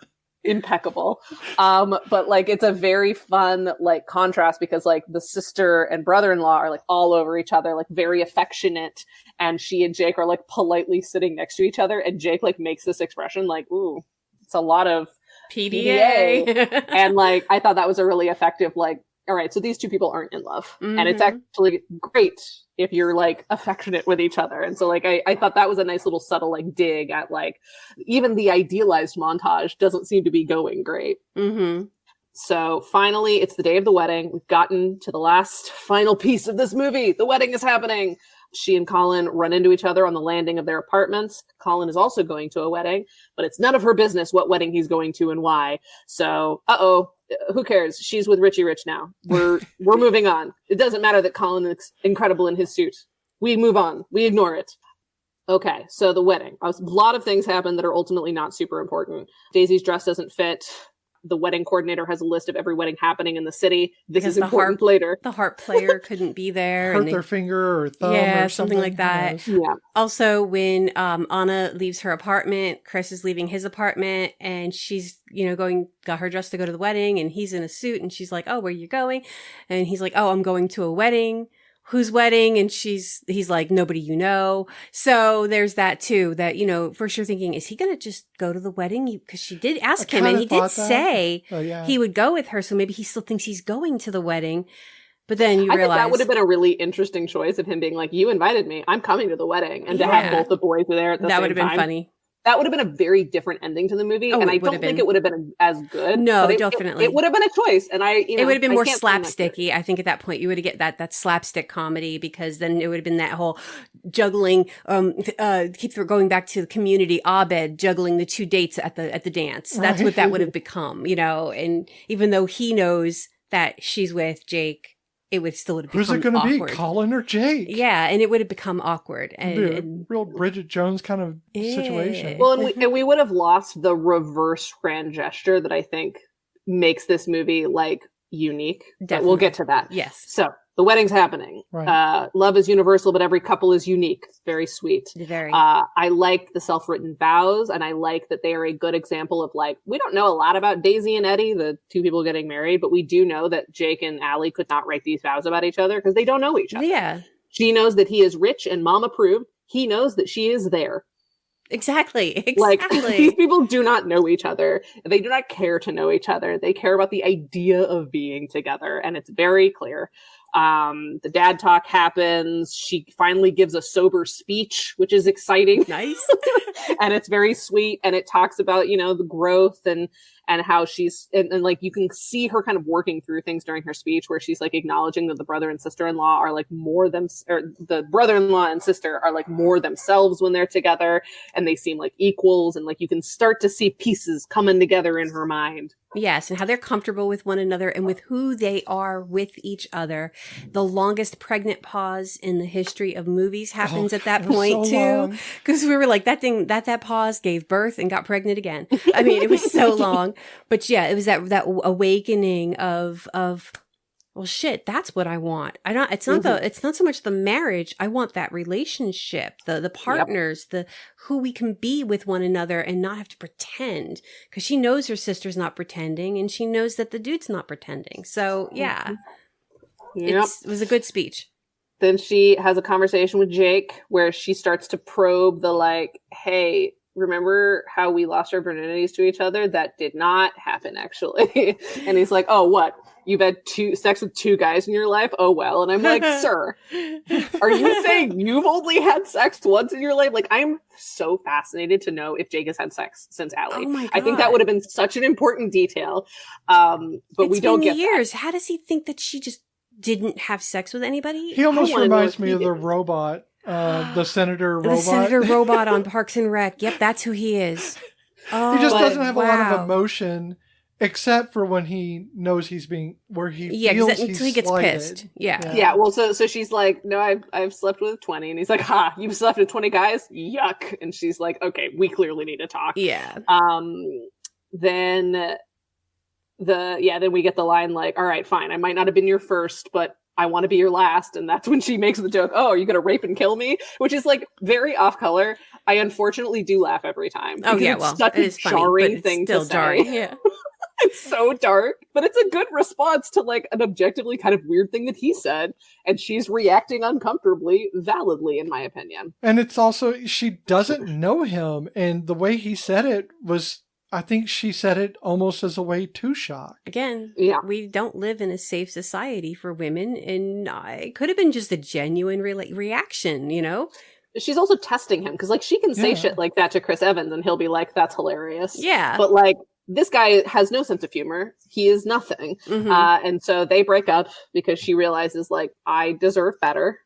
Impeccable. But like it's a very fun like contrast because like the sister and brother-in-law are like all over each other, like very affectionate, and she and Jake are like politely sitting next to each other, and Jake like makes this expression like, ooh, it's a lot of PDA. And like I thought that was a really effective like, all right, so these two people aren't in love. And it's actually great if you're like affectionate with each other. And so like I thought that was a nice little subtle like dig at like even the idealized montage doesn't seem to be going great. So finally it's the day of the wedding. We've gotten to the last final piece of this movie. The wedding is happening. She and Colin run into each other on the landing of their apartments. Colin is also going to a wedding, but it's none of her business what wedding he's going to and why. So, who cares? She's with Richie Rich now. We're moving on. It doesn't matter that Colin is incredible in his suit. We move on. We ignore it. Okay, so the wedding. A lot of things happen that are ultimately not super important. Daisy's dress doesn't fit. the wedding coordinator has a list of every wedding happening in the city. This Because is important later. The harp player couldn't be there. Hurt their finger or thumb or something like that. Yeah. Also, when Anna leaves her apartment, Chris is leaving his apartment, and she's, got her dressed to go to the wedding, and he's in a suit, and she's like, oh, where are you going? And he's like, oh, I'm going to a wedding. Whose wedding? And he's like, nobody you know. So there's that too, that, first you're thinking, is he going to just go to the wedding? Because she did ask him, and he did say he would go with her. So maybe he still thinks he's going to the wedding. But then you realize that would have been a really interesting choice of him being like, you invited me, I'm coming to the wedding. And to have both the boys there at the same time. That would have been funny. That would have been a very different ending to the movie. And I don't think it would have been as good. No, definitely. It would have been a choice. And it would have been more slapsticky. I think at that point you would have get that slapstick comedy, because then it would have been that whole juggling, keep going back to the Community, Abed juggling the two dates at the dance. That's what that would have become, and even though he knows that she's with Jake, it would still have become Who's it going to be, awkward. Colin or Jake? Yeah, and it would have become awkward. And real Bridget Jones kind of situation. Well, and we would have lost the reverse grand gesture that I think makes this movie unique. But we'll get to that. Yes. So the wedding's happening. Right. Love is universal, but every couple is unique. Very sweet. Very. I like the self-written vows, and I like that they are a good example of we don't know a lot about Daisy and Eddie, the two people getting married, but we do know that Jake and Allie could not write these vows about each other because they don't know each other. Yeah. She knows that he is rich and mom approved. He knows that she is there. Exactly. These people do not know each other. They do not care to know each other. They care about the idea of being together, and it's very clear. The dad talk happens. She finally gives a sober speech, which is exciting. Nice. And it's very sweet. And it talks about, the growth and how she's, and you can see her kind of working through things during her speech where she's acknowledging that the brother and sister-in-law are more or the brother-in-law and sister are more themselves when they're together, and they seem like equals. And you can start to see pieces coming together in her mind. Yes, and how they're comfortable with one another and with who they are with each other. The longest pregnant pause in the history of movies happens at that point too, because we were like, that pause gave birth and got pregnant again. I mean, it was so long, but yeah, it was that awakening of well, shit, that's what I want. It's not so much the marriage. I want that relationship, the partners, the who we can be with one another and not have to pretend, because she knows her sister's not pretending and she knows that the dude's not pretending. So yeah, it was a good speech. Then she has a conversation with Jake where she starts to probe the hey, remember how we lost our virginities to each other? That did not happen, actually. And he's like, oh, what? You've had sex with two guys in your life? Oh, well. And I'm like, sir, are you saying you've only had sex once in your life? I'm so fascinated to know if Jake has had sex since Allie. Oh my God. I think that would have been such an important detail. But we don't get years. How does he think that she just didn't have sex with anybody? He almost reminds me of the robot. The senator robot. The senator robot on Parks and Rec. Yep, that's who he is. He just doesn't have a lot of emotion, except for when he knows he's being, where he feels he's until he gets slighted. pissed. Yeah. Yeah. Well, so she's like, no, I've slept with 20, and he's like, ha, you've slept with 20 guys? Yuck. And she's like, okay, we clearly need to talk. Yeah. Then we get the line all right, fine, I might not have been your first, but I want to be your last. And that's when she makes the joke, oh, are you going to rape and kill me? Which is very off color. I unfortunately do laugh every time. Oh yeah, well, it's such a jarring thing to say. Jarring. Yeah. It's so dark, but it's a good response to an objectively kind of weird thing that he said. And she's reacting uncomfortably, validly, in my opinion. And it's also, she doesn't know him. And the way he said it was, I think she said it almost as a way to shock. Again, we don't live in a safe society for women, and it could have been just a genuine reaction, She's also testing him, because she can say shit like that to Chris Evans, and he'll be like, "That's hilarious." Yeah, but this guy has no sense of humor. He is nothing, and so they break up because she realizes I deserve better.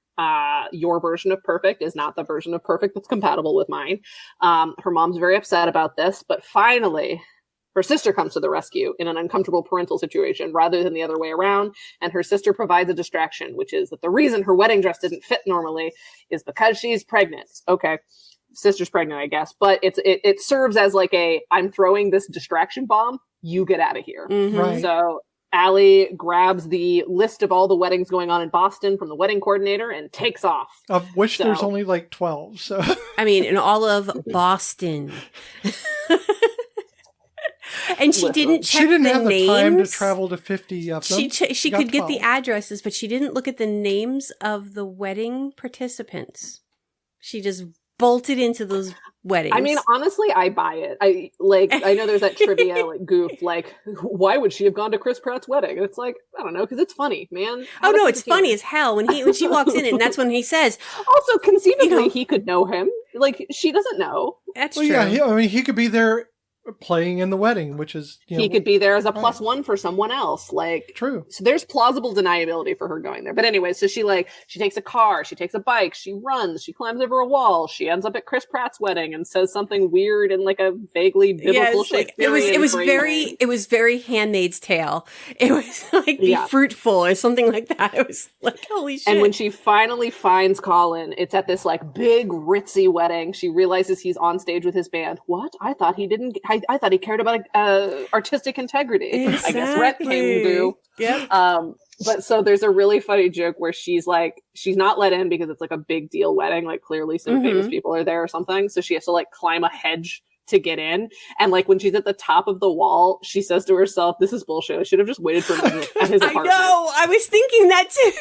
Your version of perfect is not the version of perfect that's compatible with mine. Her mom's very upset about this, but finally her sister comes to the rescue in an uncomfortable parental situation rather than the other way around. And her sister provides a distraction, which is that the reason her wedding dress didn't fit normally is because she's pregnant. Okay. Sister's pregnant, I guess, but it serves as I'm throwing this distraction bomb you get out of here. Right. So Allie grabs the list of all the weddings going on in Boston from the wedding coordinator and takes off. Of which there's only like 12. So I mean, in all of Boston. And she didn't check she didn't the have the names. time to travel to 50 of them. She could get the addresses, but she didn't look at the names of the wedding participants. She just bolted into those weddings. I mean, honestly, I buy it. I know there's that trivia like goof, like why would she have gone to Chris Pratt's wedding? And it's like, I don't know, because it's funny, man. Oh no, it's funny as hell when she walks in, and that's when he says. Also, conceivably, he could know him. Like she doesn't know. That's true. Yeah, he could be there playing in the wedding, which is he could be there as a +1 for someone else. Like true. So there's plausible deniability for her going there. But anyway, so she takes a car, she takes a bike, she runs, she climbs over a wall, she ends up at Chris Pratt's wedding and says something weird in like a vaguely biblical Shakespearean it was very Handmaid's Tale. It was like be fruitful or something like that. It was like holy shit. And when she finally finds Colin, it's at this like big ritzy wedding. She realizes he's on stage with his band. What? I thought he didn't. I thought he cared about artistic integrity. Exactly. I guess Rhett came to. Yep. But so there's a really funny joke where she's not let in because it's like a big deal wedding. Like clearly some famous people are there or something. So she has to like climb a hedge to get in. And like when she's at the top of the wall, she says to herself, this is bullshit. I should have just waited for him at his apartment. I know. I was thinking that too.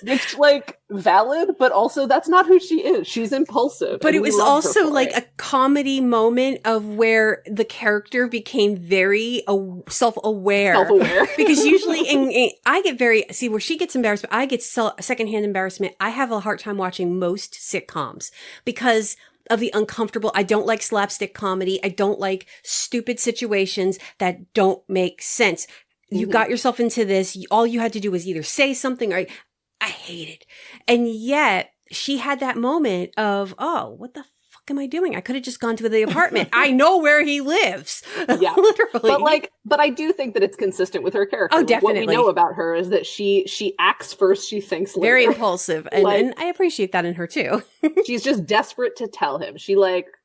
It's like valid, but also that's not who she is. She's impulsive. But it was also like a comedy moment of where the character became very self-aware. Because usually I get where she gets embarrassed, but I get secondhand embarrassment. I have a hard time watching most sitcoms because of the uncomfortable. I don't like slapstick comedy. I don't like stupid situations that don't make sense. You got yourself into this. All you had to do was either say something or I hate it. And yet she had that moment of, oh, what the fuck am I doing? I could have just gone to the apartment. I know where he lives. Yeah. Literally. But I do think that it's consistent with her character. Oh, definitely. What we know about her is that she acts first, she thinks later. Very impulsive. And I appreciate that in her too. She's just desperate to tell him. She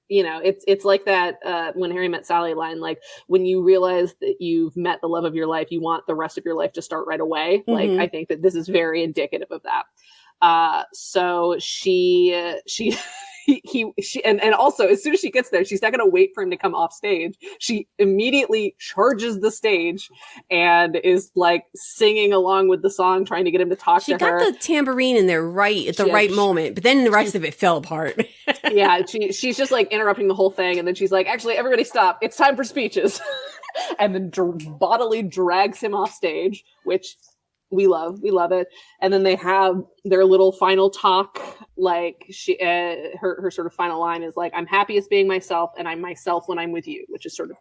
it's like that When Harry Met Sally line, like when you realize that you've met the love of your life, you want the rest of your life to start right away. Like I think that this is very indicative of that. So she and also as soon as she gets there, she's not going to wait for him to come off stage. She immediately charges the stage and is like singing along with the song, trying to get him to talk to her. She got the tambourine in there at the right moment, but then the rest of it fell apart. Yeah, she's just like interrupting the whole thing, and then she's like, actually, everybody stop. It's time for speeches. And then bodily drags him off stage, which we love it. And then they have their little final talk. Like her sort of final line is like, I'm happiest being myself, and I'm myself when I'm with you, which is sort of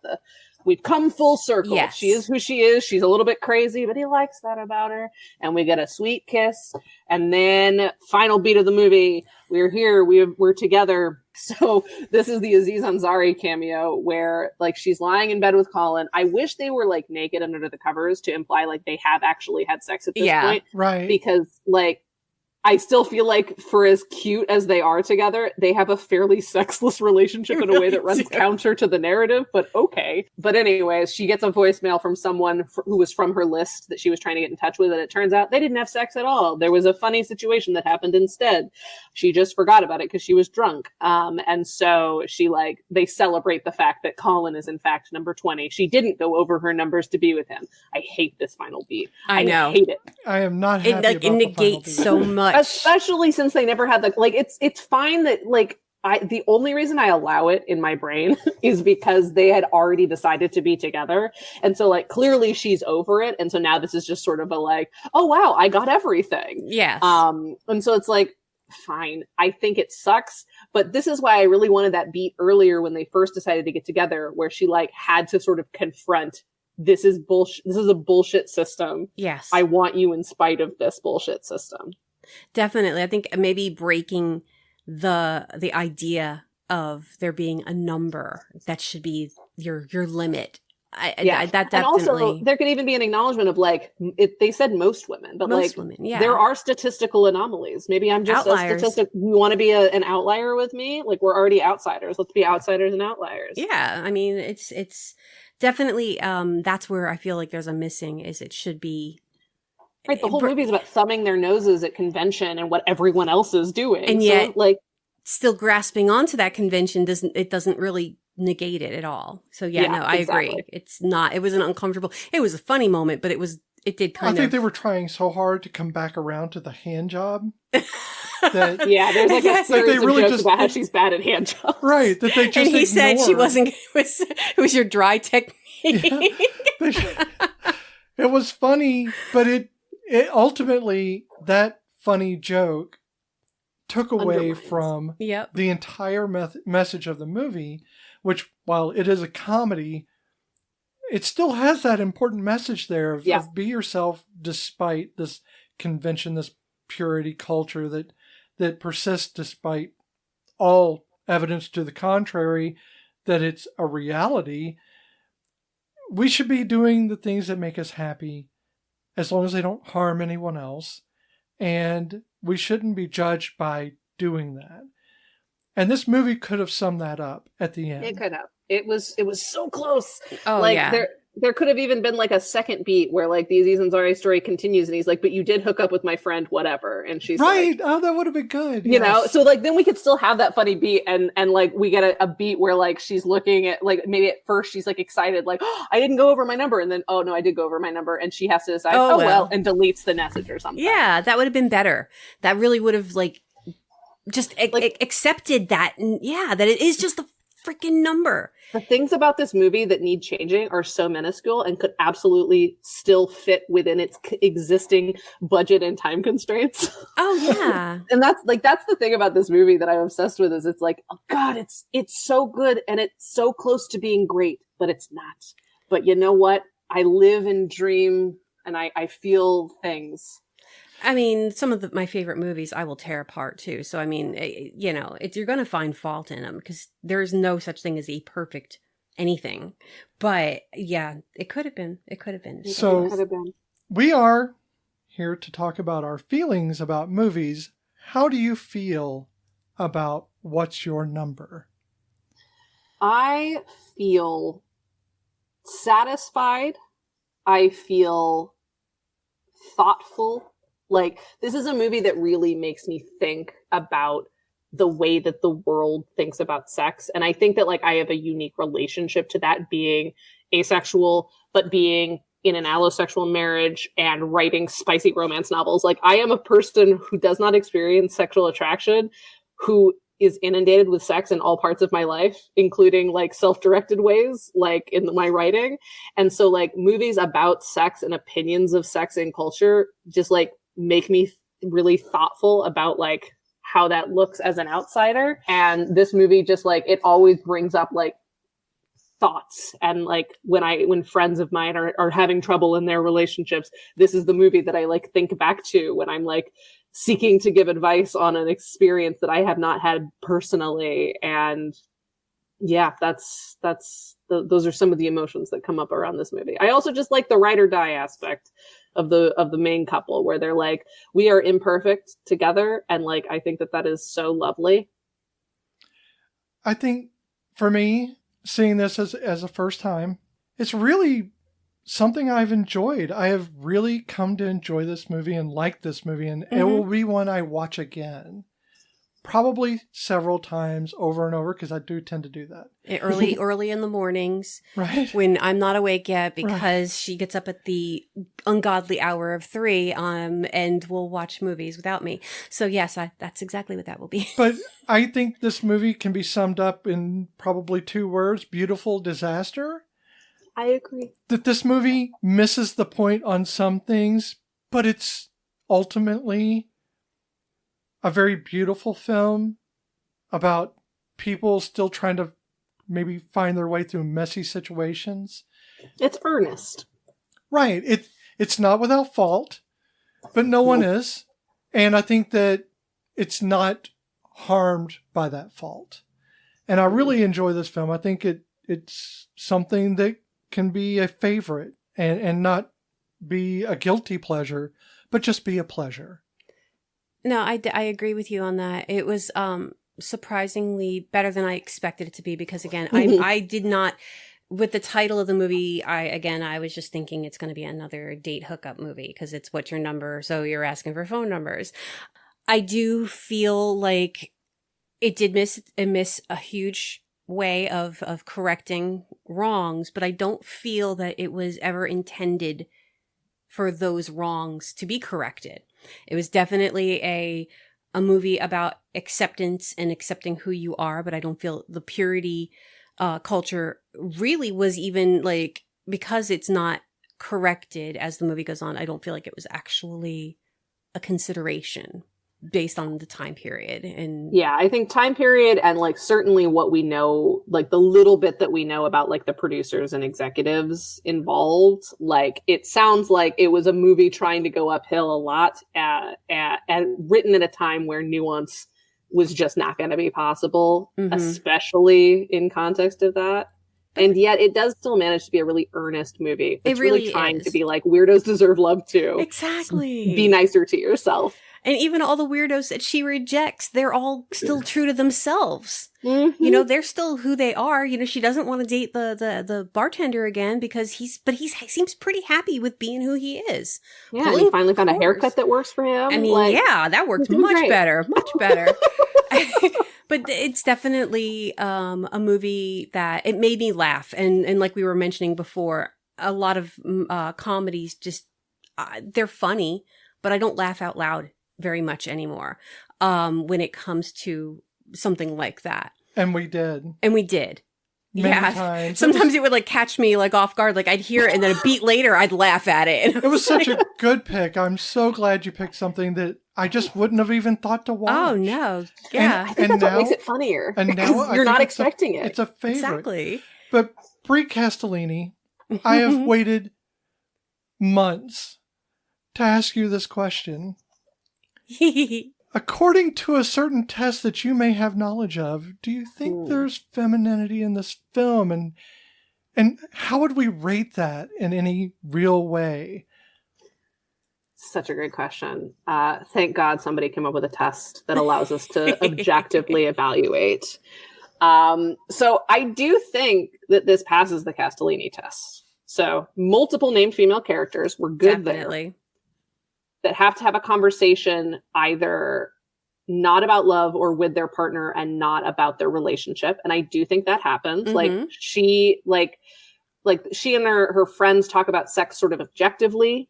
we've come full circle. Yes. She is who she is. She's a little bit crazy, but he likes that about her. And we get a sweet kiss. And then final beat of the movie. We're here. We're together. So this is the Aziz Ansari cameo where like she's lying in bed with Colin. I wish they were like naked under the covers to imply like they have actually had sex at this point. Right. Because like I still feel like for as cute as they are together, they have a fairly sexless relationship in a way that runs counter to the narrative, but okay. But anyways, she gets a voicemail from someone who was from her list that she was trying to get in touch with, and it turns out they didn't have sex at all. There was a funny situation that happened instead. She just forgot about it because she was drunk. And so they celebrate the fact that Colin is in fact number 20. She didn't go over her numbers to be with him. I hate this final beat. I know. Hate it. I am not happy about it negates so much. Especially since they never had it's fine that the only reason I allow it in my brain is because they had already decided to be together. And so clearly she's over it. And so now this is just sort of oh wow, I got everything. Yes. And so it's fine. I think it sucks, but this is why I really wanted that beat earlier when they first decided to get together, where she had to sort of confront, this is bullshit. This is a bullshit system. Yes. I want you in spite of this bullshit system. Definitely. I think maybe breaking the idea of there being a number that should be your limit. That definitely. And also, there could even be an acknowledgement of they said most women, but most women, yeah. There are statistical anomalies. Maybe I'm just outliers. a statistic. You want to be an outlier with me? We're already outsiders. Let's be outsiders and outliers. Yeah. I mean, it's definitely, that's where I feel like there's a missing, is it should be. Right, the whole movie is about thumbing their noses at convention and what everyone else is doing. And yet, so, like, still grasping onto that convention doesn't really negate it at all. So yeah, no, I agree. It was an uncomfortable, it was a funny moment, but it did kind of. I think they were trying so hard to come back around to the hand job. That, yeah, there's like a series they really of jokes just, about how she's bad at hand jobs. Right, that they just And he ignored. said she wasn't, it was your dry technique. Yeah. It was funny, but it ultimately, that funny joke took away from the entire message of the movie, which, while it is a comedy, it still has that important message there of be yourself despite this convention, this purity culture that persists despite all evidence to the contrary that it's a reality. We should be doing the things that make us happy as long as they don't harm anyone else. And we shouldn't be judged by doing that. And this movie could have summed that up at the end. It could have. It was so close. Oh, like, yeah. There could have even been like a second beat where like the Aziz Ansari story continues and he's like, but you did hook up with my friend, whatever. And she's right. Like, oh, that would have been good. You know? So like, then we could still have that funny beat and like we get a beat where like she's looking at like, maybe at first she's like excited, like, oh, I didn't go over my number. And then, oh no, I did go over my number. And she has to decide, oh well, and deletes the message or something. Yeah, that would have been better. That really would have like just accepted that. And that it is just a freaking number. The things about this movie that need changing are so minuscule and could absolutely still fit within its existing budget and time constraints. Oh yeah. And that's the thing about this movie that I'm obsessed with, is it's like, oh God, it's so good and it's so close to being great, but it's not. But you know what? I live and dream and I feel things. I mean, some of my favorite movies I will tear apart too. So, I mean, you know, you're going to find fault in them because there is no such thing as a perfect anything. But yeah, it could have been. It could have been. So we are here to talk about our feelings about movies. How do you feel about What's Your Number? I feel satisfied. I feel thoughtful. Like, this is a movie that really makes me think about the way that the world thinks about sex. And I think that, like, I have a unique relationship to that, being asexual, but being in an allosexual marriage and writing spicy romance novels. Like, I am a person who does not experience sexual attraction, who is inundated with sex in all parts of my life, including like self-directed ways, like in my writing. And so like movies about sex and opinions of sex in culture just like make me really thoughtful about like how that looks as an outsider. And this movie just like, it always brings up like thoughts. And like when friends of mine are having trouble in their relationships, this is the movie that I like think back to when I'm like seeking to give advice on an experience that I have not had personally. And yeah, those are some of the emotions that come up around this movie. I also just like the ride or die aspect of the main couple, where they're like, we are imperfect together. And like, I think that is so lovely. I think for me, seeing this as a first time, it's really something I've enjoyed. I have really come to enjoy this movie and like this movie, and it will be one I watch again. Probably several times over and over, because I do tend to do that. Early in the mornings. Right. When I'm not awake yet, because she gets up at the ungodly hour of 3 and will watch movies without me. So yes, that's exactly what that will be. But I think this movie can be summed up in probably 2 words: beautiful disaster. I agree. That this movie misses the point on some things, but it's ultimately a very beautiful film about people still trying to maybe find their way through messy situations. It's earnest. Right. It's not without fault, but no one is. And I think that it's not harmed by that fault. And I really enjoy this film. I think it's something that can be a favorite and not be a guilty pleasure, but just be a pleasure. No, I agree with you on that. It was surprisingly better than I expected it to be, because again, I did not with the title of the movie, I was just thinking it's going to be another date hookup movie because it's what's your number, so you're asking for phone numbers. I do feel like it did miss a huge way of correcting wrongs, but I don't feel that it was ever intended for those wrongs to be corrected. It was definitely a movie about acceptance and accepting who you are, but I don't feel the purity culture really was even like, because it's not corrected as the movie goes on, I don't feel like it was actually a consideration based on the time period. And yeah, I think time period and like certainly what we know, like the little bit that we know about like the producers and executives involved, like it sounds like it was a movie trying to go uphill a lot and written at a time where nuance was just not going to be possible, especially in context of that. And yet it does still manage to be a really earnest movie. It's really trying to be like, weirdos deserve love too. Exactly. Be nicer to yourself. And even all the weirdos that she rejects, they're all still true to themselves. You know, they're still who they are. You know, she doesn't want to date the bartender again because he seems pretty happy with being who he is. Yeah, and he finally found a haircut that works for him. I mean, yeah, that worked much better. But it's definitely a movie that it made me laugh. And like we were mentioning before, a lot of comedies just, they're funny, but I don't laugh out loud very much anymore when it comes to something like that. And we did. Many times. Sometimes it would like catch me like off guard. Like I'd hear it and then a beat later I'd laugh at it. It was such a good pick. I'm so glad you picked something that I just wouldn't have even thought to watch. Oh no. Yeah. I think that's what makes it funnier. And now you're not expecting it. It's a favorite. Exactly. But Bri Castellini, I have waited months to ask you this question. According to a certain test that you may have knowledge of, do you think there's femininity in this film? And how would we rate that in any real way? Such a great question. Thank God somebody came up with a test that allows us to objectively evaluate. So I do think that this passes the Castellini test. So multiple named female characters were good there. That have to have a conversation either not about love or with their partner and not about their relationship. And I do think that happens. Like she and her friends talk about sex sort of objectively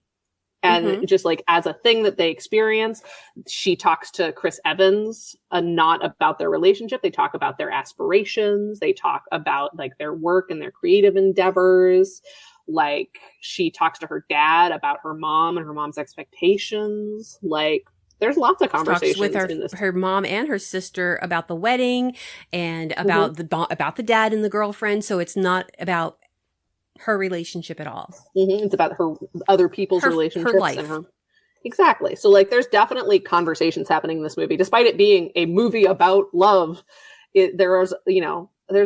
and just like as a thing that they experience. She talks to Chris Evans not about their relationship. They talk about their aspirations. They talk about like their work and their creative endeavors. Like she talks to her dad about her mom and her mom's expectations. Like there's lots of conversations with her mom and her sister about the wedding and about the dad and the girlfriend. So it's not about her relationship at all. It's about her other people's relationships, her life. And her. Exactly. So like there's definitely conversations happening in this movie, despite it being a movie about love. There's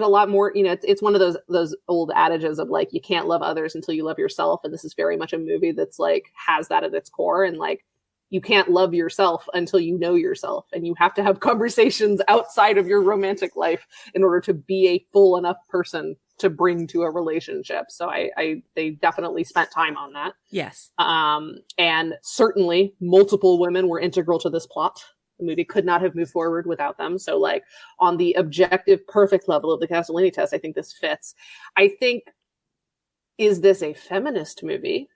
a lot more, it's one of those old adages of like, you can't love others until you love yourself. And this is very much a movie that's like, has that at its core. And like, you can't love yourself until you know yourself. And you have to have conversations outside of your romantic life in order to be a full enough person to bring to a relationship. So they definitely spent time on that. Yes. And certainly multiple women were integral to this plot. The movie could not have moved forward without them. So like on the objective, perfect level of the Castellini test, I think this fits. I think, is this a feminist movie?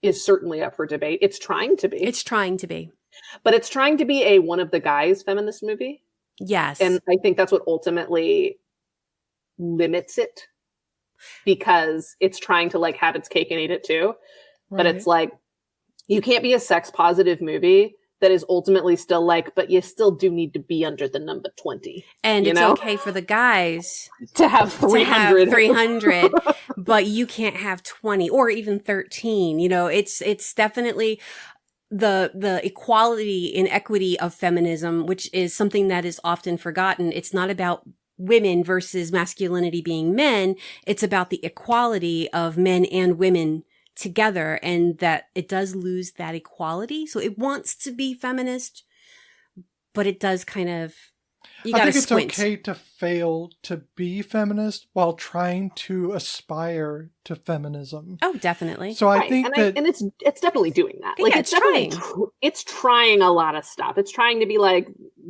Is certainly up for debate. It's trying to be. But it's trying to be a one of the guys feminist movie. Yes. And I think that's what ultimately limits it, because it's trying to like have its cake and eat it too. Right. But it's like, you can't be a sex positive movie that is ultimately still like, but you still do need to be under the number 20. And it's okay for the guys to have 300, but you can't have 20 or even 13. It's definitely the equality and equity of feminism, which is something that is often forgotten. It's not about women versus masculinity being men. It's about the equality of men and women together, and that it does lose that equality. So it wants to be feminist, but it does kind of, You I gotta think it's squint. okay to fail to be feminist while trying to aspire to feminism. Oh, definitely. So I Right. think and it's definitely doing that. Like Yeah, it's it's definitely trying. it's trying a lot of stuff. It's trying to be like,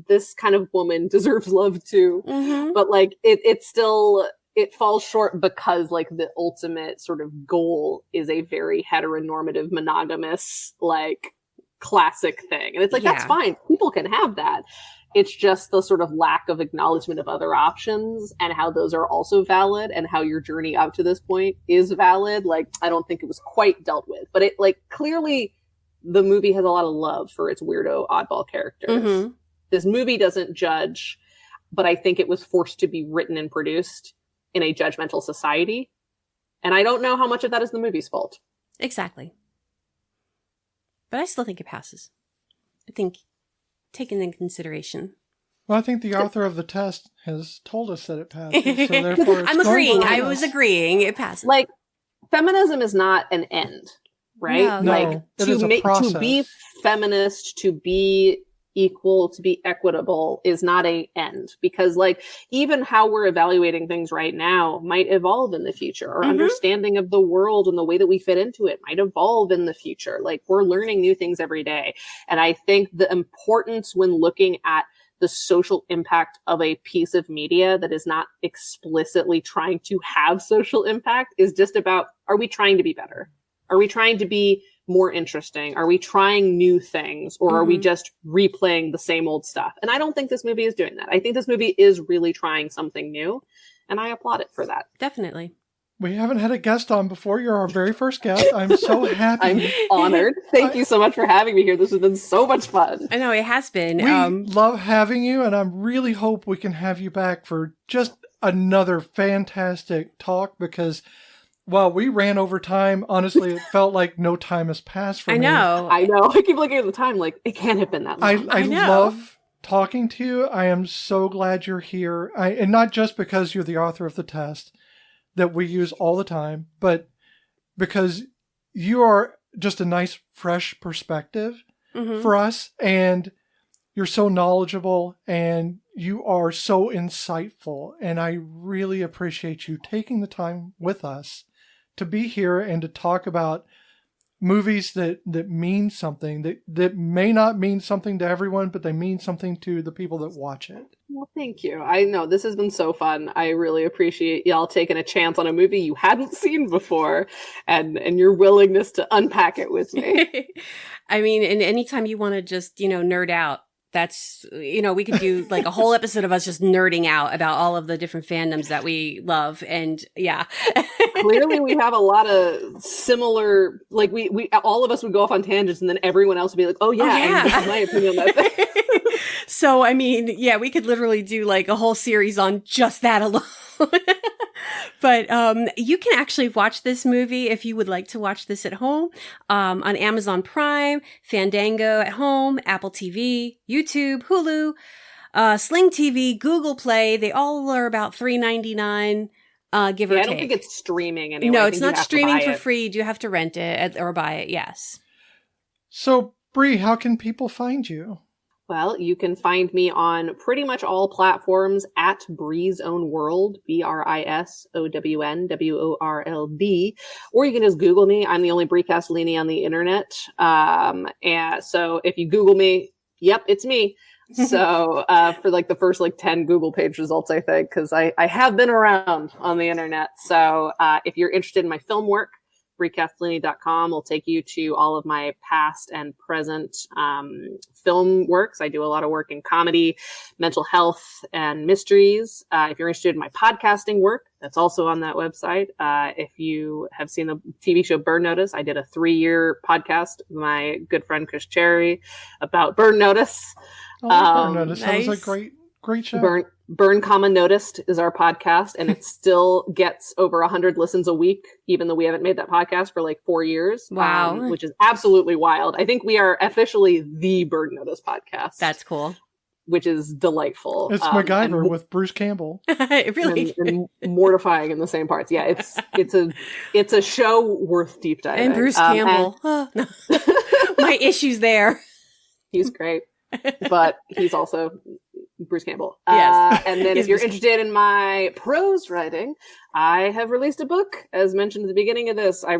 this kind of woman deserves love too. Mm-hmm. But like it's still, it falls short because like the ultimate sort of goal is a very heteronormative, monogamous, like classic thing. And it's like, that's Yeah. fine. People can have that. It's just the sort of lack of acknowledgement of other options and how those are also valid and how your journey up to this point is valid. Like, I don't think it was quite dealt with, but it like clearly the movie has a lot of love for its weirdo oddball characters. Mm-hmm. This movie doesn't judge, but I think it was forced to be written and produced in a judgmental society. And I don't know how much of that is the movie's fault. Exactly. But I still think it passes. I think taken into consideration. Well, I think the author of the test has told us that it passes. So therefore, it's I'm going agreeing. to I pass. was agreeing. It passes. Like, feminism is not an end, right? No. Like, No, it is a process. to be feminist, to be equal, to be equitable is not a end, because like even how we're evaluating things right now might evolve in the future. Our understanding of the world and the way that we fit into it might evolve in the future. Like, we're learning new things every day. And I think the importance when looking at the social impact of a piece of media that is not explicitly trying to have social impact is just about, are we trying to be better? Are we trying to be more interesting? Are we trying new things, or are we just replaying the same old stuff? And I don't think this movie is doing that. I think this movie is really trying something new, and I applaud it for that. Definitely. We haven't had a guest on before. You're our very first guest. I'm so happy. I'm honored. Thank you so much for having me here. This has been so much fun. I know it has been. We love having you, and I really hope we can have you back for just another fantastic talk, because while we ran over time, honestly, it felt like no time has passed for me. I know. I keep looking at the time like, it can't have been that long. I love talking to you. I am so glad you're here. And not just because you're the author of the test that we use all the time, but because you are just a nice, fresh perspective for us. And you're so knowledgeable and you are so insightful. And I really appreciate you taking the time with us to be here and to talk about movies that mean something, that may not mean something to everyone, but they mean something to the people that watch it. Well, thank you. I know this has been so fun. I really appreciate y'all taking a chance on a movie you hadn't seen before, and your willingness to unpack it with me. I mean, and anytime you want to just, nerd out, that's, we could do like a whole episode of us just nerding out about all of the different fandoms that we love. And yeah. Clearly we have a lot of similar, like we all of us would go off on tangents and then everyone else would be like, oh yeah. And this is my opinion on that thing. So, I mean, yeah, we could literally do like a whole series on just that alone. But you can actually watch this movie if you would like to watch this at home on Amazon Prime, Fandango at home, Apple TV, YouTube, Hulu, Sling TV, Google Play. They all are about $3.99, give or take. I don't think it's streaming anymore. No, it's not streaming for free. You do have to rent it or buy it, yes. So, Bri, how can people find you? Well, you can find me on pretty much all platforms at Bri's Own World, BrisOwnWorld, or you can just Google me. I'm the only Bri Castellini on the internet. And so if you Google me, yep, it's me. So for like the first 10 Google page results, I think, because I have been around on the internet. So if you're interested in my film work, BriCastellini.com will take you to all of my past and present film works. I do a lot of work in comedy, mental health, and mysteries. If you're interested in my podcasting work, that's also on that website. If you have seen the TV show Burn Notice, I did a 3-year podcast with my good friend Chris Cherry about Burn Notice. Burn Notice. Nice. That was a great show. Burn Comma Noticed is our podcast, and it still gets over 100 listens a week, even though we haven't made that podcast for 4 years. Wow. Which is absolutely wild. I think we are officially the Burn Notice podcast. That's cool. Which is delightful. It's MacGyver with Bruce Campbell. It really and mortifying in the same parts. Yeah, it's a show worth deep diving. And Bruce Campbell. My issues there. He's great. But he's also Bruce Campbell. Yes. And then Yes, if you're Bruce interested in my prose writing, I have released a book. As mentioned at the beginning of this, I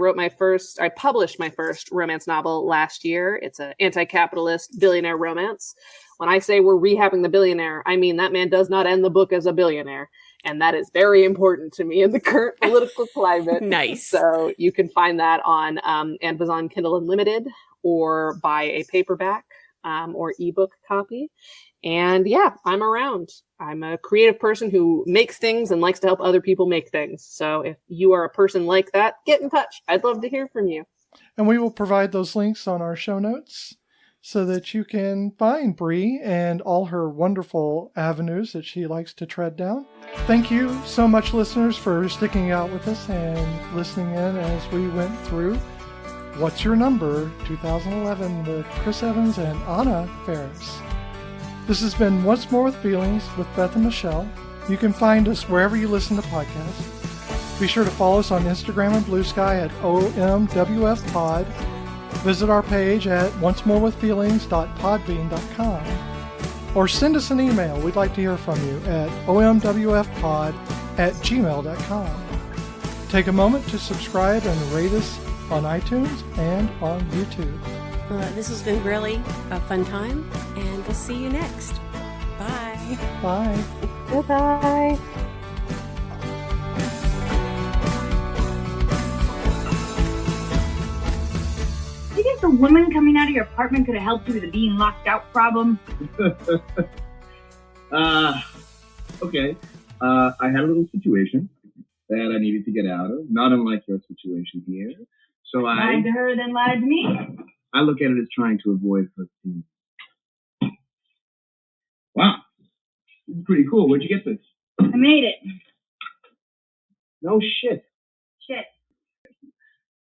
published my first romance novel last year. It's an anti-capitalist billionaire romance. When I say we're rehabbing the billionaire, I mean that man does not end the book as a billionaire. And that is very important to me in the current political climate. Nice. So you can find that on Amazon Kindle Unlimited, or buy a paperback or ebook copy. And yeah, I'm around. I'm a creative person who makes things and likes to help other people make things. So if you are a person like that, get in touch. I'd love to hear from you. And we will provide those links on our show notes so that you can find Bri and all her wonderful avenues that she likes to tread down. Thank you so much, listeners, for sticking out with us and listening in as we went through What's Your Number 2011 with Chris Evans and Anna Faris. This has been Once More with Feelings with Beth and Michelle. You can find us wherever you listen to podcasts. Be sure to follow us on Instagram and Blue Sky at OMWFPod. Visit our page at oncemorewithfeelings.podbean.com. Or send us an email. We'd like to hear from you at omwfpod@gmail.com. Take a moment to subscribe and rate us on iTunes and on YouTube. This has been really a fun time, and we'll see you next. Bye. Bye. Goodbye. Do you think the woman coming out of your apartment could have helped you with the being locked out problem? Okay. I had a little situation that I needed to get out of, not unlike your situation here. So Lied to her, then lied to me. I look at it as trying to avoid her feelings. Wow. This is pretty cool. Where'd you get this? I made it. No shit. Shit.